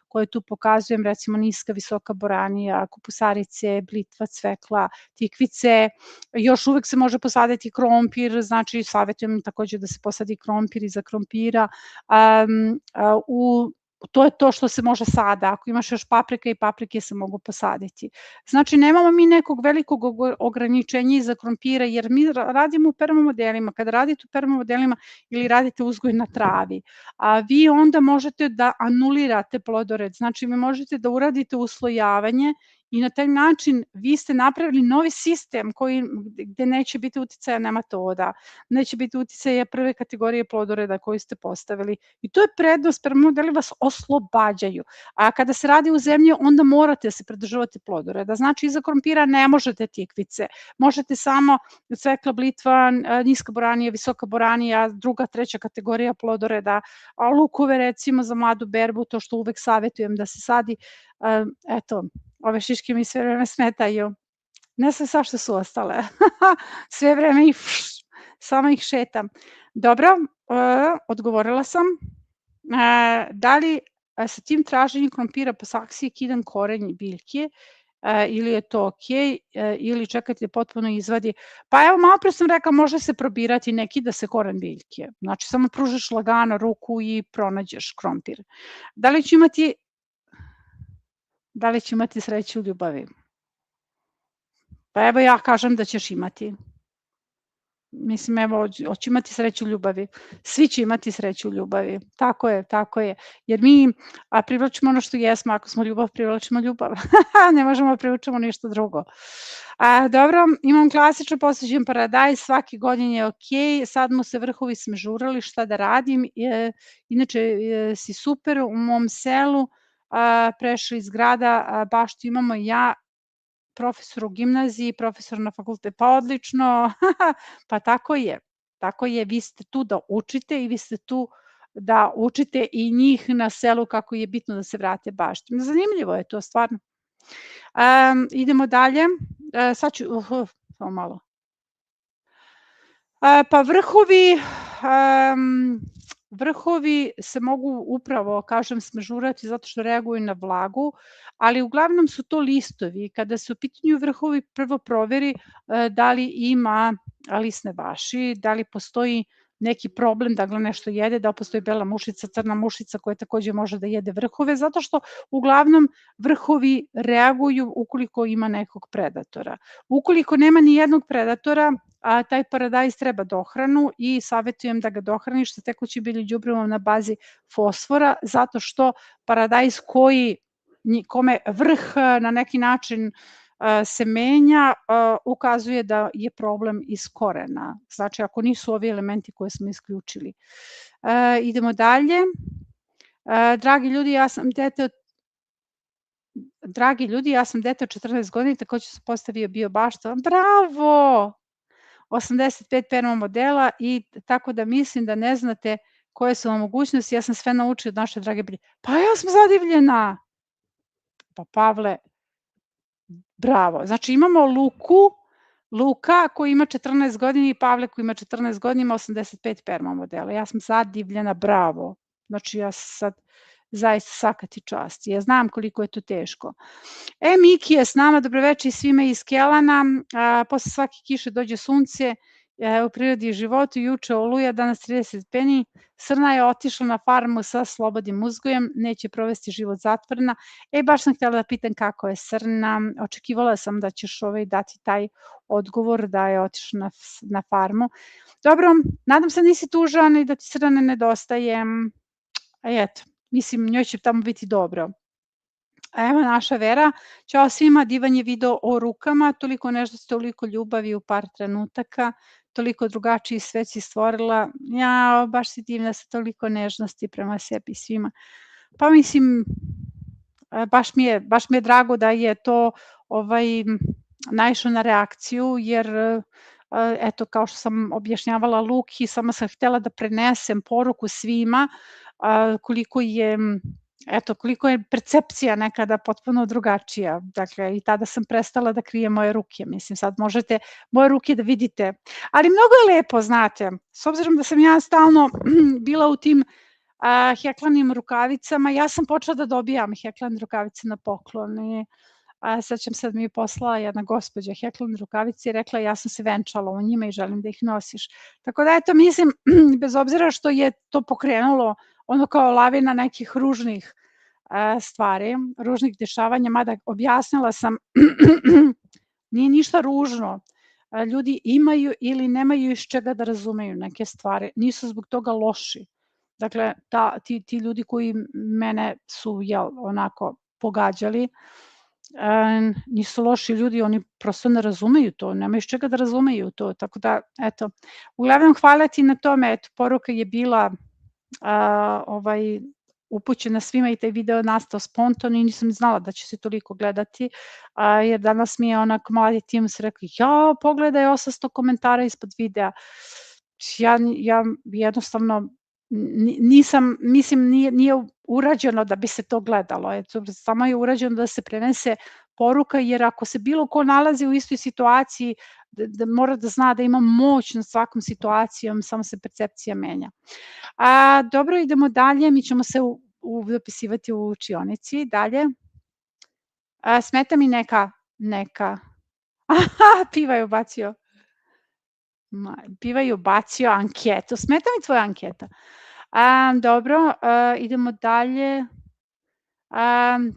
koje tu pokazujem, recimo niska, visoka boranija, kupusarice, blitva, cvekla, tikvice, još uvek se može posaditi krompir, znači savjetujem takođe da se posadi krompir iza krompira, to je to što se može sada, ako imaš još paprika i paprike se mogu posaditi. Znači nemamo mi nekog velikog ograničenja iza krompira jer mi radimo u permamodelima, kada radite u permamodelima ili radite uzgoj na travi, vi onda možete da anulirate plodored, znači vi možete da uradite uslojavanje i na taj način vi ste napravili novi sistem gde neće biti uticaja nematoda, neće biti uticaja prve kategorije plodoreda koji ste postavili i to je prednost, permamodeli vas oslobađaju, a kada se radi u zemlji onda morate da se pridržavate plodoreda, znači iza krompira ne možete tikvice, možete samo cvekla, blitva, niska boranija, visoka boranija, druga, treća kategorija plodoreda, a lukove recimo za mladu berbu, to što uvek savjetujem da se sadi, eto, ove šiške mi sve vreme smetaju. Ne znam zašto su ostale. Sve vreme samo ih šetam. Dobro, odgovorila sam. Da li sa tim traženjem krompira po saksiji kidam korenje biljke ili je to okej, ili čekati da potpuno izvadi? Pa evo, malo pre sam rekla, može se probirati, ne kida se koren biljke. Znači, samo pružiš lagano ruku i pronađeš krompir. Da li ću imati sreću u ljubavi? Pa evo ja kažem da ćeš imati. Mislim, evo, hoću imati sreću u ljubavi. Svi će imati sreću u ljubavi. Tako je, tako je. Jer mi privlačimo ono što jesmo, ako smo ljubav, privlačimo ljubav. Ne možemo da privlačimo ništa drugo. Dobro, imam klasično posađen paradajz, svaki godin je okej, sad mu se vrhovi smežurali, šta da radim? Inače, si super, u mom selu, prešli iz grada, baš tu imamo ja, profesor u gimnaziji, profesor na fakultetu, pa odlično, pa tako je, vi ste tu da učite i vi ste tu da učite i njih na selu kako je bitno da se vrate bašti. Zanimljivo je to stvarno. Idemo dalje, sad ću, samo malo. Pa vrhovi se mogu upravo, kažem, smežurati zato što reaguju na vlagu, ali uglavnom su to listovi. Kada su u pitanju vrhovi, prvo proveri da li ima lisne vaši, da li postoji neki problem da ga nešto jede, da postoji bela mušica, crna mušica koja takođe može da jede vrhove, zato što uglavnom vrhovi reaguju ukoliko ima nekog predatora. Ukoliko nema ni jednog predatora, taj paradajz treba dohranu i savjetujem da ga dohraniš sa tekućim biljnim đubrivom na bazi fosfora, zato što paradajz kome vrh na neki način se menja, ukazuje da je problem iz korena. Znači, ako nisu ovi elementi koje smo isključili. Idemo dalje. Dragi ljudi, ja sam dete od 14 godina i takođe sam postavio biobaštu. Bravo! 85 permamodela i tako da mislim da ne znate koje su vam mogućnosti. Ja sam sve naučila od naše drage Bilje. Pa ja sam zadivljena! Pa Pavle, bravo. Znači imamo Luka koji ima 14 godina i Pavle koji ima 14 godina ima 85 permamodela. Ja sam zadivljena, bravo. Znači ja sad zaista svaka ti čast. Ja znam koliko je to teško. Miki je s nama, dobroveče i svima iz Kelana. Posle svake kiše dođe sunce, u prirodi i životu, juče oluja, danas 30 stepeni. Srna je otišla na farmu sa slobodnim uzgojem, neće provesti život zatvorena. Baš sam htjela da pitam kako je Srna, očekivala sam da ćeš dati taj odgovor da je otišla na farmu. Dobro, nadam se nisi tužan i da ti Srna ne nedostaje. Eto, mislim, njoj će tamo biti dobro. Evo naša Vera. Ćao svima, divan je video o rukama, toliko nežnosti, toliko ljubavi u par trenutaka, toliko drugačiji svet si stvorila. Jao, baš si divna sa toliko nežnosti prema sebi i svima. Pa mislim, baš mi je drago da je to naišlo na reakciju, jer eto, kao što sam objašnjavala Luki, samo sam htela da prenesem poruku svima koliko je percepcija nekada potpuno drugačija. Dakle, i tada sam prestala da krijem moje ruke. Mislim, sad možete moje ruke da vidite. Ali mnogo je lepo, znate, s obzirom da sam ja stalno bila u tim heklanim rukavicama, ja sam počela da dobijam heklane rukavice na poklon i sećam se da mi je poslala jedna gospođa heklane rukavice i rekla ja sam se venčala u njima i želim da ih nosiš. Tako da eto, mislim, bez obzira što je to pokrenulo ono kao lavina nekih ružnih stvari, ružnih dešavanja, mada objasnila sam, nije ništa ružno. Ljudi imaju ili nemaju iz čega da razumeju neke stvari, nisu zbog toga loši. Dakle, ti ljudi koji mene su onako pogađali, nisu loši ljudi, oni prosto ne razumeju to, nemaju iz čega da razumeju to, tako da, eto, uglavnom hvala ti na tome, eto, poruka je bila upućena svima i taj video nastao spontano i nisam znala da će se toliko gledati, jer danas mi je onak mladi tim se rekli, ja, pogledaj 800 komentara ispod videa. Ja jednostavno nisam, mislim, nije urađeno da bi se to gledalo, samo je urađeno da se prenese poruka, jer ako se bilo ko nalazi u istoj situaciji, da mora da zna da ima moć nad svakom situacijom, samo se percepcija menja. Dobro, idemo dalje, mi ćemo se dopisivati u učionici, dalje. Smeta mi neka, Piva je ubacio anketu, smeta mi tvoja anketa. Dobro, idemo dalje.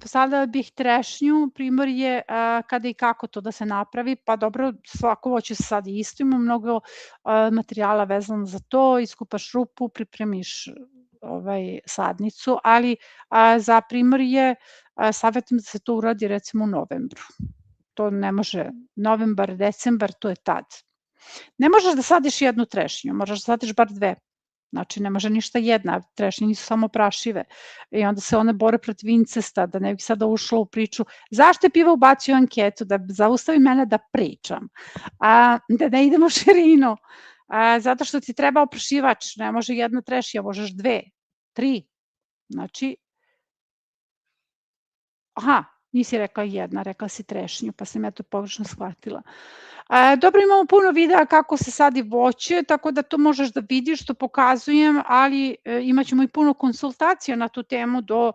Postavljala bih trešnju, primjer kada i kako to da se napravi, pa dobro, svako hoće se sad isto, ima mnogo materijala vezano za to, iskupaš rupu, pripremiš sadnicu, ali za primjer savjetujem da se to uradi recimo u novembru. To ne može, novembar, decembar, to je tad. Ne možeš da sadiš jednu trešnju, možeš da sadiš bar dve. Znači, ne može ništa jedna, trešnje nisu samo prašive. I onda se one bore protiv incesta, da ne bi sada ušla u priču. Zašto je Piva ubacio anketu? Da zaustavi mene da pričam. Da ne idemo u širinu. Zato što ti treba oprašivač, ne može jedna trešnja, možeš dve, tri. Znači, nisi rekla jedna, rekla si trešnju, pa sam ja to pogrešno shvatila. Dobro, imamo puno videa kako se sadi voće, tako da to možeš da vidiš, to pokazujem, ali imat ćemo i puno konsultacija na tu temu do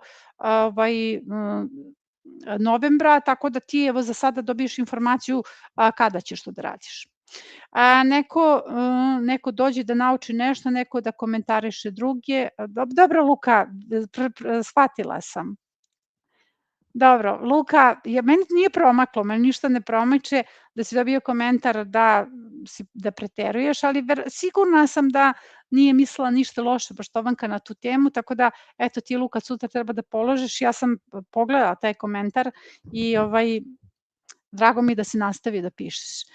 novembra, tako da ti evo za sada dobiješ informaciju kada ćeš to da radiš. Neko dođe da nauči nešto, neko da komentariše druge. Dobro, Luka, shvatila sam. Dobro, Luka, meni nije promaklo, meni ništa ne promiče da si dobio komentar da preteruješ, ali sigurna sam da nije mislila ništa loše poštovanka na tu temu, tako da, eto ti Luka sutra treba da položiš, ja sam pogledala taj komentar i drago mi da si nastavi da pišeš.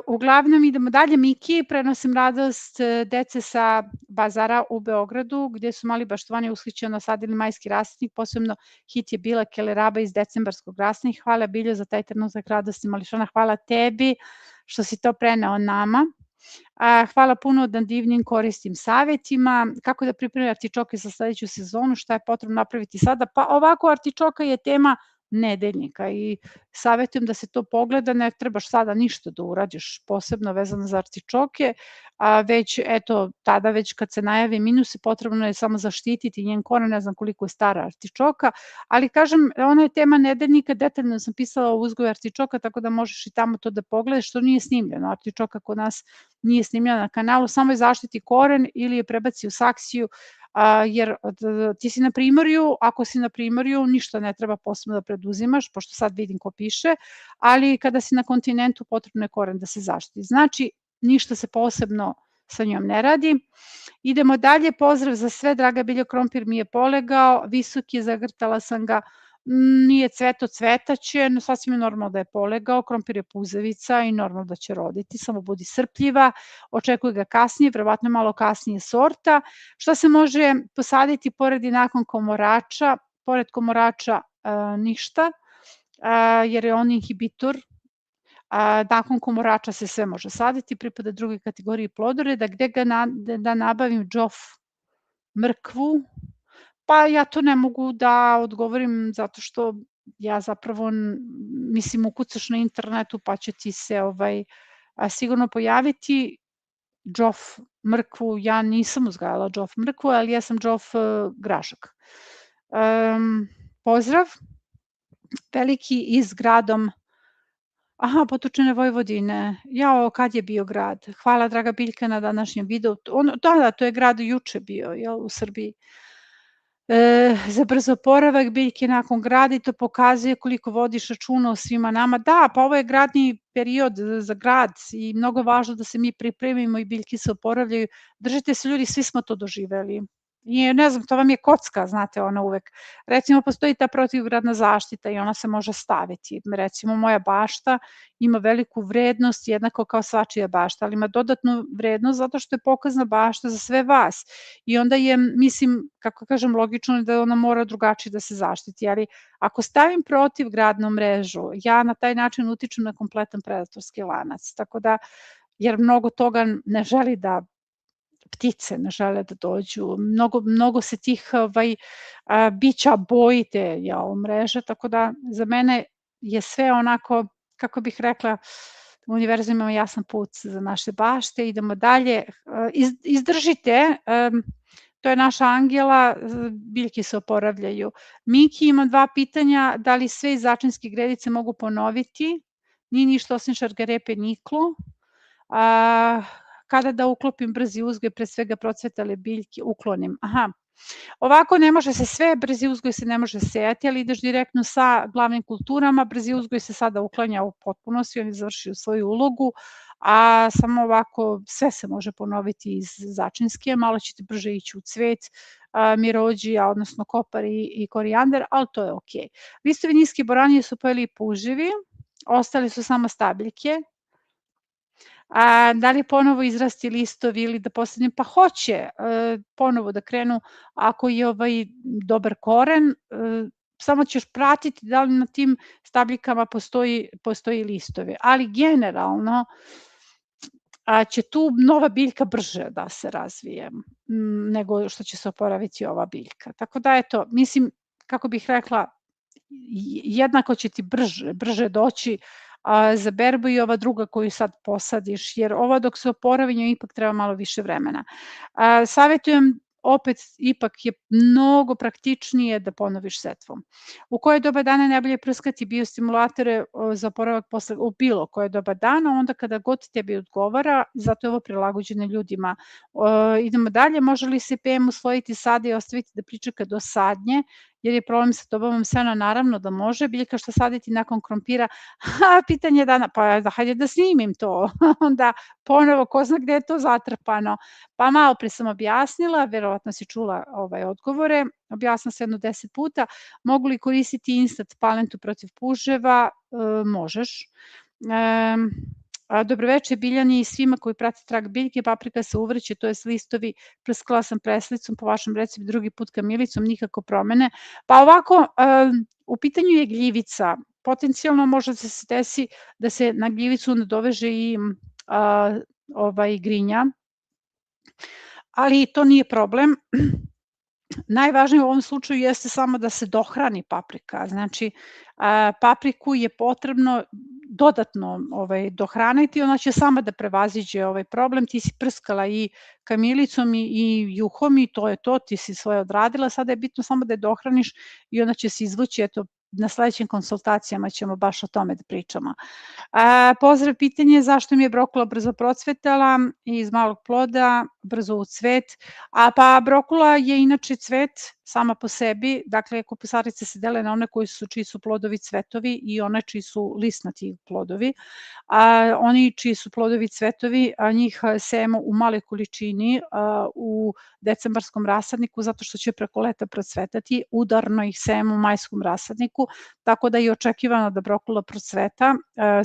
Uglavnom idemo dalje, Miki, prenosim radost dece sa bazara u Beogradu, gde su mali baštovani ushićeno sadili majski rastinnik, posebno hit je bila keleraba iz decembarskog rastinnika. Hvala Biljo za taj trenutak radosti mališana, hvala tebi što si to preneo nama. Hvala puno na divnim koristim savjetima, kako da pripremi artičoke za sledeću sezonu, šta je potrebno napraviti sada, pa ovako artičoka je tema nedeljnika i savjetujem da se to pogleda, ne trebaš sada ništa da uradiš posebno vezano za artičoke, već eto tada već kad se najavi minuse potrebno je samo zaštititi njen koren, ne znam koliko je stara artičoka, ali kažem ona je tema nedeljnika, detaljno sam pisala o uzgoju artičoka, tako da možeš i tamo to da pogledaš, što nije snimljeno, artičoka kod nas nije snimljena na kanalu, samo je zaštiti koren ili je prebaci u saksiju, jer ti si na primorju, ako si na primorju ništa ne treba posebno da preduzimaš, pošto sad vidim ko piše, ali kada si na kontinentu potrebno je koren da se zaštiti. Znači, ništa se posebno sa njom ne radi. Idemo dalje, pozdrav za sve, draga Biljo, krompir mi je polegao, visok je, zagrtala sam ga, nije cveto, cvetaće, sasvim je normalno da je polegao, krompir je puzavica i normalno da će roditi, samo budi srpljiva, očekuj ga kasnije, verovatno malo kasnije sorta. Šta se može posaditi pored i nakon komorača? Pored komorača ništa, jer je on inhibitor. Nakon komorača se sve može saditi, pripada drugoj kategoriji plodoreda. Gde da nabavim džof, mrkvu? Pa ja to ne mogu da odgovorim zato što ja zapravo, mislim, ukucaš na internetu pa će ti se sigurno pojaviti džof mrkvu. Ja nisam uzgajala džof mrkvu, ali ja sam džof grašak. Pozdrav, veliki iz gradom Potočine Vojvodine. Jao, kad je bio grad? Hvala, draga Biljka, na današnjem videu. Da, to je grad juče bio, u Srbiji. Za brzo oporavak Biljke nakon grada i to pokazuje koliko vodiš računa o svima nama. Da, pa ovo je gradni period za grad i mnogo važno da se mi pripremimo i biljke se oporavljaju. Držite se ljudi, svi smo to doživeli. I ne znam, to vam je kocka, znate, ona uvek. Recimo, postoji ta protivgradna zaštita i ona se može staviti. Recimo, moja bašta ima veliku vrednost, jednako kao svačija bašta, ali ima dodatnu vrednost zato što je pokazna bašta za sve vas. I onda je, mislim, kako kažem, logično da ona mora drugačije da se zaštiti, ali ako stavim protivgradnu mrežu, ja na taj način utičem na kompletan predatorski lanac. Tako da, jer mnogo toga ne želi da ptice ne žele da dođu, mnogo se tih bića boji te mreže, tako da za mene je sve onako, kako bih rekla, univerzum ima jasan put za naše bašte, idemo dalje, izdržite, to je naša Angela, biljke se oporavljaju. Miki ima 2 pitanja, da li sve iz začinske gredice mogu ponoviti, nije ništa osim šargarepe niklu, kada da uklopim brzi uzgoj, pre svega procvetale biljke, uklonim. Ovako ne može se sve, brzi uzgoj se ne može sejati, ali ideš direktno sa glavnim kulturama, brzi uzgoj se sada uklanja u potpunosti, on je završio svoju ulogu, a samo ovako sve se može ponoviti iz začinske, malo ćete brže ići u cvet, mirođija, odnosno kopar i korijander, ali to je okej. Listovi niske boranije su pojeli puževi, ostale su samo stabiljke. Da li ponovo izrasti listovi ili da posadim? Pa hoće ponovo da krenu ako je dobar koren, samo ćeš pratiti da li na tim stabljikama postoji listovi, ali generalno će tu nova biljka brže da se razvije nego što će se oporaviti ova biljka. Tako da eto, mislim, kako bih rekla, jednako će ti brže doći za berbu i ova druga koju sad posadiš, jer ova dok se oporavi njoj ipak treba malo više vremena. Savjetujem, opet ipak je mnogo praktičnije da ponoviš setvom. U koje doba dana najbolje prskati biostimulatore za oporavak posle, u bilo koje doba dana, onda kada god tebi odgovara, zato je ovo prilagođeno ljudima. Idemo dalje, može li se PM usvojiti sada i ostaviti da pričeka do sadnje, jer je problem sa dobavom sena, naravno da može. Biljka šta saditi nakon krompira? Pitanje dana, pa hajde da snimim to, onda ponovo, ko zna gde je to zatrpano. Pa malo pre sam objasnila, verovatno si čula odgovore, objasnila se jedno 10 puta. Mogu li koristiti instant palentu protiv puževa? Možeš. Dobroveče Biljani i svima koji prate trag biljke, paprika se uvrće, to je listovi, prskala sam preslicom, po vašem receptu drugi put kamilicom, nikako promene. Pa ovako, u pitanju je gljivica, potencijalno može da se desi da se na gljivicu nadoveže i grinja, ali to nije problem. Najvažnije u ovom slučaju jeste samo da se dohrani paprika, znači papriku je potrebno dodatno dohraniti, ona će sama da prevaziđe ovaj problem, ti si prskala i kamilicom i juhom i to je to, ti si svoje odradila, sada je bitno samo da je dohraniš i onda će se izvući, eto, na sledećim konsultacijama ćemo baš o tome da pričamo. Pozdrav, pitanje zašto mi je brokula brzo procvetala i iz malog ploda brzo u cvet, pa brokula je inače cvet sama po sebi, dakle kupusarice se dele na one čiji su plodovi cvetovi i one čiji su lisnati plodovi. Oni čiji su plodovi cvetovi, njih sejemo u maloj količini u decembarskom rasadniku zato što će preko leta procvetati, udarno ih sejemo u majskom rasadniku, tako da je očekivano da brokula procveta.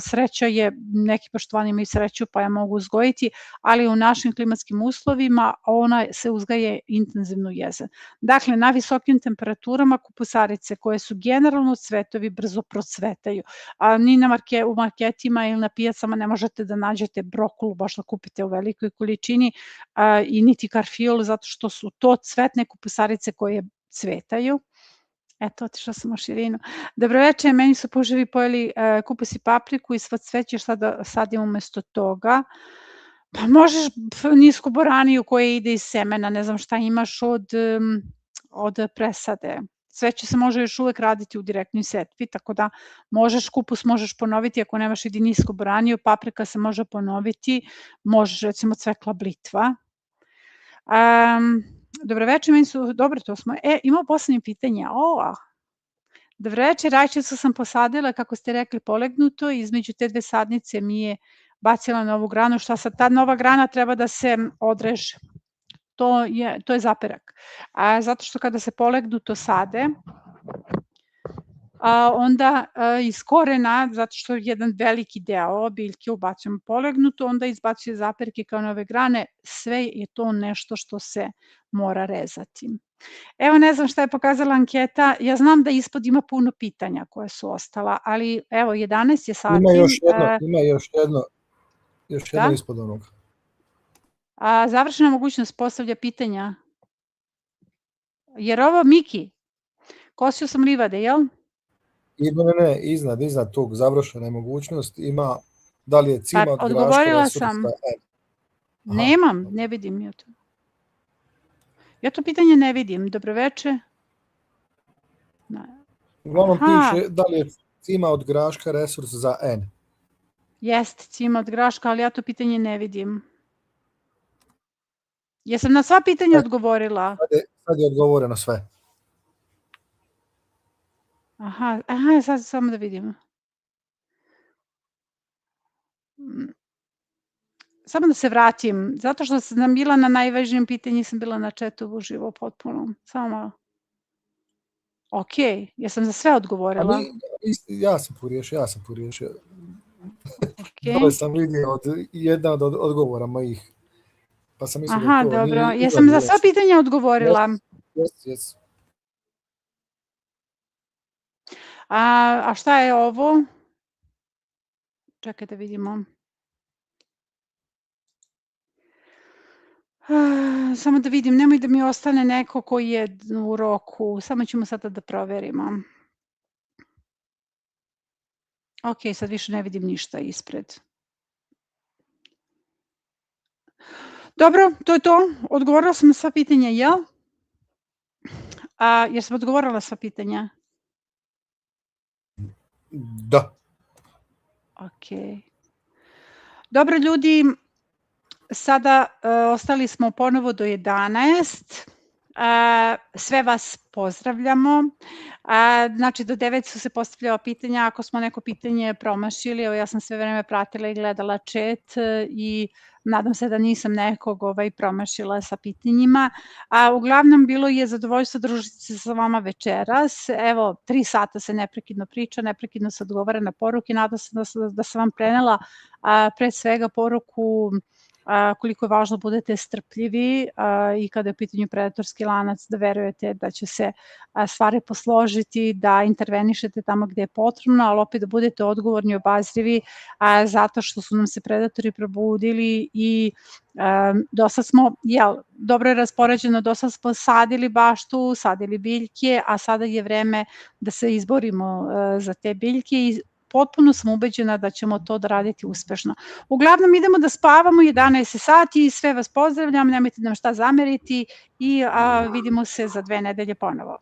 Sreća je, neki poštovani imaju sreću pa je mogu uzgojiti, ali u našim klimatskim uslovima ona se uzgaja intenzivno u jesen. Dakle, na visokim temperaturama kupusarice koje su generalno cvetovi brzo procvetaju. Ni u marketima ili na pijacama ne možete da nađete brokulu, baš da kupite u velikoj količini i niti karfiol, zato što su to cvetne kupusarice koje cvetaju. Eto, otišla sam u širinu. Dobroveče, meni su puževi pojeli kupus i papriku i sva cveće, šta da sadim umesto toga? Pa možeš nisku boraniju koja ide iz semena, ne znam šta imaš od presade. Cveće se može još uvek raditi u direktnoj setvi, tako da kupus možeš ponoviti ako nemaš idi nisku boraniju, paprika se može ponoviti, možeš recimo cvekla blitva. Dobroveče, meni su, dobro to smo, imamo poslednje pitanje, dobroveče, rajčicu sam posadila, kako ste rekli, polegnuto, između te dve sadnice mi je bacila novu granu, šta sad ta nova grana treba da se odreže. To je zaperak. Zato što kada se polegnuto sade, onda iz korena, zato što jedan veliki deo biljke ubacujemo polegnuto, onda izbacuje zaperke kao nove grane, sve je to nešto što se mora rezati. Evo, ne znam šta je pokazala anketa, ja znam da ispod ima puno pitanja koje su ostala, ali evo, 11 je sati. Ima još jedno ispod onoga. Završena mogućnost postavlja pitanja. Jer ovo Miki, kosio sam livade, jel? Ne, iznad tog završena mogućnost ima da li je cima od graška. Odgovorila sam. Nemam, ne vidim ja to. Ja to pitanje ne vidim. Dobroveče. Uglavnom piše da li je cima od graška resurs za N. Jeste, cima od graška, ali ja to pitanje ne vidim. Jesam na sva pitanja odgovorila? Sad je odgovoreno sve. Aha, sad samo da vidim. Samo da se vratim, zato što sam bila na najvažnijem pitanju, sam bila na chatu uživo potpuno. Samo malo. Ok, jesam za sve odgovorila? Ja sam pogriješio. Dole sam vidio jedna od odgovora mojih. Pa sam mislio da to nije... dobro. Jesam za sva pitanja odgovorila? Jes. A šta je ovo? Čekaj da vidimo. Samo da vidim, nemoj da mi ostane neko koji je u roku. Samo ćemo sada da proverimo. Ok, sad više ne vidim ništa ispred. Dobro, to je to. Odgovorila sam na sva pitanja, jel? Jer sam odgovorila sva pitanja? Da. Ok. Dobro, ljudi, sada ostali smo ponovo do 11. Sve vas pozdravljamo. Znači, do 9 su se postavljala pitanja. Ako smo neko pitanje promašili, evo ja sam sve vreme pratila i gledala chat i nadam se da nisam nekog promašila sa pitanjima. Uglavnom, bilo je zadovoljstvo družiti se sa vama večeras. Evo, 3 sata se neprekidno priča, neprekidno se odgovara na poruke. Nadam se da sam vam prenela pre svega poruku koliko je važno budete strpljivi i kada je u pitanju predatorski lanac, da verujete da će se stvari posložiti, da intervenišete tamo gde je potrebno, ali opet da budete odgovorni i obazrivi zato što su nam se predatori probudili i dosta smo, dobro je raspoređeno, dosta smo sadili baštu, sadili biljke, a sada je vreme da se izborimo za te biljke i potpuno sam ubeđena da ćemo to da raditi uspešno. Uglavnom idemo da spavamo, 11 sati, sve vas pozdravljam, nemojte nam šta zameriti i vidimo se za 2 nedelje ponovo.